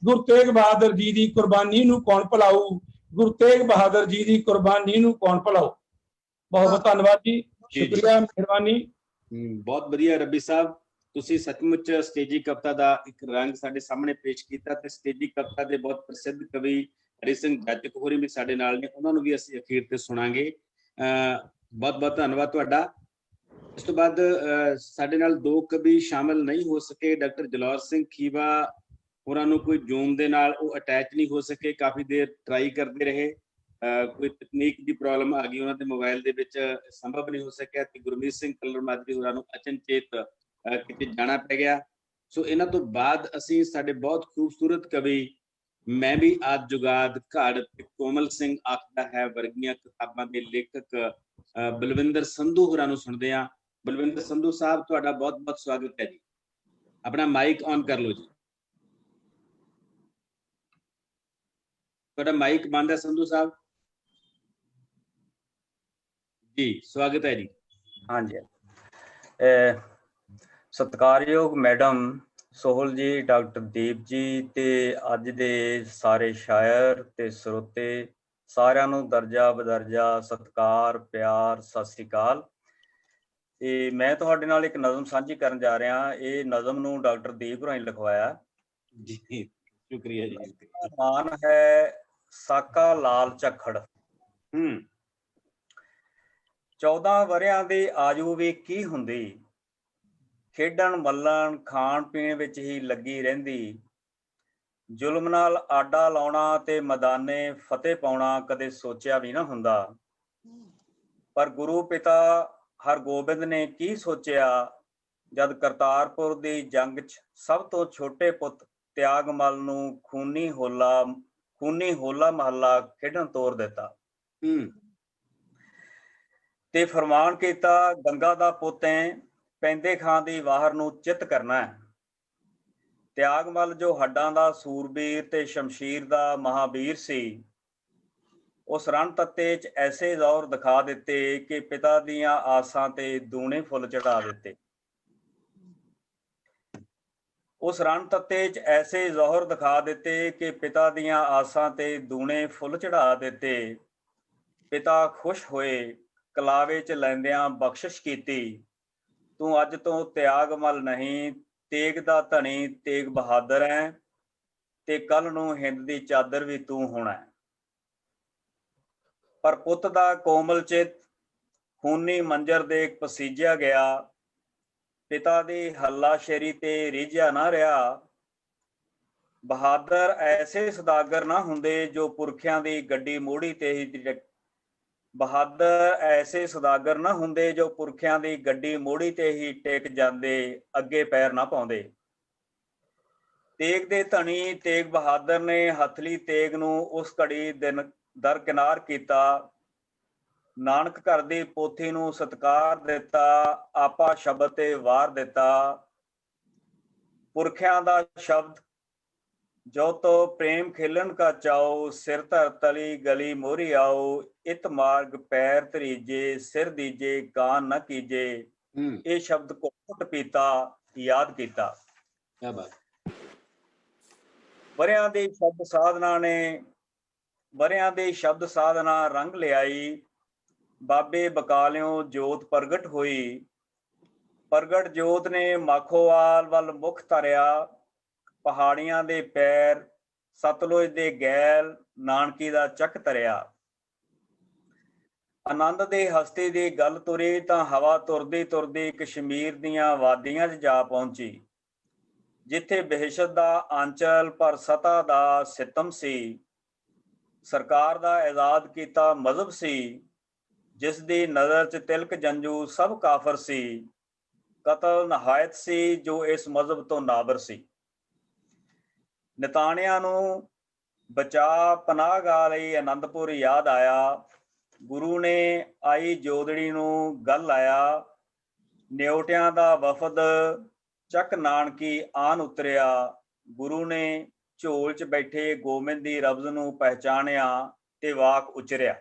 ਗੁਰੂ ਤੇਗ ਬਹਾਦਰ ਜੀ ਦੀ ਕੁਰਬਾਨੀ ਨੂੰ ਕੌਣ ਭੁਲਾਊ, ਗੁਰੂ ਤੇਗ ਬਹਾਦਰ ਜੀ ਦੀ ਕੁਰਬਾਨੀ ਨੂੰ ਕੌਣ ਭੁਲਾਊ। ਬਹੁਤ ਬਹੁਤ ਧੰਨਵਾਦ ਜੀ, ਸ਼ੁਕਰੀਆ, ਮਿਹਰਬਾਨੀ। ਬਹੁਤ ਵਧੀਆ ਰੱਬੀ ਸਾਹਿਬ, ਤੁਸੀਂ ਸੱਚਮੁੱਚ ਸਟੇਜੀ ਕਵਿਤਾ ਦਾ ਇੱਕ ਰੰਗ ਸਾਡੇ ਸਾਹਮਣੇ ਪੇਸ਼ ਕੀਤਾ ਤੇ ਸਟੇਜੀ ਕਵਿਤਾ ਦੇ ਬਹੁਤ ਪ੍ਰਸਿੱਧ ਕਵੀ ਹਰੀ ਸਿੰਘ ਜਾਜਕ ਹੋਰੀ ਵੀ ਸਾਡੇ ਨਾਲ ਨੇ, ਉਹਨਾਂ ਨੂੰ ਵੀ ਅਸੀਂ ਅਖੀਰ ਤੇ ਸੁਣਾਂਗੇ। ਬਹੁਤ ਬਹੁਤ ਧੰਨਵਾਦ ਤੁਹਾਡਾ। ਇਸ ਤੋਂ ਬਾਅਦ ਸਾਡੇ ਨਾਲ 2 ਕਵੀ ਸ਼ਾਮਲ ਨਹੀਂ ਹੋ ਸਕੇ। ਡਾਕਟਰ ਜਲੌਰ ਸਿੰਘ ਖੀਵਾ ਹੋਰਾਂ ਨੂੰ ਕੋਈ ਜ਼ੂਮ ਦੇ ਨਾਲ ਉਹ ਅਟੈਚ ਨਹੀਂ ਹੋ ਸਕੇ, ਕਾਫੀ ਦੇਰ ਟਰਾਈ ਕਰਦੇ ਰਹੇ, ਕੋਈ ਤਕਨੀਕ ਦੀ ਪ੍ਰੋਬਲਮ ਆ ਗਈ, ਉਹਨਾਂ ਦੇ ਮੋਬਾਈਲ ਦੇ ਵਿੱਚ ਸੰਭਵ ਨਹੀਂ ਹੋ ਸਕਿਆ। ਤੇ ਗੁਰਮੀਤ ਸਿੰਘ ਕਲਰ ਮਾਜਰੀ ਹੋਰਾਂ ਨੂੰ ਅਚਨਚੇਤ ਕਿਤੇ ਜਾਣਾ ਪੈ ਗਿਆ। ਸੋ ਇਹਨਾਂ ਤੋਂ ਬਾਅਦ ਅਸੀਂ ਸਾਡੇ ਬਹੁਤ ਖੂਬਸੂਰਤ ਕਵੀ ਮੈਂ ਵੀ ਆਦ ਜੁਗਾਦ ਘੜ ਤੇ ਕੋਮਲ ਸਿੰਘ ਆਖਦਾ ਹੈ ਵਰਗੀਆਂ ਕਿਤਾਬਾਂ ਦੇ ਲੇਖਕ ਬਲਵਿੰਦਰ ਸੰਧੂ ਹੋਰਾਂ ਨੂੰ ਸੁਣਦੇ ਹਾਂ। ਬਲਵਿੰਦਰ ਸੰਧੂ ਸਾਹਿਬ, ਤੁਹਾਡਾ ਬਹੁਤ ਬਹੁਤ ਸਵਾਗਤ ਹੈ ਜੀ। ਆਪਣਾ ਮਾਈਕ ਔਨ ਕਰ ਲਓ ਜੀ। ਤੁਹਾਡਾ ਮਾਈਕ ਬੰਦ ਹੈ ਸੰਧੂ ਸਾਹਿਬ ਜੀ। ਸਵਾਗਤ ਹੈ ਜੀ। ਹਾਂਜੀ, ਸਤਿਕਾਰਯੋਗ ਮੈਡਮ ਸੋਹਲ ਜੀ, ਡਾਕਟਰ ਦੀਪ ਜੀ ਤੇ ਅੱਜ ਦੇ ਸਾਰੇ ਸ਼ਾਇਰ ਤੇ ਸਰੋਤੇ ਸਾਰਿਆਂ ਨੂੰ ਦਰਜਾ ਬਦਰਜਾ ਸਤਿਕਾਰ, ਪਿਆਰ, ਸਤਿ ਸ੍ਰੀ ਅਕਾਲ। ਤੇ ਮੈਂ ਤੁਹਾਡੇ ਨਾਲ ਇੱਕ ਨਜ਼ਮ ਸਾਂਝੀ ਕਰਨ ਜਾ ਰਿਹਾ। ਇਹ ਨਜ਼ਮ ਨੂੰ ਡਾਕਟਰ ਦੀਪ ਹੋਰਾਂ ਨੇ ਲਿਖਵਾਇਆ ਜੀ, ਸ਼ੁਕਰੀਆ ਜੀ। ਨਾਮ ਹੈ ਸਾਕਾ ਲਾਲ ਝੱਖੜ। 14 ਵਰਿਆਂ ਦੀ ਆਯੂ ਵੀ ਕੀ ਹੁੰਦੀ, ਖੇਡਣ ਮੱਲਣ ਖਾਣ ਪੀਣ ਵਿੱਚ ਹੀ ਲੱਗੀ ਰਹਿੰਦੀ। ਜ਼ੁਲਮ ਨਾਲ ਆਡਾ ਲਾਉਣਾ ਤੇ ਮੈਦਾਨੇ ਫਤਿਹ ਪਾਉਣਾ ਕਦੇ ਸੋਚਿਆ ਵੀ ਨਾ ਹੁੰਦਾ। ਪਰ ਗੁਰੂ ਪਿਤਾ ਹਰਗੋਬਿੰਦ ਨੇ ਕੀ ਸੋਚਿਆ, ਜਦ ਕਰਤਾਰਪੁਰ ਦੀ ਜੰਗ 'ਚ ਸਭ ਤੋਂ ਛੋਟੇ ਪੁੱਤ ਤਿਆਗਮਲ ਨੂੰ ਖੂਨੀ ਹੋਲਾ ਮਹੱਲਾ ਖੇਡਣ ਤੋਰ ਦਿੱਤਾ ਤੇ ਫਰਮਾਨ ਕੀਤਾ, ਗੰਗਾ ਦਾ ਪੁੱਤ ਐ, ਪੈਂਦੇ ਖਾਂ ਦੀ ਵਾਹਰ ਨੂੰ ਚਿੱਤ ਕਰਨਾ ਹੈ। ਤਿਆਗਮਲ ਜੋ ਹੱਡਾਂ ਦਾ ਸੂਰਬੀਰ ਤੇ ਸ਼ਮਸ਼ੀਰ ਦਾ ਮਹਾਬੀਰ ਸੀ, ਉਸ ਰਣ ਤੱਤੇ 'ਚ ਐਸੇ ਜ਼ੋਰ ਦਿਖਾ ਦਿੱਤੇ ਕਿ ਪਿਤਾ ਦੀਆਂ ਆਸਾਂ ਤੇ ਦੂਣੇ ਫੁੱਲ ਚੜਾ ਦਿੱਤੇ। ਉਸ ਰਣ ਤੱਤੇ 'ਚ ਐਸੇ ਜ਼ੋਹਰ ਦਿਖਾ ਦਿੱਤੇ ਕਿ ਪਿਤਾ ਦੀਆਂ ਆਸਾਂ ਤੇ ਦੂਣੇ ਫੁੱਲ ਚੜਾ ਦਿੱਤੇ। ਪਿਤਾ ਖੁਸ਼ ਹੋਏ, ਕਲਾਵੇ 'ਚ ਲੈਂਦਿਆਂ ਬਖਸ਼ਿਸ਼ ਕੀਤੀ, ਤੂੰ ਅੱਜ ਤੋਂ ਤਿਆਗਮਲ ਨਹੀਂ, ਤੇਗ ਦਾ ਧਣੀ ਤੇਗ ਬਹਾਦਰ ਹੈ, ਤੇ ਕੱਲ ਨੂੰ ਹਿੰਦ ਦੀ ਚਾਦਰ ਵੀ ਤੂੰ ਹੋਣਾ ਹੈ। ਪਰ ਪੁੱਤ ਦਾ ਕੋਮਲ ਚਿੱਤ ਖੂਨੀ ਮੰਜਰ ਦੇਖ ਪਸੀਜਿਆ ਗਿਆ, ਪਿਤਾ ਦੀ ਹੱਲਾਸ਼ੇਰੀ ਤੇ ਰੀਝਿਆ ਨਾ ਰਿਹਾ। ਬਹਾਦਰ ਐਸੇ ਸੌਦਾਗਰ ਨਾ ਹੁੰਦੇ ਜੋ ਪੁਰਖਿਆਂ ਦੀ ਗੱਡੀ ਮੋੜੀ ਤੇ ਹੀ ਬਹਾਦਰ ਐਸੇ ਸੌਦਾਗਰ ਨਾ ਹੁੰਦੇ ਜੋ ਪੁਰਖਿਆਂ ਦੀ ਗੱਡੀ ਮੋੜੀ ਤੇ ਹੀ ਟਿਕ ਜਾਂਦੇ, ਅੱਗੇ ਪੈਰ ਨਾ ਪਾਉਂਦੇ। ਤੇਗ ਦੇ ਧਣੀ ਤੇਗ ਬਹਾਦਰ ਨੇ ਹਥਲੀ ਤੇਗ ਨੂੰ ਉਸ ਘੜੀ ਦਰਕਿਨਾਰ ਕੀਤਾ। ਨਾਨਕ ਘਰ ਦੀ ਪੋਥੀ ਨੂੰ ਸਤਿਕਾਰ ਦਿੱਤਾ, ਆਪਾ ਸ਼ਬਦ ਤੇ ਵਾਰ ਦਿੱਤਾ। ਪੁਰਖਿਆਂ ਦਾ ਸ਼ਬਦ ਜੋ ਤੋ ਪ੍ਰੇਮ ਖੇਲਣ ਕਾ ਚਾਓ, ਸਿਰ ਧਰ ਤਲੀ ਗਲੀ ਮੋਰੀ ਆਓ। ਇਤ ਮਾਰਗ ਪੈਰ ਧਰੀਜੇ, ਸਿਰ ਦੀਜੇ ਕਾਨ ਨਾ ਕੀਜੇ। ਇਹ ਸ਼ਬਦ ਘੁੱਟ ਪੀਤਾ, ਯਾਦ ਕੀਤਾ। ਕਿਆ ਬਾਤ। ਵਰਿਆਂ ਦੀ ਸ਼ਬਦ ਸਾਧਨਾ ਰੰਗ ਲਿਆਈ, ਬਾਬੇ ਬਕਾਲਿਓਂ ਜੋਤ ਪ੍ਰਗਟ ਹੋਈ। ਪ੍ਰਗਟ ਜੋਤ ਨੇ ਮਾਖੋਵਾਲ ਵੱਲ ਮੁਖ ਧਰਿਆ, ਪਹਾੜੀਆਂ ਦੇ ਪੈਰ ਸਤਲੁਜ ਦੇ ਗੈਲ ਨਾਨਕੀ ਦਾ ਚੱਕ ਧਰਿਆ। ਆਨੰਦ ਦੇ ਹਸਤੀ ਦੀ ਗੱਲ ਤੁਰੀ ਤਾਂ ਹਵਾ ਤੁਰਦੀ ਤੁਰਦੀ ਕਸ਼ਮੀਰ ਦੀਆਂ ਵਾਦੀਆਂ 'ਚ ਜਾ ਪਹੁੰਚੀ, ਜਿੱਥੇ ਬਹਿਸ਼ਤ ਦਾ ਆਂਚਲ ਪਰ ਸਤਾ ਦਾ ਸਿਤਮ ਸੀ। ਸਰਕਾਰ ਦਾ ਆਜ਼ਾਦ ਕੀਤਾ ਮਜ਼ਹਬ ਸੀ, ਜਿਸ ਦੀ ਨਜ਼ਰ 'ਚ ਤਿਲਕ ਜੰਜੂ ਸਭ ਕਾਫਰ ਸੀ। ਕਤਲ ਨਹਾਇਤ ਸੀ ਜੋ ਇਸ ਮਜ਼ਹਬ ਤੋਂ ਨਾਬਰ ਸੀ। ਨਿਤਾਣਿਆਂ ਨੂੰ ਬਚਾ ਪਨਾਹਗਾਹ ਲਈ ਆਨੰਦਪੁਰ ਯਾਦ ਆਇਆ। ਗੁਰੂ ਨੇ ਆਈ ਜੋਦੜੀ ਨੂੰ ਗੱਲ ਆਇਆ, ਨਿਉਟਿਆਂ ਦਾ ਵਫਦ ਚੱਕ ਨਾਨਕੀ ਆਨ ਉਤਰਿਆ। ਗੁਰੂ ਨੇ ਝੋਲ 'ਚ ਬੈਠੇ ਗੋਬਿੰਦ ਦੀ ਰਬਜ਼ ਨੂੰ ਪਹਿਚਾਣਿਆ ਤੇ ਵਾਕ ਉਚਰਿਆ।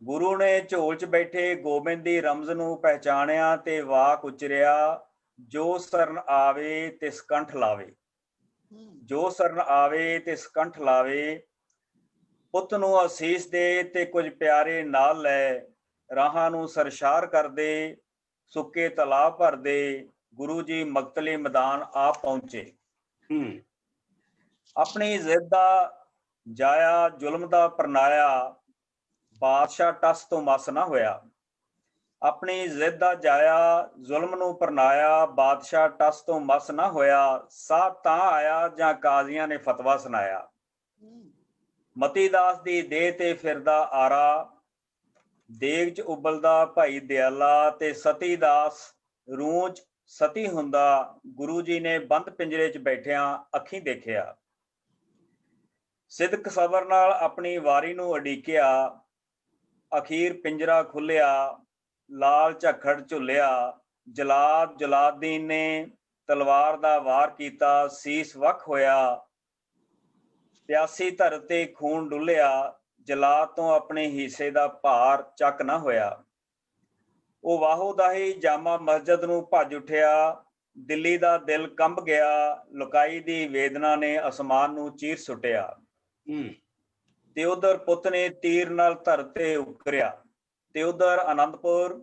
ਗੁਰੂ ਨੇ ਝੋਲ 'ਚ ਬੈਠੇ ਗੋਬਿੰਦ ਦੀ ਰਮਜ਼ ਨੂੰ ਪਹਿਚਾਣਿਆ ਤੇ ਵਾਕ ਉਚਰਿਆ, ਜੋ ਸਰਨ ਆਵੇ ਤੇ ਸਕੰਠ ਲਾਵੇ। ਜੋ ਸਰਨ ਆਵੇ ਤੇ ਸਕੰਠ ਲਾਵੇ, ਪੁੱਤ ਨੂੰ ਅਸੀਸ ਦੇ ਤੇ ਕੁਝ ਪਿਆਰੇ ਨਾਲ ਲੈ। ਰਾਹਾਂ ਨੂੰ ਸਰਸ਼ਾਰ ਕਰਦੇ, ਸੁੱਕੇ ਤਲਾਬ ਭਰਦੇ, ਗੁਰੂ ਜੀ ਮਕਤਲੀ ਮੈਦਾਨ ਆ ਪਹੁੰਚੇ। ਆਪਣੀ ਜ਼ਿੱਦ ਦਾ ਜਾਇਆ, ਜ਼ੁਲਮ ਦਾ ਪਰਨਾਇਆ, ਬਾਦਸ਼ਾਹ ਟਸ ਤੋਂ ਮਸ ਨਾ ਹੋਇਆ। ਆਪਣੀ ਜ਼ਿੱਦ ਦਾ ਜਾਇਆ, ਜ਼ੁਲਮ ਨੂੰ ਪਰਨਾਇਆ, ਬਾਦਸ਼ਾਹ ਟਸ ਤੋਂ ਮਸ ਨਾ ਹੋਇਆ, ਸਾਹ ਤਾਂ ਆਇਆ ਜਾਂ ਕਾਜ਼ੀਆਂ ਨੇ ਫਤਵਾ ਸੁਣਾਇਆ। ਮਤੀ ਦਾਸ ਦੀ ਦੇਹ ਤੇ ਫਿਰਦਾ ਆਰਾ, ਦੇਗ 'ਚ ਉਬਲਦਾ ਭਾਈ ਦਿਆਲਾ, ਤੇ ਸਤੀ ਦਾਸ ਰੂਹ 'ਚ ਸਤੀ ਹੁੰਦਾ, ਗੁਰੂ ਜੀ ਨੇ ਬੰਦ ਪਿੰਜਰੇ 'ਚ ਬੈਠਿਆਂ ਅੱਖੀਂ ਦੇਖਿਆ। ਸਿਦਕ ਸਬਰ ਨਾਲ ਆਪਣੀ ਵਾਰੀ ਨੂੰ ਉਡੀਕਿਆ, ਅਖੀਰ ਪਿੰਜਰਾ ਖੁੱਲਿਆ, ਲਾਲ ਝੱਖੜ ਝੁੱਲਿਆ। ਜਲਾਦ ਜਲਾਦੀਨ ਨੇ ਤਲਵਾਰ ਦਾ ਵਾਰ ਕੀਤਾ, ਸੀਸ ਵੱਖ ਹੋਇਆ, ਪਿਆਸੀ ਧਰ ਤੇ ਖੂਨ ਡੁੱਲਿਆ, ਜਲਾਦ ਤੋਂ ਆਪਣੇ ਹਿੱਸੇ ਦਾ ਭਾਰ ਚੱਕ ਨਾ ਹੋਇਆ। ਉਹ ਵਾਹੋ ਦਾਹੀ ਜਾਮਾ ਮਸਜਿਦ ਨੂੰ ਭੱਜ ਉੱਠਿਆ, ਦਿੱਲੀ ਦਾ ਦਿਲ ਕੰਬ ਗਿਆ, ਲੁਕਾਈ ਦੀ ਵੇਦਨਾ ਨੇ ਅਸਮਾਨ ਨੂੰ ਚੀਰ ਸੁੱਟਿਆ। ਤੇ ਉਧਰ ਪੁੱਤ ਨੇ ਤੀਰ ਨਾਲ ਧਰ ਤੇ ਉਕਰਿਆ, ਤੇ ਉਧਰ ਆਨੰਦਪੁਰ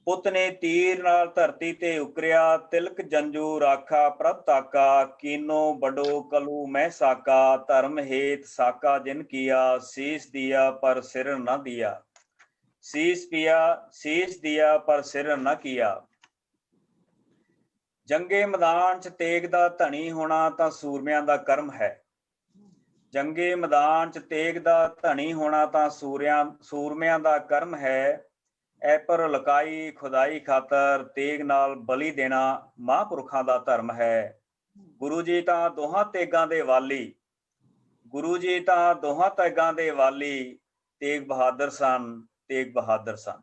ਪੁੱਤ ਨੇ ਤੀਰ ਨਾਲ ਧਰਤੀ ਤੇ ਉਕਰਿਆ। ਤਿਲਕ ਜੰਜੂ ਰਾਖਾ ਪ੍ਰਭ ਤਾਕਾ, ਕੀਨੋ ਬਡੋ ਕਲੂ ਮਹਿ ਸਾਕਾ, ਧਰਮ ਹੇਤ ਸਾਕਾ ਜਿਨ ਕੀਆ, ਸੀਸ ਦਿਆ ਪਰ ਸਿਰ ਨਾ ਦਿਆ, ਸੀਸ ਦਿਆ ਪਰ ਸਿਰ ਨਾ ਕੀਆ। ਜੰਗੇ ਮੈਦਾਨ 'ਚ ਤੇਗ ਦਾ ਧਣੀ ਹੋਣਾ ਤਾਂ ਸੂਰਮਿਆਂ ਦਾ ਕਰਮ ਹੈ, ਜੰਗੇ ਮੈਦਾਨ 'ਚ ਤੇਗ ਦਾ ਧਣੀ ਹੋਣਾ ਤਾਂ ਸੂਰਮਿਆਂ ਦਾ ਕਰਮ ਹੈ। ਐ ਪਰ ਲੁਕਾਈ ਖੁਦਾਈ ਖਾਤਰ, ਤੇਗ ਨਾਲ ਬਲੀ ਦੇਣਾ ਮਹਾਂਪੁਰਖਾਂ ਦਾ ਧਰਮ ਹੈ। ਗੁਰੂ ਜੀ ਤਾਂ ਦੋਹਾਂ ਤੇਗਾਂ ਦੇ ਵਾਲੀ, ਗੁਰੂ ਜੀ ਤਾਂ ਦੋਹਾਂ ਤੇਗਾਂ ਦੇ ਵਾਲੀ, ਤੇਗ ਬਹਾਦਰ ਸਨ, ਤੇਗ ਬਹਾਦਰ ਸਨ।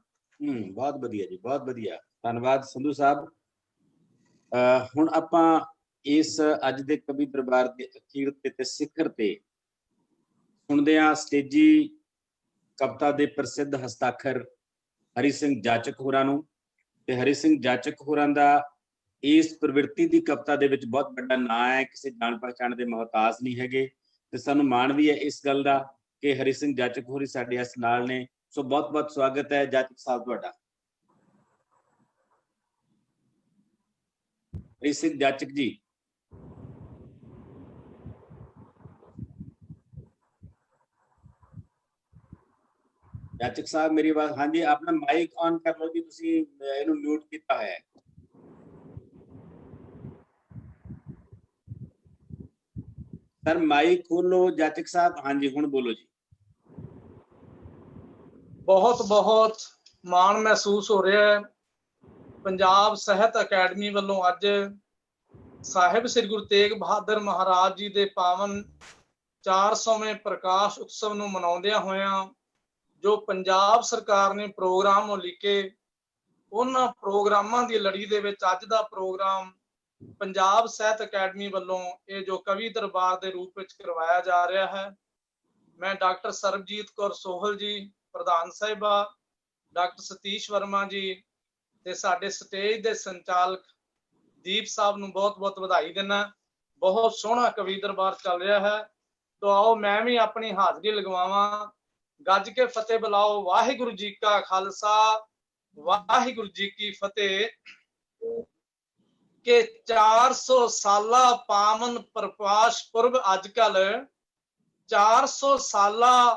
ਬਹੁਤ ਵਧੀਆ ਜੀ, ਬਹੁਤ ਵਧੀਆ, ਧੰਨਵਾਦ ਸੰਧੂ ਸਾਹਿਬ। ਹੁਣ ਆਪਾਂ ਇਸ ਅੱਜ ਦੇ ਕਵੀ ਦਰਬਾਰ ਦੇ ਅਖੀਰ ਤੇ ਸਿਖਰ ਤੇ ਸੁਣਦੇ ਹਾਂ ਸਟੇਜੀ ਕਵਿਤਾ ਦੇ ਪ੍ਰਸਿੱਧ ਹਸਤਾਖਰ ਹਰੀ ਸਿੰਘ ਜਾਚਕ ਹੋਰਾਂ ਨੂੰ। ਤੇ ਹਰੀ ਸਿੰਘ ਜਾਚਕ ਹੋਰਾਂ ਦਾ ਇਸ ਪ੍ਰਵਿਰਤੀ ਦੀ ਕਵਿਤਾ ਦੇ ਵਿੱਚ ਬਹੁਤ ਵੱਡਾ ਨਾਂ ਹੈ, ਕਿਸੇ ਜਾਣ ਪਛਾਣ ਦੇ ਮੁਹਤਾਜ ਨਹੀਂ ਹੈਗੇ। ਤੇ ਸਾਨੂੰ ਮਾਣ ਵੀ ਹੈ ਇਸ ਗੱਲ ਦਾ ਕਿ ਹਰੀ ਸਿੰਘ ਜਾਚਕ ਹੋਰੀ ਸਾਡੇ ਇਸ ਨਾਲ ਨੇ। ਸੋ ਬਹੁਤ ਬਹੁਤ ਸਵਾਗਤ ਹੈ ਜਾਚਕ ਸਾਹਿਬ ਤੁਹਾਡਾ। ਹਰੀ ਸਿੰਘ ਜਾਚਕ ਜੀ। ਜਾਚਕ ਸਾਹਿਬ ਮੇਰੀ ਆਵਾਜ਼? ਹਾਂਜੀ, ਆਪਣਾ ਮਾਈਕ ਔਨ ਕਰ ਲਓ ਜੀ, ਤੁਸੀਂ ਇਹਨੂੰ ਮਿਊਟ ਕੀਤਾ ਹੋਇਆ ਹੈ। ਸਰ ਮਾਈਕ ਖੋਲੋ ਜਾਚਕ ਸਾਹਿਬ। ਹਾਂਜੀ ਹੁਣ ਬੋਲੋ ਜੀ। ਬਹੁਤ ਬਹੁਤ ਮਾਣ ਮਹਿਸੂਸ ਹੋ ਰਿਹਾ ਹੈ। ਪੰਜਾਬ ਸਾਹਿਤ ਅਕੈਡਮੀ ਵੱਲੋਂ ਅੱਜ ਸਾਹਿਬ ਸ੍ਰੀ ਗੁਰੂ ਤੇਗ ਬਹਾਦਰ ਮਹਾਰਾਜ ਜੀ ਦੇ ਪਾਵਨ 400ਵੇਂ ਪ੍ਰਕਾਸ਼ ਉਤਸਵ ਨੂੰ ਮਨਾਉਂਦਿਆਂ ਹੋਇਆਂ ਜੋ ਪੰਜਾਬ ਸਰਕਾਰ ਨੇ ਪ੍ਰੋਗਰਾਮ ਉਲੀਕੇ, ਉਹਨਾਂ ਪ੍ਰੋਗਰਾਮਾਂ ਦੀ ਲੜੀ ਦੇ ਵਿੱਚ ਅੱਜ ਦਾ ਪ੍ਰੋਗਰਾਮ ਪੰਜਾਬ ਸਾਹਿਤ ਅਕੈਡਮੀ ਵੱਲੋਂ ਇਹ ਜੋ ਕਵੀ ਦਰਬਾਰ ਦੇ ਰੂਪ ਵਿੱਚ ਕਰਵਾਇਆ ਜਾ ਰਿਹਾ ਹੈ। ਮੈਂ ਡਾਕਟਰ ਸਰਬਜੀਤ ਕੌਰ ਸੋਹਲ ਜੀ ਪ੍ਰਧਾਨ ਸਾਹਿਬਾ, ਡਾਕਟਰ ਸਤੀਸ਼ ਵਰਮਾ ਜੀ ਤੇ ਸਾਡੇ ਸਟੇਜ ਦੇ ਸੰਚਾਲਕ ਦੀਪ ਸਾਹਿਬ ਨੂੰ ਬਹੁਤ ਬਹੁਤ ਵਧਾਈ ਦਿੰਦਾ। ਬਹੁਤ ਸੋਹਣਾ ਕਵੀ ਦਰਬਾਰ ਚੱਲ ਰਿਹਾ ਹੈ। ਤਾਂ ਆਓ ਮੈਂ ਵੀ ਆਪਣੀ ਹਾਜ਼ਰੀ ਲਗਵਾਵਾਂ। ਗੱਜ ਕੇ ਫਤਿਹ ਬੁਲਾਓ। ਵਾਹਿਗੁਰੂ ਜੀ ਕਾ ਖਾਲਸਾ, ਵਾਹਿਗੁਰੂ ਜੀ ਕੀ ਫਤਿਹ। ਕਿ 400 ਸਾਲਾ ਪਾਵਨ ਪ੍ਰਕਾਸ਼ ਪੁਰਬ ਅੱਜ ਕੱਲ 400 ਸਾਲਾ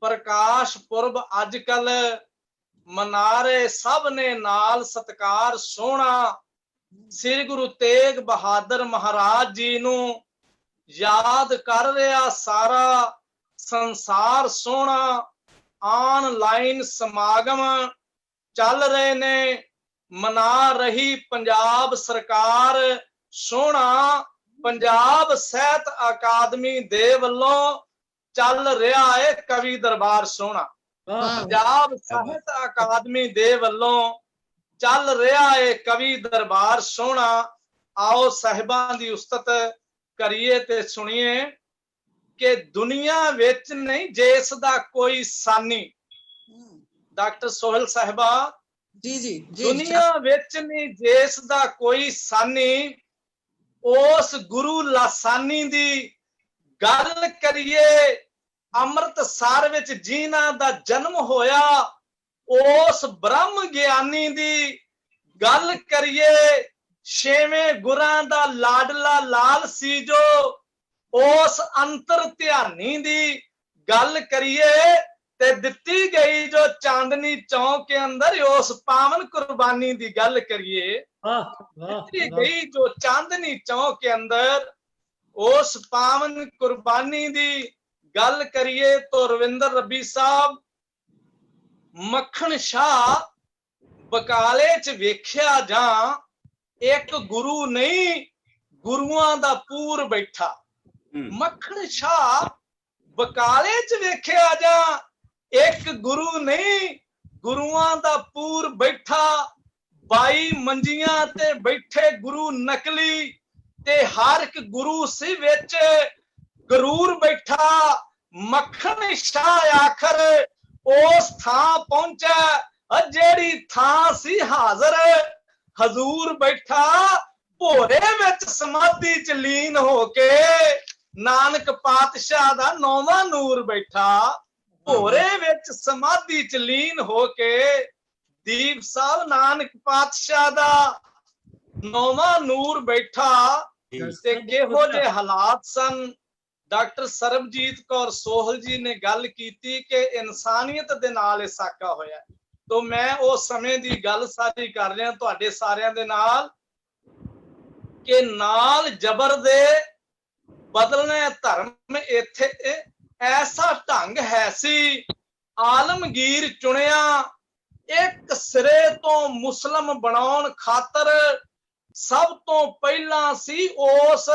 ਪ੍ਰਕਾਸ਼ ਪੁਰਬ ਅੱਜ ਕੱਲ ਮਨਾ ਰਹੇ ਸਭ ਨੇ ਨਾਲ ਸਤਿਕਾਰ ਸੋਹਣਾ। ਸ੍ਰੀ ਗੁਰੂ ਤੇਗ ਬਹਾਦਰ ਮਹਾਰਾਜ ਜੀ ਨੂੰ ਯਾਦ ਕਰ ਰਿਹਾ ਸਾਰਾ ਸੰਸਾਰ ਸੋਹਣਾ। ਆਨਲਾਈਨ ਸਮਾਗਮ ਚੱਲ ਰਹੇ ਨੇ, ਮਨਾ ਰਹੀ ਪੰਜਾਬ ਸਰਕਾਰ ਸੋਹਣਾ। ਪੰਜਾਬ ਸਾਹਿਤ ਅਕਾਦਮੀ ਦੇ ਵੱਲੋਂ ਚੱਲ ਰਿਹਾ ਹੈ ਕਵੀ ਦਰਬਾਰ ਸੋਹਣਾ। ਪੰਜਾਬ ਸਾਹਿਤ ਅਕਾਦਮੀ ਦੇ ਵੱਲੋਂ ਚੱਲ ਰਿਹਾ ਹੈ ਕਵੀ ਦਰਬਾਰ ਸੋਹਣਾ। ਆਓ ਸਾਹਿਬਾਂ ਦੀ ਉਸਤਤ ਕਰੀਏ ਤੇ ਸੁਣੀਏ ਕਿ ਦੁਨੀਆ ਵਿੱਚ ਨਹੀਂ ਜਿਸ ਦਾ ਕੋਈ ਸਾਨੀ। ਡਾਕਟਰ ਸੋਹਲ ਸਾਹਿਬਾ ਜੀ ਦੁਨੀਆ ਵਿੱਚ ਨਹੀਂ ਜਿਸ ਦਾ ਕੋਈ ਸਾਨੀ, ਉਸ ਗੁਰੂ ਲਾਸਾਨੀ ਦੀ ਗੱਲ ਕਰੀਏ। ਅੰਮ੍ਰਿਤਸਰ ਵਿੱਚ ਜਿਨ੍ਹਾਂ ਦਾ ਜਨਮ ਹੋਇਆ, ਉਸ ਬ੍ਰਹਮ ਗਿਆਨੀ ਦੀ ਗੱਲ ਕਰੀਏ। ਛੇਵੇਂ ਗੁਰਾਂ ਦਾ ਲਾਡਲਾ ਲਾਲ ਸੀ ਜੋ, ਉਸ ਅੰਤਰ ਧਿਆਨੀ ਦੀ ਗੱਲ ਕਰੀਏ। ਤੇ ਦਿੱਤੀ ਗਈ ਜੋ ਚਾਂਦਨੀ ਚੌਕ के अंदर उस पावन कुर्बानी दी गल करिए। ਦਿੱਤੀ ਗਈ ਜੋ ਚਾਂਦਨੀ ਚੌਕ के अंदर उस पावन कुर्बानी दी गल करिए तो रविंदर रब्बी साहब मक्खन शाह बकाले च वेख्या जा एक गुरु नहीं गुरुआं दा पूर बैठा। मक्खन शाह बकाले च वेख्या जा एक गुरु नहीं गुरुआं दा पूर बैठा। 22 मंजियां ते बैठे गुरु नकली ते हर एक गुरु सी विच गरूर बैठा। मक्खन शाह आखर उस थां पहुंचा जेड़ी थां सी हाजर हजूर बैठा। भोरे विच समाधि च लीन होके नानक पातशाह दा 9वां नूर बैठा। भोरे विच समाधि च लीन होके दीप साहब नानक पातशाह दा 9वां नूर बैठा। ते किहो जे हालात सन। डॉक्टर सरबजीत कौर सोहल जी ने गल कीती कि इंसानियत दे नाल साका होया। तो मैं उस समय दी गल सारी कर रहा तुहाडे सारियां दे नाल कि नाल जबर दे बदलने धर्म इत्थे ऐसा ढंग है सी। आलमगीर चुनिया एक सिरे तो मुस्लिम बनाउण खातर सब तो पहला सी उस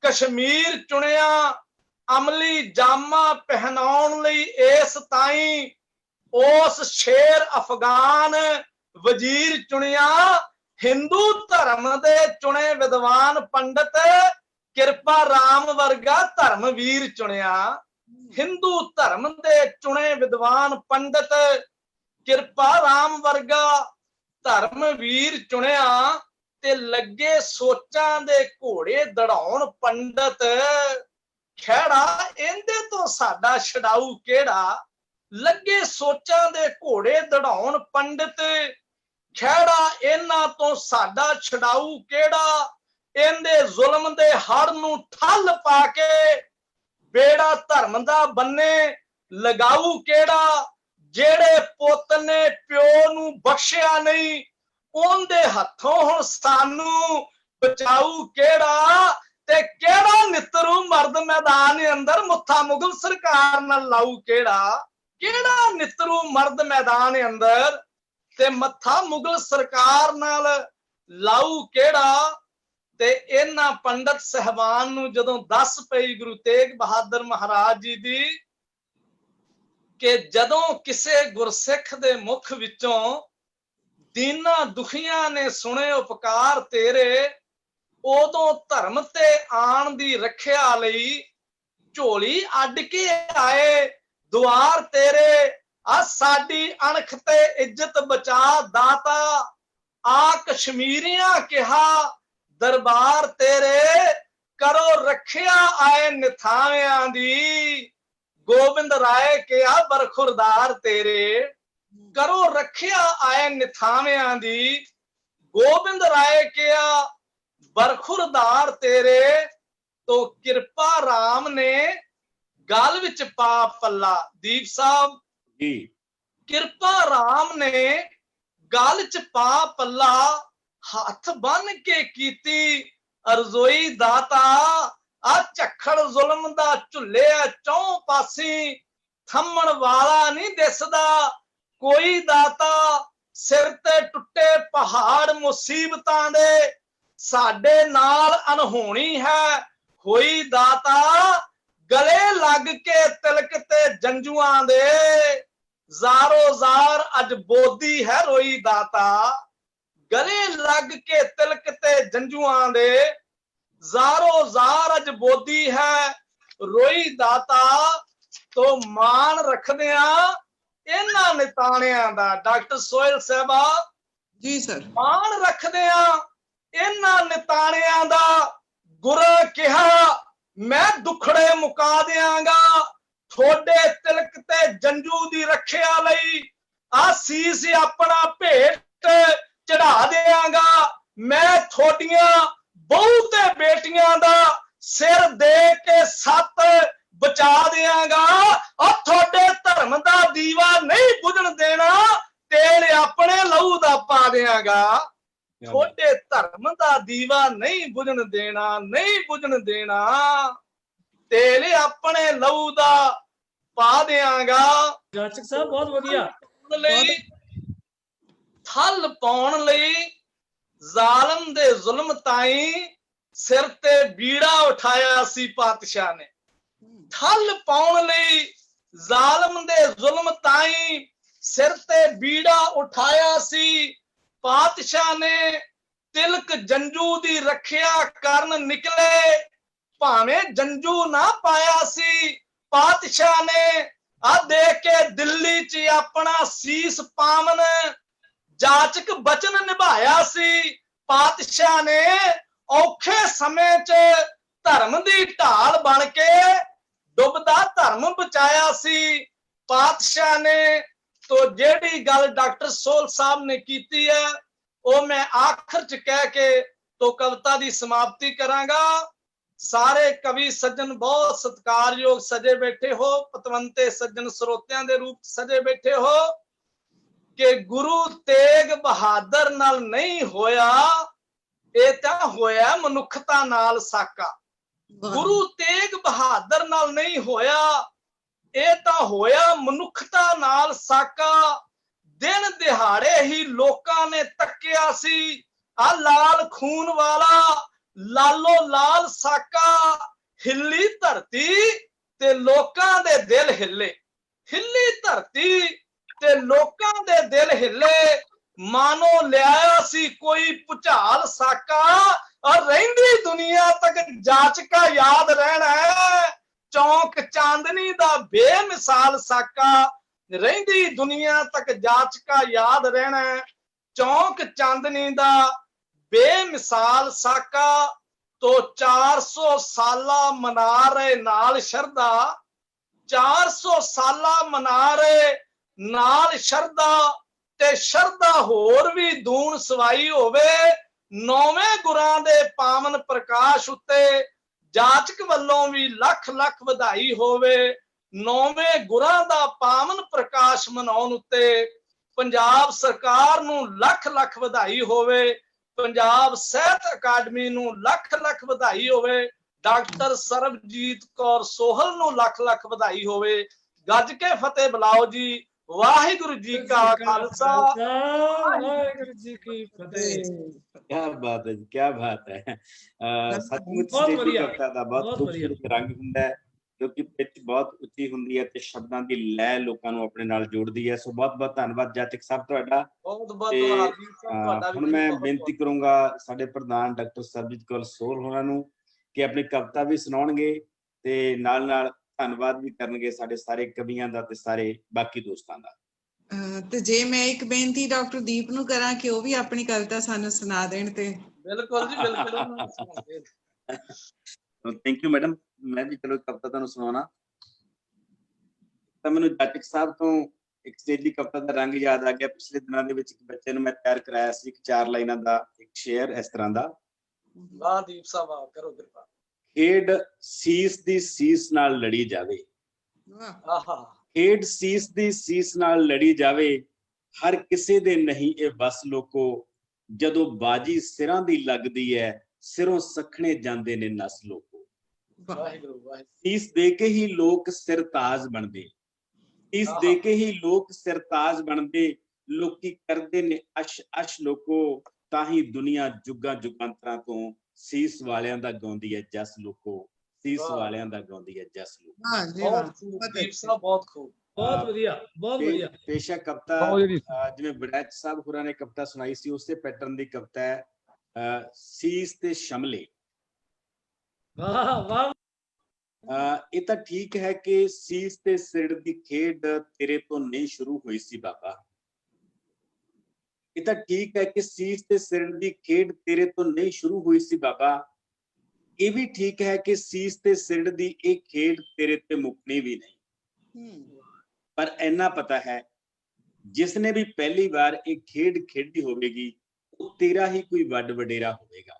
कश्मीर चुनिया। अमली जामा पहनाउण लई इस ताई उस शेर अफगान वजीर चुनिया। हिंदू धर्म दे चुने विद्वान पंडित किरपा राम वर्गा धर्मवीर चुनिया। हिंदू धर्म दे चुने विद्वान पंडित किरपा राम वर्गा धर्मवीर चुनिया। ते लगे सोचां दे घोड़े दड़ाउण पंडित खैड़ा इंदे तो साडा छड़ाऊ केड़ा। लगे सोचां दे घोड़े दड़ाउण पंडित खैड़ा इन्हां तो साडा छड़ाऊ केड़ा। इंदे जुल्म दे हड़ नूं ठल पाके बेड़ा धर्म दा बन्ने लगाऊ केड़ा। जेड़े पुੱਤ ने प्यो नूं बख्शिया नहीं उनदे हथों हुण सानू बचाऊ केड़ा। ते केड़ा नितरू मर्द मैदान अंदर मुथा मुगल सरकार नाल लाऊ केड़ा। केड़ा नितरू मर्द मैदान अंदर ते मथा मुगल सरकार नाल लाऊ केड़ा। ते इन्हां पंडित सहबान नूं जदों दस पई गुरु तेग बहादुर महाराज जी दी कि जदों किसे गुरसिख दे मुख विचों दीना दुखियां ने सुने उपकार तेरे उदों धर्म ते आण दी रखिया लई झोली अड्ड के आए द्वार तेरे। आ साडी अणख ते इज्जत बचा दाता। आ कश्मीरियां कहा दरबार तेरे करो रखिया आए निथावियां दी। गोबिंद राय कहा बरखुरदार तेरे करो रखिया आए निथावियां दी। गोबिंद राय कहा बरखुरदार तेरे। तो किरपा राम ने गल विच पा पल्ला। दीप साहब जी किरपा राम ने गल च पा पल्ला हाथ बन के कीती अरजोई दाता। आ झखड़ जुल्म दा झुले चौं पासी थम्मण वाला नहीं दिसदा कोई दाता। सिर ते टुटे पहाड़ मुसीबतां दे साडे नाल अनहोनी है होई दाता। गले लग के तिलक ते जंजुआं दे जारो जार अज बोदी है रोई दाता। गले लग के तिलक ते जंजुआं दे जारो जार अज बोदी है रोई दाता। तो मान रखदिया इन्हां निताणियां दा डॉक्टर सोहेल साहबा जी सर मान रखदिया इन्हां निताणियां दा। गुरु कहा मैं दुखड़े मुका दियांगा थोड़े तिलक ते जंजू दी रखिया लई। आ सीस अपना भेंट चढ़ा दियांगा। मैं थोड़ियां बहु ते बेटियां दा सिर दे के 7 ਬਚਾ ਦਿਆਂਗਾ। ਉਹ ਤੁਹਾਡੇ ਧਰਮ ਦਾ ਦੀਵਾ ਨਹੀਂ ਬੁਝਣ ਦੇਣਾ, ਤੇਲ ਆਪਣੇ ਲਹੂ ਦਾ ਪਾ ਦਿਆਂਗਾ। ਤੁਹਾਡੇ ਧਰਮ ਦਾ ਦੀਵਾ ਨਹੀਂ ਬੁਝਣ ਦੇਣਾ, ਨਹੀਂ ਬੁਝਣ ਦੇਣਾ, ਤੇਲ ਆਪਣੇ ਲਹੂ ਦਾ ਪਾ ਦਿਆਂਗਾ। ਜਾਚਕ ਸਾਹਿਬ ਬਹੁਤ ਵਧੀਆ। ਲਈ ਠੱਲ ਪਾਉਣ ਲਈ ਜ਼ਾਲਮ ਦੇ ਜ਼ੁਲਮ ਤਾਈਂ ਸਿਰ ਤੇ ਬੀੜਾ ਉਠਾਇਆ ਸੀ ਪਾਤਸ਼ਾਹ ਨੇ। ਠੱਲ ਪਾਉਣ ਲਈ ਜ਼ਾਲਮ ਦੇ ਜ਼ੁਲਮ ਤਾਈਂ ਸਿਰ ਤੇ ਬੀੜਾ ਉਠਾਇਆ ਸੀ ਪਾਤਸ਼ਾਹ ਨੇ। ਤਿਲਕ ਜੰਜੂ ਦੀ ਰੱਖਿਆ ਕਰਨ ਨਿਕਲੇ, ਭਾਵੇਂ ਜੰਜੂ ਨਾ ਪਾਇਆ ਸੀ ਪਾਤਸ਼ਾਹ ਨੇ। ਆ ਦੇਖ ਕੇ ਦਿੱਲੀ 'ਚ ਆਪਣਾ ਸੀਸ ਪਾਵਨ ਜਾਚਕ ਬਚਨ ਨਿਭਾਇਆ ਸੀ ਪਾਤਸ਼ਾਹ ਨੇ। ਔਖੇ ਸਮੇਂ 'ਚ ਧਰਮ ਦੀ ਢਾਲ ਬਣ ਕੇ ਡੁੱਬਦਾ ਧਰਮ ਬਚਾਇਆ ਸੀ ਪਾਤਸ਼ਾਹ ਨੇ। ਤੋ ਜਿਹੜੀ ਗੱਲ ਡਾਕਟਰ ਸੋਹਲ ਸਾਹਿਬ ਨੇ ਕੀਤੀ ਹੈ, ਉਹ ਮੈਂ ਆਖਰ 'ਚ ਕਹਿ ਕੇ ਤੋ ਕਵਿਤਾ ਦੀ ਸਮਾਪਤੀ ਕਰਾਂਗਾ। ਸਾਰੇ ਕਵੀ ਸੱਜਣ ਬਹੁਤ ਸਤਿਕਾਰਯੋਗ ਸਜੇ ਬੈਠੇ ਹੋ, ਪਤਵੰਤੇ ਸੱਜਣ ਸਰੋਤਿਆਂ ਦੇ ਰੂਪ ਸਜੇ ਬੈਠੇ ਹੋ ਕਿ ਗੁਰੂ ਤੇਗ ਬਹਾਦਰ ਨਾਲ ਨਹੀਂ ਹੋਇਆ, ਇਹ ਤਾਂ ਹੋਇਆ ਮਨੁੱਖਤਾ ਨਾਲ ਸਾਕਾ। ਗੁਰੂ ਤੇਗ ਬਹਾਦਰ ਨਾਲ ਨਹੀਂ ਹੋਇਆ, ਇਹ ਤਾਂ ਹੋਇਆ ਮਨੁੱਖਤਾ ਨਾਲ ਸਾਕਾ। ਦਿਨ ਦਿਹਾੜੇ ਹੀ ਲੋਕਾਂ ਨੇ ਤੱਕਿਆ ਸੀ ਆ ਲਾਲ ਖੂਨ ਵਾਲਾ ਲਾਲੋ ਲਾਲ ਸਾਕਾ। ਹਿੱਲੀ ਧਰਤੀ ਤੇ ਲੋਕਾਂ ਦੇ ਦਿਲ ਹਿੱਲੇ, ਹਿੱਲੀ ਧਰਤੀ ਤੇ ਲੋਕਾਂ ਦੇ ਦਿਲ ਹਿੱਲੇ। ਮਾਨੋ ਲਿਆਇਆ ਸੀ ਕੋਈ ਭੁਚਾਲ ਸਾਕਾ, ਔਰ ਰਹਿੰਦੀ ਦੁਨੀਆ ਤੱਕ ਜਾਚਕਾ ਯਾਦ ਰਹਿਣਾ ਹੈ। ਚੌਂਕ ਚਾਂਦਨੀ ਦਾ ਬੇਮਿਸਾਲ ਸਾਕਾ, ਰਹਿੰਦੀ ਦੁਨੀਆ ਤੱਕ ਜਾਚਕਾ ਯਾਦ ਰਹਿਣਾ ਹੈ। ਚੌਂਕ ਚਾਂਦਨੀ ਦਾ ਬੇਮਿਸਾਲ ਸਾਕਾ। ਤੋ 400 ਸਾਲਾ ਮਨਾ ਰਹੇ ਨਾਲ ਸ਼ਰਧਾ, 400 ਸਾਲਾ ਮਨਾ ਰਹੇ ਨਾਲ ਸ਼ਰਧਾ, ਤੇ ਸ਼ਰਧਾ ਹੋਰ ਵੀ ਦੂਣ ਸਵਾਈ ਹੋਵੇ। ਨੌਵੇਂ ਗੁਰਾਂ ਦੇ ਪਾਵਨ ਪ੍ਰਕਾਸ਼ ਉੱਤੇ ਜਾਚਕ ਵੱਲੋਂ ਵੀ ਲੱਖ ਲੱਖ ਵਧਾਈ ਹੋਵੇ। ਨੌਵੇਂ ਗੁਰਾਂ ਦਾ ਪਾਵਨ ਪ੍ਰਕਾਸ਼ ਮਨਾਉਣ ਉੱਤੇ ਪੰਜਾਬ ਸਰਕਾਰ ਨੂੰ ਲੱਖ ਲੱਖ ਵਧਾਈ ਹੋਵੇ। ਪੰਜਾਬ ਸਾਹਿਤ ਅਕਾਦਮੀ ਨੂੰ ਲੱਖ ਲੱਖ ਵਧਾਈ ਹੋਵੇ। ਡਾਕਟਰ ਸਰਬਜੀਤ ਕੌਰ ਸੋਹਲ ਨੂੰ ਲੱਖ ਲੱਖ ਵਧਾਈ ਹੋਵੇ। ਗੱਜ ਕੇ ਫਤਿਹ ਬੁਲਾਓ ਜੀ। ਵਾਹਿਗੁਰੂ ਜੀ ਕਾ ਖਾਲਸਾ, ਵਾਹਿਗੁਰੂ ਜੀ ਕੀ ਫਤਿਹ। क्या बात है जी, क्या बात है। सचमुच बहुत ਸਟੇਜੀ बढ़िया, ਕਵਿਤਾ ਦਾ ਬਹੁਤ बहुत ਖੂਬਸੂਰਤ ਰੰਗ ਹੁੰਦਾ ਹੈ, ਕਿਉਂਕਿ ਪਿੱਚ ਬਹੁਤ ਉੱਚੀ ਹੁੰਦੀ ਹੈ ਤੇ ਸ਼ਬਦਾਂ ਦੀ ਲੈ ਲੋਕਾਂ ਨੂੰ ਆਪਣੇ ਨਾਲ ਜੋੜਦੀ ਹੈ। ਸੋ ਬਹੁਤ ਬਹੁਤ ਧੰਨਵਾਦ ਜਾਤਕ ਸਾਹਿਬ ਤੁਹਾਡਾ। ਬਹੁਤ ਬਹੁਤ ਤੇ ਧੰਨਵਾਦ ਜੀ ਤੁਹਾਡਾ ਹੁਣ ਵੀ। ਮੈਂ ਬੇਨਤੀ ਕਰੂੰਗਾ ਸਾਡੇ ਪ੍ਰਧਾਨ ਡਾਕਟਰ ਸਰਬਜੀਤ ਕੌਰ ਸੋਹਲ ਹੋਰਾਂ ਨੂੰ ਕਿ ਆਪਣੀ ਕਵਿਤਾ ਵੀ ਸੁਣਾਉਣਗੇ ਤੇ ਨਾਲ ਨਾਲ ਧੰਨਵਾਦ ਵੀ ਕਰਨਗੇ ਸਾਡੇ ਸਾਰੇ ਕਵੀਆਂ ਦਾ ਤੇ ਸਾਰੇ ਬਾਕੀ ਦੋਸਤਾਂ ਦਾ। ਤੇ ਜੇ ਮੈਂ ਇੱਕ ਬੇਨਤੀ ਡਾਕਟਰ ਦੀਪ ਨੂੰ ਕਰਾਂ ਕਿ ਉਹ ਵੀ ਆਪਣੀ ਕਵਿਤਾ ਸਾਨੂੰ ਸੁਣਾ ਦੇਣ ਤੇ। ਬਿਲਕੁਲ ਜੀ ਬਿਲਕੁਲ। Thank you madam. ਮੈਂ ਵੀ ਚਲੋ ਕਵਿਤਾ ਤੁਹਾਨੂੰ ਸੁਣਾਉਣਾ। ਤਾਂ ਮੈਨੂੰ ਜਾਤਕ ਸਾਹਿਬ ਤੋਂ ਇੱਕ ਸਟੇਜੀ ਕਵਿਤਾ ਦਾ ਰੰਗ ਯਾਦ ਆ ਗਿਆ। ਪਿਛਲੇ ਦਿਨਾਂ ਦੇ ਵਿੱਚ ਇੱਕ ਬੱਚੇ ਨੂੰ ਮੈਂ ਤਿਆਰ ਕਰਾਇਆ ਸੀ, ਇੱਕ 4 ਲਾਈਨਾਂ ਦਾ ਇੱਕ ਸ਼ੇਅਰ ਇਸ ਤਰ੍ਹਾਂ ਦਾ। ਵਾਹ ਦੀਪ ਸਾਹਿਬ, ਵਾਹ, ਕਰੋ ਕਿਰਪਾ। ਖੇਡ ਸੀਸ ਦੀ ਸੀਸ ਨਾਲ ਲੜੀ ਜਾਵੇ, ਆਹਾ, ਖੇਡ ਸੀਸ ਦੀ ਸੀਸ ਨਾਲ ਲੜੀ ਜਾਵੇ, ਹਰ ਕਿਸੇ ਦੇ ਨਹੀਂ ਇਹ ਬਸ ਲੋਕੋ, ਜਦੋਂ ਬਾਜੀ ਸਿਰਾਂ ਦੀ ਲੱਗਦੀ ਹੈ ਸਿਰੋਂ ਸਖਣੇ ਜਾਂਦੇ ਨੇ ਨਸ ਲੋਕੋ। ਵਾਹਿਗੁਰੂ ਵਾਹਿਗੁਰੂ। ਸੀਸ ਦੇ ਕੇ ਹੀ ਲੋਕ ਸਿਰਤਾਜ ਬਣਦੇ, ਸੀਸ ਦੇ ਕੇ ਹੀ ਲੋਕ ਸਿਰਤਾਜ ਬਣਦੇ, ਲੋਕੀ ਕਰਦੇ ਨੇ ਅਸ਼ ਅਸ਼ ਲੋਕੋ, ਤਾਂ ਹੀ ਦੁਨੀਆ ਜੁਗਾਂ ਜੁਗਾਂਤਰਾਂ ਤੋਂ ਸੀਸ ਵਾਲਿਆਂ ਦਾ ਗਾਉਂਦੀ ਹੈ ਜਸ ਲੋਕੋ, ਸੀਸ ਵਾਲਿਆਂ ਦਾ ਗਾਉਂਦੀ ਹੈ ਜਸ ਲੋਕੋ। ਵਾਹ ਜੀ ਵਾਹ, ਦੀਪ ਸਾਹਿਬ ਬਹੁਤ ਖੂਬ, ਬਹੁਤ ਵਧੀਆ, ਬਹੁਤ ਵਧੀਆ। ਪੇਸ਼ਾ ਕਵਿਤਾ ਜਿਵੇਂ ਬੜੈਚ ਸਾਹਿਬ ਹੋਰਾਂ ਨੇ ਕਵਿਤਾ ਸੁਣਾਈ ਸੀ, ਉਸੇ ਪੈਟਰਨ ਦੀ ਕਵਿਤਾ ਹੈ ਸੀਸ ਤੇ ਸ਼ਮਲੇ। ਵਾਹ ਵਾਹ। ਇਹ ਤਾਂ ਠੀਕ ਹੈ ਕਿ ਸੀਸ ਤੇ ਸਿਰ ਦੀ ਖੇਡ ਤੇਰੇ ਤੋਂ ਨਹੀਂ ਸ਼ੁਰੂ ਹੋਈ ਸੀ ਬਾਬਾ, ਇਹ ਤਾਂ ਠੀਕ ਹੈ ਕਿ ਸੀਸ ਤੇ ਸਿਰ ਦੀ ਖੇਡ ਤੇਰੇ ਤੋਂ ਨਹੀਂ ਸ਼ੁਰੂ ਹੋਈ ਸੀ ਬਾਬਾ, ਇਹ ਵੀ ਠੀਕ ਹੈ ਕਿ ਸੀਸ ਤੇ ਸਿਰ ਦੀ ਇਹ ਖੇਡ ਤੇਰੇ ਤੇ ਮੁੱਕਣੀ ਵੀ ਨਹੀਂ। ਪਰ ਇੰਨਾ ਪਤਾ ਹੈ ਜਿਸ ਨੇ ਵੀ ਪਹਿਲੀ ਵਾਰ ਇਹ ਖੇਡ ਖੇਡੀ ਹੋਵੇਗੀ ਉਹ ਤੇਰਾ ਹੀ ਕੋਈ ਵੱਡ ਵਡੇਰਾ ਹੋਵੇਗਾ,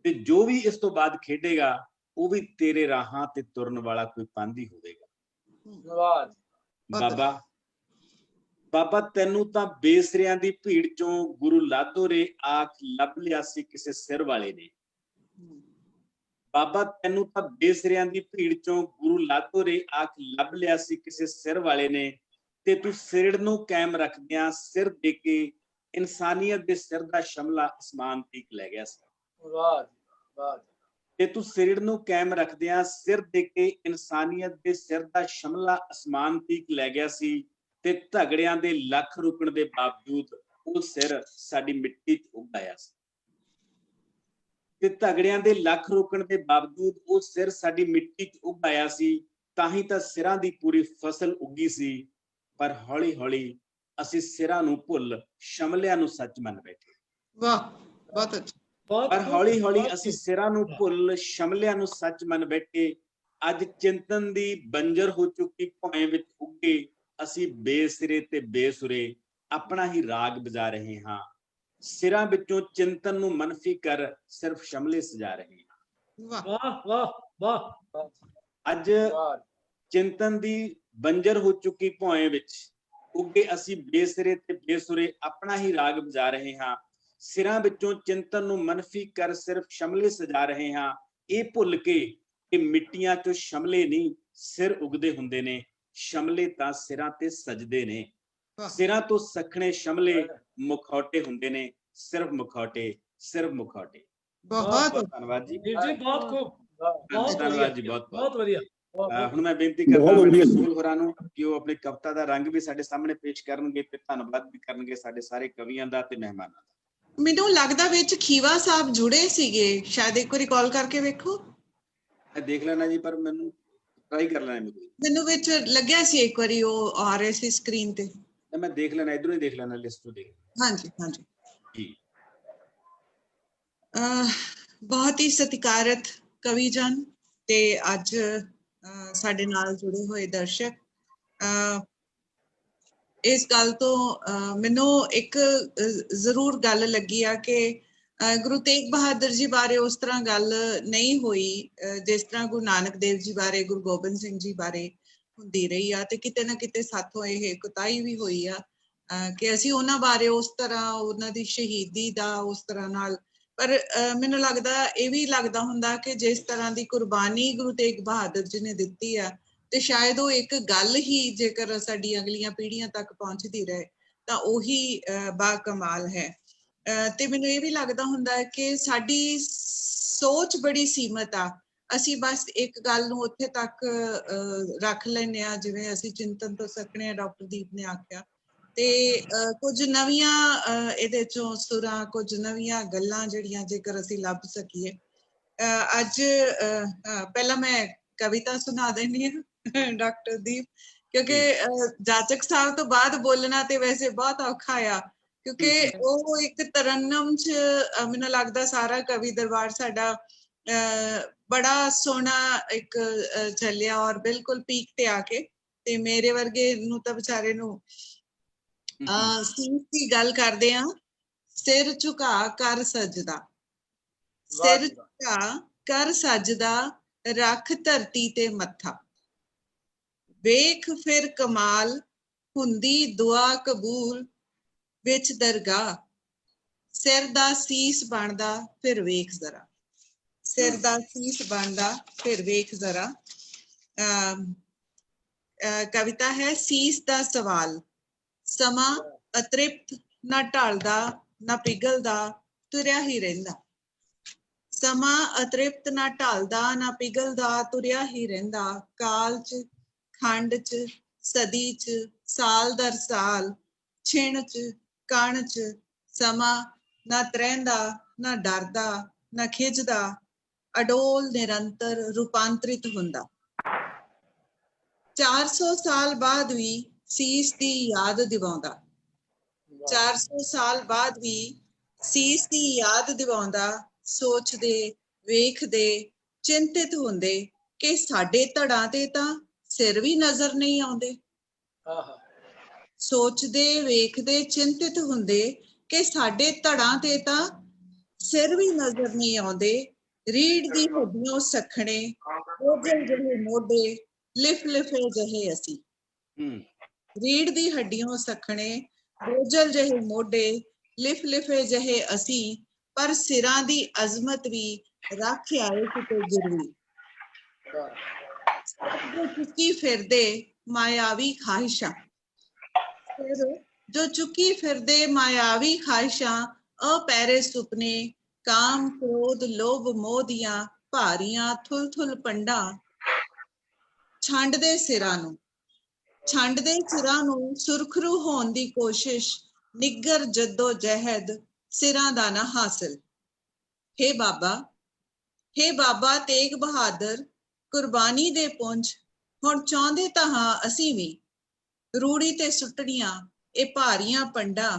ਤੇ ਜੋ ਵੀ ਇਸ ਤੋਂ ਬਾਅਦ ਖੇਡੇਗਾ ਉਹ ਵੀ ਤੇਰੇ ਰਾਹਾਂ ਤੇ ਤੁਰਨ ਵਾਲਾ ਕੋਈ ਪਾਂਧੀ ਹੋਵੇਗਾ। ਵਾਹ ਬਾਬਾ ਬਾਬਾ ਤੈਨੂੰ ਤਾਂ ਬੇਸਰਿਆਂ ਦੀ ਭੀੜ ਚੋਂ ਗੁਰੂ ਲਾਧੋਰੇ ਆਖ ਲੱਭ ਲਿਆ ਸੀ ਕਿਸੇ ਸਿਰ ਵਾਲੇ ਨੇ। ਬਾਬਾ ਤੈਨੂੰ ਤਾਂ ਬੇਸਰਿਆਂ ਦੀ ਭੀੜ ਚੋਂ ਗੁਰੂ ਲਾਧੋਰੇ ਆਖ ਲੱਭ ਲਿਆ ਸੀ ਕਿਸੇ ਸਿਰ ਵਾਲੇ ਨੇ, ਤੇ ਤੂੰ ਸਿਰ ਨੂੰ ਕਾਇਮ ਰੱਖਦਿਆਂ ਸਿਰ ਦੇ ਕੇ ਇਨਸਾਨੀਅਤ ਦੇ ਸਿਰ ਦਾ ਸ਼ਮਲਾ ਅਸਮਾਨ ਤੀਕ ਲੈ ਗਿਆ ਸੀ। ਵਾਹ ਵਾਹ ਤੇ ਤੂੰ ਸਿਰ ਨੂੰ ਕਾਇਮ ਰੱਖਦਿਆਂ ਸਿਰ ਦੇ ਕੇ ਇਨਸਾਨੀਅਤ ਦੇ ਸਿਰ ਦਾ ਸ਼ਮਲਾ ਅਸਮਾਨ ਤੀਕ ਲੈ ਗਿਆ ਸੀ, ਤੇ ਝਗੜਿਆਂ ਦੇ ਲੱਖ ਰੁਕਣ ਦੇ ਬਾਵਜੂਦ ਉਹ ਸਿਰ ਸਾਡੀ ਮਿੱਟੀ 'ਚ ਉੱਗ ਆਇਆ ਸੀ। ਤੇ ਝਗੜਿਆਂ ਦੇ ਲੱਖ ਰੁਕਣ ਦੇ ਬਾਵਜੂਦ ਉਹ ਸਿਰ ਸਾਡੀ ਮਿੱਟੀ 'ਚ ਉੱਗ ਆਇਆ ਸੀ, ਤਾਂ ਹੀ ਤਾਂ ਸਿਰਾਂ ਦੀ ਪੂਰੀ ਫਸਲ ਉੱਗੀ ਸੀ। ਪਰ ਹੌਲੀ ਹੌਲੀ ਅਸੀਂ ਸਿਰਾਂ ਨੂੰ ਭੁੱਲ ਸ਼ਮਲਿਆਂ ਨੂੰ ਸੱਚ ਮੰਨ ਬੈਠੇ। ਵਾਹ ਬਹੁਤ ਅੱਛਾ। ਪਰ ਹੌਲੀ ਹੌਲੀ ਅਸੀਂ ਸਿਰਾਂ ਨੂੰ ਭੁੱਲ ਸ਼ਮਲਿਆਂ ਨੂੰ ਸੱਚ ਮੰਨ ਬੈਠੇ। ਅੱਜ ਚਿੰਤਨ ਦੀ ਬੰਜਰ ਹੋ ਚੁੱਕੀ ਭੌਂ ਵਿੱਚ ਉੱਗੇ ਅਸੀਂ ਬੇਸਿਰੇ ਤੇ ਬੇਸੁਰੇ ਆਪਣਾ ਹੀ ਰਾਗ ਵਜਾ ਰਹੇ ਹਾਂ। ਸਿਰਾਂ ਵਿੱਚੋਂ ਚਿੰਤਨ ਨੂੰ ਮਨਫੀ ਕਰ ਸਿਰਫ ਸ਼ਮਲੇ ਸਜਾ ਰਹੇ ਹਾਂ। ਵਾਹ ਵਾਹ ਵਾਹ। ਅੱਜ ਚਿੰਤਨ ਦੀ ਬੰਜਰ ਹੋ ਚੁੱਕੀ ਭੌਂ ਵਿੱਚ ਉੱਗੇ ਅਸੀਂ ਬੇਸਿਰੇ ਤੇ ਬੇਸੁਰੇ ਆਪਣਾ ਹੀ ਰਾਗ ਵਜਾ ਰਹੇ ਹਾਂ। ਸਿਰਾਂ ਵਿੱਚੋਂ ਚਿੰਤਨ ਨੂੰ ਮਨਫੀ ਕਰ ਸਿਰਫ ਸ਼ਮਲੇ ਸਜਾ ਰਹੇ ਹਾਂ। ਇਹ ਭੁੱਲ ਕੇ ਕਿ ਮਿੱਟੀਆਂ ਚੋਂ ਸ਼ਮਲੇ ਨਹੀਂ ਸਿਰ ਉਗਦੇ ਹੁੰਦੇ ਨੇ, ਸ਼ਮਲੇ ਤਾਂ ਸਿਰਾਂ ਤੇ ਸਜਦੇ ਨੇ। ਸਿਰਾਂ ਤੋਂ ਸਖਣੇ ਸ਼ਮਲੇ ਮੁਖੌਟੇ ਹੁੰਦੇ ਨੇ, ਸਿਰਫ ਮੁਖੌਟੇ, ਸਿਰਫ ਮੁਖੌਟੇ। ਬਹੁਤ ਧੰਨਵਾਦ ਜੀ। ਜੀ ਬਹੁਤ ਖੂਬ, ਬਹੁਤ ਧੰਨਵਾਦ ਜੀ, ਬਹੁਤ ਬਹੁਤ ਵਧੀਆ। ਹੁਣ ਮੈਂ ਬੇਨਤੀ ਕਰਦਾ ਹਾਂ ਸੂਲ ਹੋਰਾਂ ਨੂੰ ਕਿ ਉਹ ਆਪਣੀ ਕਵਿਤਾ ਦਾ ਰੰਗ ਵੀ ਸਾਡੇ ਸਾਹਮਣੇ ਪੇਸ਼ ਕਰਨਗੇ ਤੇ ਧੰਨਵਾਦ ਵੀ ਕਰਨਗੇ ਸਾਡੇ ਸਾਰੇ ਕਵੀਆਂ ਦਾ ਤੇ ਮਹਿਮਾਨਾਂ ਦਾ। ਮੈਨੂੰ ਲੱਗਦਾ ਵਿੱਚ ਖੀਵਾ ਸਾਹਿਬ ਜੁੜੇ ਸੀਗੇ, ਸ਼ਾਇਦ ਇੱਕ ਵਾਰੀ ਕਾਲ ਕਰਕੇ ਵੇਖੋ। ਮੈਂ ਦੇਖ ਲੈਣਾ ਜੀ, ਪਰ ਮੈਨੂੰ ਟਰਾਈ ਕਰ ਲੈਣਾ। ਮੈਨੂੰ ਵਿੱਚ ਲੱਗਿਆ ਸੀ ਇੱਕ ਵਾਰੀ ਉਹ ਆ ਰਹੇ ਸੀ ਸਕਰੀਨ ਤੇ। ਮੈਂ ਦੇਖ ਲੈਣਾ, ਇਧਰੋਂ ਹੀ ਦੇਖ ਲੈਣਾ, ਲਿਸਟ ਤੋਂ ਦੇਖ। ਹਾਂਜੀ ਹਾਂਜੀ ਜੀ। ਬਹੁਤ ਹੀ ਸਤਿਕਾਰਤ ਕਵੀ ਜਨ ਤੇ ਅੱਜ ਸਾਡੇ ਨਾਲ ਜੁੜੇ ਹੋਏ ਦਰਸ਼ਕ, ਇਸ ਗੱਲ ਤੋਂ ਮੈਨੂੰ ਇੱਕ ਜ਼ਰੂਰ ਗੱਲ ਲੱਗੀ ਆ ਕਿ ਗੁਰੂ ਤੇਗ ਬਹਾਦਰ ਜੀ ਬਾਰੇ ਉਸ ਤਰ੍ਹਾਂ ਗੱਲ ਨਹੀਂ ਹੋਈ ਜਿਸ ਤਰ੍ਹਾਂ ਗੁਰੂ ਨਾਨਕ ਦੇਵ ਜੀ ਬਾਰੇ, ਗੁਰੂ ਗੋਬਿੰਦ ਸਿੰਘ ਜੀ ਬਾਰੇ ਹੁੰਦੀ ਰਹੀ ਆ। ਤੇ ਕਿਤੇ ਨਾ ਕਿਤੇ ਸਾਥੋਂ ਇਹ ਕੁਤਾਹੀ ਵੀ ਹੋਈ ਆ ਕਿ ਅਸੀਂ ਉਹਨਾਂ ਬਾਰੇ ਉਸ ਤਰ੍ਹਾਂ, ਉਹਨਾਂ ਦੀ ਸ਼ਹੀਦੀ ਦਾ ਉਸ ਤਰ੍ਹਾਂ ਨਾਲ, ਪਰ ਮੈਨੂੰ ਲੱਗਦਾ ਇਹ ਵੀ ਲੱਗਦਾ ਹੁੰਦਾ ਕਿ ਜਿਸ ਤਰ੍ਹਾਂ ਦੀ ਕੁਰਬਾਨੀ ਗੁਰੂ ਤੇਗ ਬਹਾਦਰ ਜੀ ਨੇ ਦਿੱਤੀ ਆ, ਤੇ ਸ਼ਾਇਦ ਉਹ ਇੱਕ ਗੱਲ ਹੀ ਜੇਕਰ ਸਾਡੀ ਅਗਲੀਆਂ ਪੀੜ੍ਹੀਆਂ ਤੱਕ ਪਹੁੰਚਦੀ ਰਹੇ ਤਾਂ ਉਹੀ ਬਾ ਕਮਾਲ ਹੈ। ਤੇ ਮੈਨੂੰ ਇਹ ਵੀ ਲੱਗਦਾ ਹੁੰਦਾ ਹੈ ਕਿ ਸਾਡੀ ਸੋਚ ਬੜੀ ਸੀਮਤ ਆ। ਅਸੀਂ ਬਸ ਇੱਕ ਗੱਲ ਨੂੰ ਉੱਥੇ ਤੱਕ ਰੱਖ ਲੈਂਦੇ ਹਾਂ, ਜਿਵੇਂ ਅਸੀਂ ਚਿੰਤਨ ਤੋਂ ਸਕਣੇ ਆ, ਡਾਕਟਰ ਦੀਪ ਨੇ ਆਖਿਆ, ਤੇ ਕੁਝ ਨਵੀਆਂ ਇਹਦੇ ਚੋਂ ਸੁਰਾਂ, ਕੁਝ ਨਵੀਆਂ ਗੱਲਾਂ ਜਿਹੜੀਆਂ ਜੇਕਰ ਅਸੀਂ ਲੱਭ ਸਕੀਏ। ਅੱਜ ਪਹਿਲਾਂ ਮੈਂ ਕਵਿਤਾ ਸੁਣਾ ਦਿੰਦੀ ਹਾਂ ਡਾਕਟਰ ਦੀਪ, ਕਿਉਂਕਿ ਜਾਚਕ ਸਾਹਿਬ ਤੋਂ ਬਾਅਦ ਬੋਲਣਾ ਤੇ ਵੈਸੇ ਬਹੁਤ ਔਖਾ ਆ, ਕਿਉਂਕਿ ਉਹ ਇੱਕ ਤਰਨਮ ਚ ਮੈਨੂੰ ਲੱਗਦਾ ਸਾਰਾ ਕਵੀ ਦਰਬਾਰ ਸਾਡਾ ਬੜਾ ਸੋਹਣਾ ਇੱਕ ਚੱਲਿਆ ਔਰ ਬਿਲਕੁਲ ਪੀਕ ਤੇ ਆ ਕੇ, ਤੇ ਮੇਰੇ ਵਰਗੇ ਨੂੰ ਤਾਂ ਵਿਚਾਰੇ ਨੂੰ ਸੀਸ ਦੀ ਗੱਲ ਕਰਦੇ ਆ। ਸਿਰ ਝੁਕਾ ਕਰ ਸਜਦਾ, ਸਿਰ ਝੁਕਾ ਕਰ ਸਜਦਾ, ਰੱਖ ਧਰਤੀ ਤੇ ਮੱਥਾ, ਵੇਖ ਫਿਰ ਕਮਾਲ ਹੁੰਦੀ ਦੁਆ ਕਬੂਲ ਵਿੱਚ ਦਰਗਾਹ, ਸਿਰ ਦਾ ਸੀਸ ਬਣਦਾ ਫਿਰ ਵੇਖ ਜ਼ਰਾ, ਸਿਰ ਦਾ ਸੀਸ ਬਣਦਾ ਫਿਰ ਵੇਖ ਜ਼ਰਾ। ਕਵਿਤਾ ਹੈ ਸੀਸ ਦਾ ਸਵਾਲ। ਸਮਾਂ ਅਤ੍ਰਿਪਤ ਨਾ ਢਲਦਾ ਨਾ ਪਿਘਲਦਾ, ਤੁਰਿਆ ਹੀ ਰਹਿੰਦਾ। ਸਮਾਂ ਅਤ੍ਰਿਪਤ ਨਾ ਢਲਦਾ ਨਾ ਪਿਘਲਦਾ, ਤੁਰਿਆ ਹੀ ਰਹਿੰਦਾ। ਕਾਲ ਚ, ਖੰਡ ਚ, ਸਦੀ ਚ, ਸਾਲ ਦਰ ਸਾਲ, ਛਿਣ ਚ, ਕਣ ਚ, ਸਮਾਂ ਨਾ ਤਰਹਿੰਦਾ ਨਾ ਡਰਦਾ ਨਾ ਖਿਝਦਾ, ਅਡੋਲ ਨਿਰੰਤਰ ਰੂਪਾਂਤਰਿਤ ਹੁੰਦਾ। 400 ਸਾਲ ਬਾਅਦ ਵੀ ਸੀਸ ਦੀ ਯਾਦ ਦਿਵਾਉਂਦਾ, 400 ਸਾਲ ਬਾਅਦ ਵੀ ਸੀਸ ਦੀ ਯਾਦ ਦਿਵਾਉਂਦਾ। ਸੋਚਦੇ, ਵੇਖਦੇ, ਚਿੰਤਿਤ ਹੁੰਦੇ ਕਿ ਸਾਡੇ ਧੜਾਂ ਤੇ ਤਾਂ ਸਿਰ ਵੀ ਨਜ਼ਰ ਨਹੀਂ ਆਉਂਦੇ। ਸੋਚਦੇ, ਵੇਖਦੇ, ਚਿੰਤਿਤ ਹੁੰਦੇ ਕਿ ਸਾਡੇ ਧੜਾਂ ਤੇ ਤਾਂ ਸਿਰ ਵੀ ਨਜ਼ਰ ਨਹੀਂ ਆਉਂਦੇ। ਰੀੜ ਦੀ ਹੱਡੀਆਂ ਸਖਣੇ ਬੋਝਲ ਜਿਹੇ ਮੋਢੇ ਲਿਫ ਲਿਫੇ ਜਿਹੇ ਅਸੀਂ। ਰੀੜ ਦੀ ਹੱਡੀਆਂ ਸਖਣੇ ਬੋਝਲ ਜਿਹੇ ਮੋਢੇ ਲਿਫ ਲਿਫੇ ਜਿਹੇ ਅਸੀਂ, ਪਰ ਸਿਰਾਂ ਦੀ ਅਜ਼ਮਤ ਵੀ ਰੱਖ ਆਏ ਕਿਤੇ ਗਿਰਵੀ। ਜੋ ਚੁੱਕੀ ਫਿਰਦੇ ਮਾਇਆਵੀ ਖਾਹਿਸ਼ਾਂ, ਜੋ ਚੁੱਕੀ ਫਿਰਦੇ ਮਾਇਆਵੀ ਖਾਹਿਸ਼ਾਂ, ਅਪੈਰੇ ਸੁਪਨੇ ਕਾਮ ਕ੍ਰੋਧ ਲੋਭ ਮੋਹ ਦੀਆਂ ਭਾਰੀਆਂ ਥੁਲ ਥੁਲ ਪੰਡਾਂ, ਛੰਡਦੇ ਸਿਰਾਂ ਨੂੰ, ਛੰਡਦੇ ਸਿਰਾਂ ਨੂੰ ਸੁਰਖਰੂ ਹੋਣ ਦੀ ਕੋਸ਼ਿਸ਼, ਨਿੱਗਰ ਜੱਦੋ ਜਹਿਦ ਸਿਰਾਂ ਦਾ ਨਾ ਹਾਸਿਲ। ਹੇ ਬਾਬਾ ਤੇਗ ਬਹਾਦਰ ਕੁਰਬਾਨੀ ਦੇ ਪੁੰਜ, ਹੁਣ ਚਾਹੁੰਦੇ ਤਾਂ ਹਾਂ ਅਸੀਂ ਵੀ ਰੂੜੀ ਤੇ ਸੁੱਟਣੀਆਂ ਇਹ ਭਾਰੀਆਂ ਪੰਡਾਂ।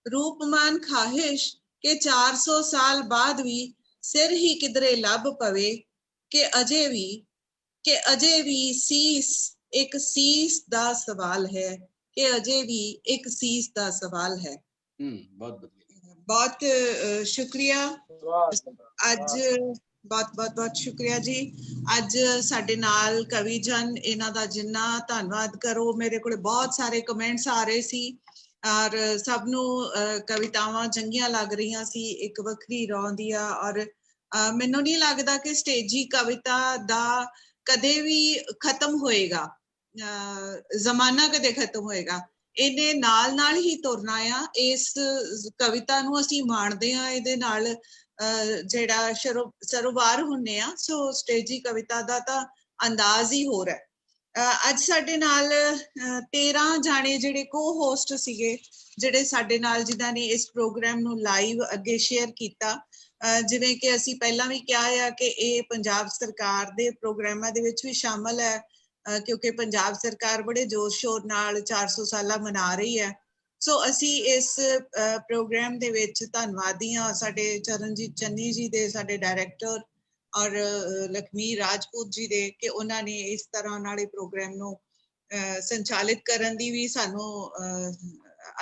ਰੂਪਮਾਨ ਖਾਹਿਸ਼ ਕਿ 400 ਸਾਲ ਬਾਅਦ ਵੀ ਸਿਰ ਹੀ ਕਿਧਰੇ ਲੱਭ ਪਵੇ, ਕਿ ਅਜੇ ਵੀ ਸੀਸ ਇੱਕ ਸੀਸ ਦਾ ਸਵਾਲ ਹੈ, ਕਿ ਅਜੇ ਵੀ ਇੱਕ ਸੀਸ ਦਾ ਸਵਾਲ ਹੈ। ਬਹੁਤ ਸ਼ੁਕਰੀਆ। ਅੱਜ ਬਹੁਤ ਸ਼ੁਕਰੀਆ ਜੀ। ਅੱਜ ਸਾਡੇ ਨਾਲ ਕਵੀ ਜਨ, ਇਹਨਾਂ ਦਾ ਜਿੰਨਾ ਧੰਨਵਾਦ ਕਰੋ। ਮੇਰੇ ਕੋਲ ਬਹੁਤ ਸਾਰੇ ਕਮੈਂਟਸ ਆ ਰਹੇ ਸੀ ਔਰ ਸਭ ਨੂੰ ਕਵਿਤਾਵਾਂ ਚੰਗੀਆਂ ਲੱਗ ਰਹੀਆਂ ਸੀ, ਇੱਕ ਵੱਖਰੀ ਰੌਂਦੀ ਆ। ਔਰ ਮੈਨੂੰ ਨਹੀਂ ਲੱਗਦਾ ਕਿ ਸਟੇਜੀ ਕਵਿਤਾ ਦਾ ਕਦੇ ਵੀ ਖਤਮ ਹੋਏਗਾ, ਜ਼ਮਾਨਾ ਕਦੇ ਖਤਮ ਹੋਏਗਾ। ਇਹਨੇ ਨਾਲ ਹੀ ਤੁਰਨਾ ਆ। ਇਸ ਕਵਿਤਾ ਨੂੰ ਅਸੀਂ ਮਾਣਦੇ ਆ, ਇਹਦੇ ਨਾਲ ਜਿਹੜਾ ਸਰੋਵਾਰ ਹੁੰਨੇ ਆ। ਸੋ ਸਟੇਜੀ ਕਵਿਤਾ ਦਾ ਤਾਂ ਅੰਦਾਜ਼ ਹੀ ਹੋਰ ਹੈ। ਅੱਜ ਸਾਡੇ ਨਾਲ 13 ਜਾਣੇ ਜਿਹੜੇ ਕੋ-ਹੋਸਟ ਸੀਗੇ, ਜਿਹੜੇ ਸਾਡੇ ਨਾਲ, ਜਿਨ੍ਹਾਂ ਨੇ ਇਸ ਪ੍ਰੋਗਰਾਮ ਨੂੰ ਲਾਈਵ ਅੱਗੇ ਸ਼ੇਅਰ ਕੀਤਾ। ਜਿਵੇਂ ਕਿ ਅਸੀਂ ਪਹਿਲਾਂ ਵੀ ਕਿਹਾ ਆ ਕਿ ਇਹ ਪੰਜਾਬ ਸਰਕਾਰ ਦੇ ਪ੍ਰੋਗਰਾਮਾਂ ਦੇ ਵਿੱਚ ਵੀ ਸ਼ਾਮਲ ਹੈ, ਕਿਉਂਕਿ ਪੰਜਾਬ ਸਰਕਾਰ ਬੜੇ ਜੋਸ਼ ਸ਼ੋਰ ਨਾਲ 400 ਸਾਲਾ ਮਨਾ ਰਹੀ ਹੈ। ਸੋ ਅਸੀਂ ਇਸ ਪ੍ਰੋਗਰਾਮ ਦੇ ਵਿੱਚ ਧੰਨਵਾਦੀ ਹਾਂ ਸਾਡੇ ਚਰਨਜੀਤ ਚੰਨੀ ਜੀ ਦੇ, ਸਾਡੇ ਡਾਇਰੈਕਟਰ, ਔਰ ਲਖਮੀ ਰਾਜਪੂਤ ਜੀ ਦੇ, ਕਿ ਉਹਨਾਂ ਨੇ ਇਸ ਤਰ੍ਹਾਂ ਨਾਲ ਇਹ ਪ੍ਰੋਗਰਾਮ ਨੂੰ ਸੰਚਾਲਿਤ ਕਰਨ ਦੀ ਵੀ ਸਾਨੂੰ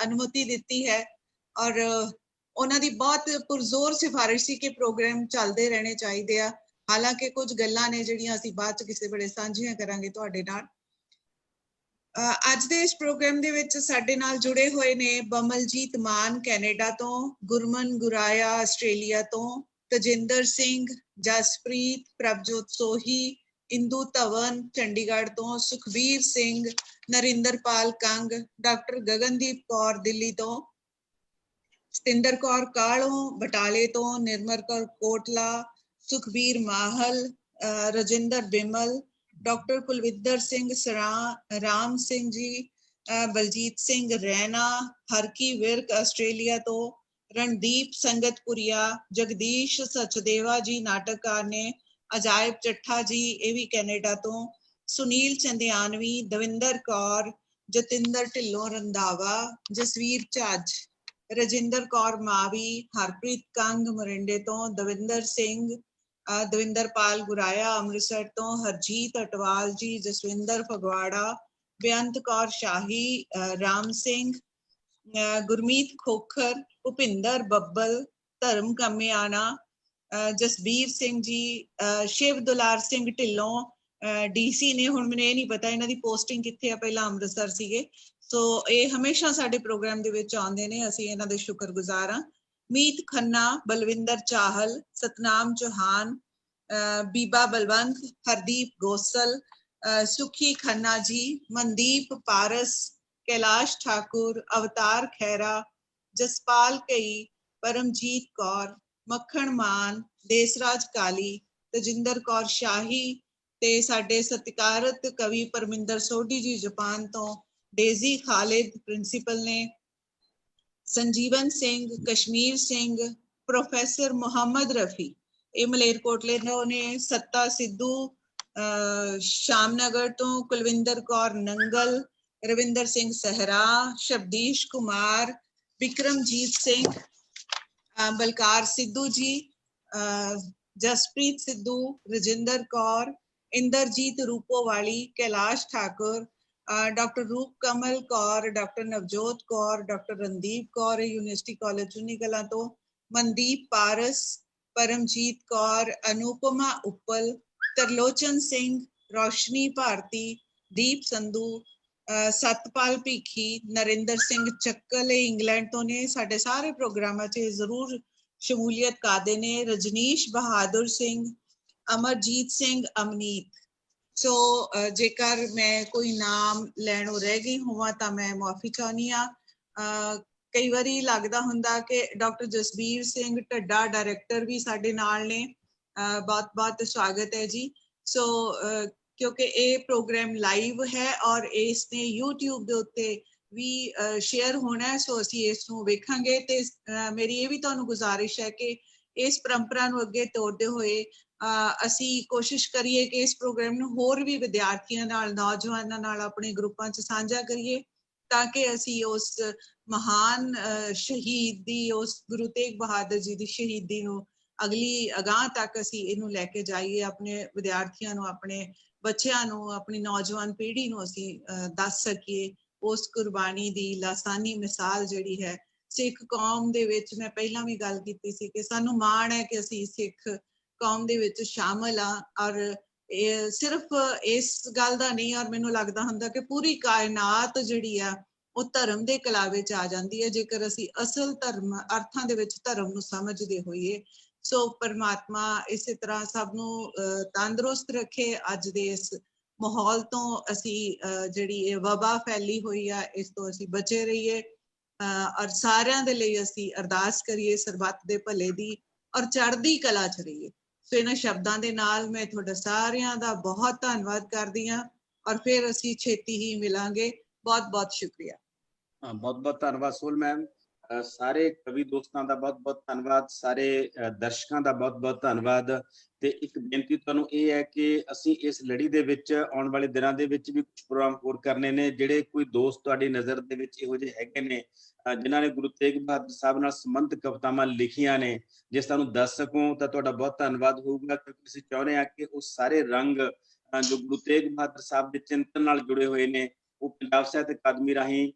ਅਨੁਮਤੀ ਦਿੱਤੀ ਹੈ। ਔਰ ਉਹਨਾਂ ਦੀ ਬਹੁਤ ਪੁਰਜ਼ੋਰ ਸਿਫਾਰਿਸ਼ ਸੀ ਕਿ ਪ੍ਰੋਗਰਾਮ ਚੱਲਦੇ ਰਹਿਣੇ ਚਾਹੀਦੇ ਆ। ਹਾਲਾਂਕਿ ਕੁਝ ਗੱਲਾਂ ਨੇ ਜਿਹੜੀਆਂ ਅਸੀਂ ਬਾਅਦ ਚ ਕਿਸੇ ਵੇਲੇ ਸਾਂਝੀਆਂ ਕਰਾਂਗੇ ਤੁਹਾਡੇ ਨਾਲ। ਅੱਜ ਦੇ ਇਸ ਪ੍ਰੋਗਰਾਮ ਦੇ ਵਿੱਚ ਸਾਡੇ ਨਾਲ ਜੁੜੇ ਹੋਏ ਨੇ ਬਮਲਜੀਤ ਮਾਨ ਕੈਨੇਡਾ ਤੋਂ, ਗੁਰਮਨ ਗੁਰਾਇਆ ਆਸਟ੍ਰੇਲੀਆ ਤੋਂ, ਤਜਿੰਦਰ ਸਿੰਘ, ਜਸਪ੍ਰੀਤ, ਪ੍ਰਭਜੋਤ ਸੋਹੀ, ਇੰਦੂ ਧਵਨ ਚੰਡੀਗੜ੍ਹ ਤੋਂ, ਸੁਖਬੀਰ ਸਿੰਘ, ਨਰਿੰਦਰਪਾਲ ਕੰਗ, ਡਾਕਟਰ ਗਗਨਦੀਪ ਕੌਰ ਦਿੱਲੀ ਤੋਂ, ਸਤਿੰਦਰ ਕੌਰ ਕਾਲੋਂ ਬਟਾਲੇ ਤੋਂ, ਨਿਰਮਲ ਕੌਰ ਕੋਟਲਾ, ਸੁਖਬੀਰ ਮਾਹਲ, ਰਜਿੰਦਰ ਬਿਮਲ, ਡਾਕਟਰ ਕੁਲਵਿੰਦਰ ਸਿੰਘ ਸਰਾਂ, ਰਾਮ ਸਿੰਘ ਜੀ, ਬਲਜੀਤ ਸਿੰਘ ਰੈਣਾ, ਹਰਕੀ ਵਿਰਕ ਆਸਟ੍ਰੇਲੀਆ ਤੋਂ, ਰਣਦੀਪ ਸੰਗਤਪੁਰੀਆ, ਜਗਦੀਸ਼ ਸਚਦੇਵਾ ਜੀ ਨਾਟਕਕਾਰ ਨੇ, ਅਜਾਇਬ ਚੱਠਾ ਜੀ, ਇਹ ਵੀ ਕੈਨੇਡਾ ਤੋਂ, ਸੁਨੀਲ ਚੰਦਿਆਨਵੀ, ਦਵਿੰਦਰ ਕੌਰ, ਜਤਿੰਦਰ ਢਿੱਲੋਂ ਰੰਧਾਵਾ, ਜਸਵੀਰ ਝੱਜ, ਰਜਿੰਦਰ ਕੌਰ ਮਾਵੀ, ਹਰਪ੍ਰੀਤ ਕੰਗ ਮੋਰਿੰਡੇ ਤੋਂ, ਦਵਿੰਦਰ ਸਿੰਘ, ਦਵਿੰਦਰਪਾਲ ਗੁਰਾਇਆ ਅੰਮ੍ਰਿਤਸਰ ਤੋਂ, ਹਰਜੀਤ ਅਟਵਾਲ ਜੀ, ਜਸਵਿੰਦਰ ਫਗਵਾੜਾ, ਬੇਅੰਤ ਕੌਰ ਸ਼ਾਹੀ, ਰਾਮ ਸਿੰਘ, ਗੁਰਮੀਤ ਖੋਖਰ, ਭੁਪਿੰਦਰ ਬੱਬਲ, ਧਰਮ ਕਮਿਆਣਾ, ਜਸਬੀਰ ਸਿੰਘ ਜੀ, ਸ਼ਿਵ ਦੁਲਾਰ ਸਿੰਘ ਢਿੱਲੋਂ DC ਨੇ। ਹੁਣ ਮੈਨੂੰ ਇਹ ਨਹੀਂ ਪਤਾ ਇਹਨਾਂ ਦੀ ਪੋਸਟਿੰਗ ਕਿੱਥੇ ਆ, ਪਹਿਲਾਂ ਅੰਮ੍ਰਿਤਸਰ ਸੀਗੇ। ਸੋ ਇਹ ਹਮੇਸ਼ਾ ਸਾਡੇ ਪ੍ਰੋਗਰਾਮ ਦੇ ਵਿੱਚ ਆਉਂਦੇ ਨੇ, ਅਸੀਂ ਇਹਨਾਂ ਦੇ ਸ਼ੁਕਰਗੁਜ਼ਾਰ ਹਾਂ। ਮੀਤ ਖੰਨਾ, ਬਲਵਿੰਦਰ ਚਾਹਲ, ਸਤਨਾਮ ਚੌਹਾਨ, ਬੀਬਾ ਬਲਵੰਤ, ਹਰਦੀਪ ਗੋਸਲ, ਸੁਖੀ ਖੰਨਾ ਜੀ, ਮਨਦੀਪ ਪਾਰਸ, ਕੈਲਾਸ਼ ਠਾਕੁਰ, ਅਵਤਾਰ ਖੈਰਾ, ਜਸਪਾਲ ਕਈ, ਪਰਮਜੀਤ ਕੌਰ, ਮੱਖਣ ਮਾਨ, ਦੇਸਰਾਜ ਕਾਲੀ, ਤਜਿੰਦਰ ਕੌਰ ਸ਼ਾਹੀ, ਤੇ ਸਾਡੇ ਸਤਿਕਾਰਤ ਕਵੀ ਪਰਮਿੰਦਰ ਸੋਢੀ ਜੀ ਜਾਪਾਨ ਤੋਂ, ਡੇਜ਼ੀ ਖਾਲਿਦ ਪ੍ਰਿੰਸੀਪਲ ਨੇ, ਸੰਜੀਵਨ ਸਿੰਘ, ਕਸ਼ਮੀਰ ਸਿੰਘ, ਪ੍ਰੋਫੈਸਰ ਮੁਹੰਮਦ ਰਫੀ, ਇਹ ਮਲੇਰਕੋਟਲੇ ਤੋਂ ਨੇ, ਸੱਤਾ ਸਿੱਧੂ ਸ਼ਾਮਨਗਰ ਤੋਂ, Kulwinder Kaur Nangal, Ravinder Singh ਸਹਿਰਾ, Shabdish Kumar, Vikramjit Singh, Balkar Sidhu ji, Jaspreet Sidhu, Rajinder Kaur, Inderjit Rupowali, Kailash Thakur, doctor Roop Kamal Kaur, doctor Navjot Kaur, doctor Randeep Kaur, university college Chunni Kalan ਤੋਂ, ਮਨਦੀਪ ਪਾਰਸ, ਪਰਮਜੀਤ ਕੌਰ, ਅਨੂਪਮਾ ਉੱਪਲ, ਤਰਲੋਚਨ ਸਿੰਘ, ਰੋਸ਼ਨੀ ਭਾਰਤੀ, ਦੀਪ ਸੰਧੂ, ਸਤਪਾਲ ਭੀਖੀ, ਨਰਿੰਦਰ ਸਿੰਘ ਚੱਕਲ, ਇਹ ਇੰਗਲੈਂਡ ਤੋਂ ਨੇ, ਸਾਡੇ ਸਾਰੇ ਪ੍ਰੋਗਰਾਮਾਂ 'ਚ ਜ਼ਰੂਰ ਸ਼ਮੂਲੀਅਤ ਕਰਦੇ ਨੇ, ਰਜਨੀਸ਼ ਬਹਾਦਰ ਸਿੰਘ, ਅਮਰਜੀਤ ਸਿੰਘ, ਅਮਨੀਤ। ਸੋ ਜੇਕਰ ਮੈਂ ਕੋਈ ਨਾਮ ਲੈਣੋਂ ਰਹਿ ਗਈ ਹੋਵਾਂ ਤਾਂ ਮੈਂ ਮੁਆਫੀ ਚਾਹੁੰਦੀ ਹਾਂ। ਕਈ ਵਾਰੀ ਲੱਗਦਾ ਹੁੰਦਾ ਕਿ ਡਾਕਟਰ ਜਸਬੀਰ ਸਿੰਘ ਢੱਡਾ ਡਾਇਰੈਕਟਰ ਵੀ ਸਾਡੇ ਨਾਲ ਨੇ, ਬਹੁਤ ਬਹੁਤ ਸਵਾਗਤ ਹੈ ਜੀ। ਸੋ ਕਿਉਂਕਿ ਇਹ ਪ੍ਰੋਗਰਾਮ ਲਾਈਵ ਹੈ ਔਰ ਇਸ ਨੇ YouTube ਦੇ ਉੱਤੇ ਵੀ ਸ਼ੇਅਰ ਹੋਣਾ ਹੈ, ਸੋ ਅਸੀਂ ਇਸ ਨੂੰ ਵੇਖਾਂਗੇ। ਤੇ ਮੇਰੀ ਇਹ ਵੀ ਤੁਹਾਨੂੰ ਗੁਜ਼ਾਰਿਸ਼ ਹੈ ਕਿ ਇਸ ਪਰੰਪਰਾ ਨੂੰ ਅੱਗੇ ਤੋਰਦੇ ਹੋਏ ਅਸੀਂ ਕੋਸ਼ਿਸ਼ ਕਰੀਏ ਕਿ ਇਸ ਪ੍ਰੋਗਰਾਮ ਨੂੰ ਹੋਰ ਵੀ ਵਿਦਿਆਰਥੀਆਂ ਨਾਲ, ਨੌਜਵਾਨਾਂ ਨਾਲ ਆਪਣੇ ਗਰੁੱਪਾਂ 'ਚ ਸਾਂਝਾ ਕਰੀਏ, ਤਾਂ ਕਿ ਅਸੀਂ ਉਸ ਮਹਾਨ ਸ਼ਹੀਦ ਦੀ, ਉਸ ਗੁਰੂ ਤੇਗ ਬਹਾਦਰ ਜੀ ਦੀ ਸ਼ਹੀਦੀ ਨੂੰ ਅਗਲੀ ਅਗਾਂਹ ਤੱਕ ਅਸੀਂ ਇਹਨੂੰ ਲੈ ਕੇ ਜਾਈਏ। ਆਪਣੇ ਵਿਦਿਆਰਥੀਆਂ ਨੂੰ, ਆਪਣੇ ਬੱਚਿਆਂ ਨੂੰ, ਆਪਣੀ ਨੌਜਵਾਨ ਪੀੜ੍ਹੀ ਨੂੰ ਅਸੀਂ ਦੱਸ ਸਕੀਏ ਉਸ ਕੁਰਬਾਨੀ ਦੀ ਲਾਸਾਨੀ ਮਿਸਾਲ ਜਿਹੜੀ ਹੈ ਸਿੱਖ ਕੌਮ ਦੇ ਵਿੱਚ। ਮੈਂ ਪਹਿਲਾਂ ਵੀ ਗੱਲ ਕੀਤੀ ਸੀ ਕਿ ਸਾਨੂੰ ਮਾਣ ਹੈ ਕਿ ਅਸੀਂ ਸਿੱਖ ਕੌਮ ਦੇ ਵਿੱਚ ਸ਼ਾਮਲ ਆ, ਔਰ ਇਹ ਸਿਰਫ ਇਸ ਗੱਲ ਦਾ ਨਹੀਂ, ਔਰ ਮੈਨੂੰ ਲੱਗਦਾ ਹੁੰਦਾ ਕਿ ਪੂਰੀ ਕਾਇਨਾਤ ਜਿਹੜੀ ਆ ਉਹ ਧਰਮ ਦੇ ਕਲਾਵੇ 'ਚ ਆ ਜਾਂਦੀ ਹੈ ਜੇਕਰ ਅਸੀਂ ਅਸਲ ਧਰਮ ਅਰਥਾਂ ਦੇ ਵਿੱਚ ਧਰਮ ਨੂੰ ਸਮਝਦੇ ਹੋਈਏ। ਸੋ ਪਰਮਾਤਮਾ ਇਸੇ ਤਰ੍ਹਾਂ ਸਭ ਨੂੰ ਤੰਦਰੁਸਤ ਰੱਖੇ। ਅੱਜ ਦੇ ਇਸ ਮਾਹੌਲ ਤੋਂ ਅਸੀਂ ਜਿਹੜੀ ਇਹ ਵਬਾ ਫੈਲੀ ਹੋਈ ਆ, ਇਸ ਤੋਂ ਅਸੀਂ ਬਚੇ ਰਹੀਏ, ਔਰ ਸਾਰਿਆਂ ਦੇ ਲਈ ਅਸੀਂ ਅਰਦਾਸ ਕਰੀਏ ਸਰਬੱਤ ਦੇ ਭਲੇ ਦੀ, ਔਰ ਚੜ੍ਹਦੀ ਕਲਾ 'ਚ ਰਹੀਏ। ਸੋ ਇਹਨਾਂ ਸ਼ਬਦਾਂ ਦੇ ਨਾਲ ਮੈਂ ਤੁਹਾਡਾ ਸਾਰਿਆਂ ਦਾ ਬਹੁਤ ਧੰਨਵਾਦ ਕਰਦੀ ਹਾਂ, ਔਰ ਫਿਰ ਅਸੀਂ ਛੇਤੀ ਹੀ ਮਿਲਾਂਗੇ। ਬਹੁਤ ਬਹੁਤ ਸ਼ੁਕਰੀਆ। ਬਹੁਤ ਬਹੁਤ ਧੰਨਵਾਦ ਸੋਹਲ ਮੈਮ। ਸਾਰੇ ਕਵੀ ਦੋਸਤਾਂ ਦਾ ਬਹੁਤ ਬਹੁਤ ਧੰਨਵਾਦ, ਸਾਰੇ ਦਰਸ਼ਕਾਂ ਦਾ ਬਹੁਤ ਬਹੁਤ ਧੰਨਵਾਦ। ਤੇ ਇੱਕ ਬੇਨਤੀ ਤੁਹਾਨੂੰ ਇਹ ਹੈ ਕਿ ਅਸੀਂ ਇਸ ਲੜੀ ਦੇ ਵਿੱਚ ਆਉਣ ਵਾਲੇ ਦਿਨਾਂ ਦੇ ਵਿੱਚ ਵੀ ਕੁਝ ਪ੍ਰੋਗਰਾਮ ਹੋਰ ਕਰਨੇ ਨੇ। ਜਿਹੜੇ ਕੋਈ ਦੋਸਤ ਤੁਹਾਡੀ ਨਜ਼ਰ ਦੇ ਵਿੱਚ ਇਹੋ ਜਿਹੇ ਹੈਗੇ ਨੇ ਜਿਨ੍ਹਾਂ ਨੇ ਗੁਰੂ ਤੇਗ ਬਹਾਦਰ ਸਾਹਿਬ ਨਾਲ ਸੰਬੰਧਿਤ ਕਵਿਤਾਵਾਂ ਲਿਖੀਆਂ ਨੇ, ਜੇ ਸਾਨੂੰ ਦੱਸ ਸਕੋ ਤਾਂ ਤੁਹਾਡਾ ਬਹੁਤ ਧੰਨਵਾਦ ਹੋਊਗਾ, ਕਿਉਂਕਿ ਅਸੀਂ ਚਾਹੁੰਦੇ ਹਾਂ ਕਿ ਉਹ ਸਾਰੇ ਰੰਗ ਜੋ ਗੁਰੂ ਤੇਗ ਬਹਾਦਰ ਸਾਹਿਬ ਦੇ ਚਿੰਤਨ ਨਾਲ ਜੁੜੇ ਹੋਏ ਨੇ ਉਹ ਪੰਜਾਬ ਸਾਹਿਤ ਅਕਾਦਮੀ ਰਾਹੀਂ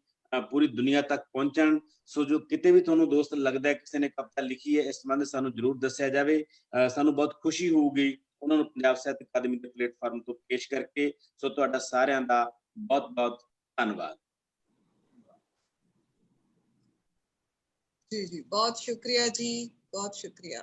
ਪੂਰੀ ਦੁਨੀਆ ਤੱਕ ਪਹੁੰਚਣ। ਸੋ ਜੋ ਕਿਤੇ ਵੀ ਤੁਹਾਨੂੰ ਦੋਸਤ ਲੱਗਦਾ ਹੈ ਕਿਸੇ ਨੇ ਕਵਿਤਾ ਲਿਖੀ ਹੈ, ਇਸ ਸੰਬੰਧ ਸਾਨੂੰ ਜ਼ਰੂਰ ਦੱਸਿਆ ਜਾਵੇ। ਸਾਨੂੰ ਬਹੁਤ ਖੁਸ਼ੀ ਹੋਊਗੀ ਉਹਨਾਂ ਨੂੰ ਪੰਜਾਬ ਸਾਹਿਤ ਅਕਾਦਮੀ ਦੇ ਪਲੇਟਫਾਰਮ ਤੋਂ ਪੇਸ਼ ਕਰਕੇ। ਸੋ ਤੁਹਾਡਾ ਸਾਰਿਆਂ ਦਾ ਬਹੁਤ ਬਹੁਤ ਧੰਨਵਾਦ ਜੀ। ਬਹੁਤ ਸ਼ੁਕਰੀਆ ਜੀ, ਬਹੁਤ ਸ਼ੁਕਰੀਆ।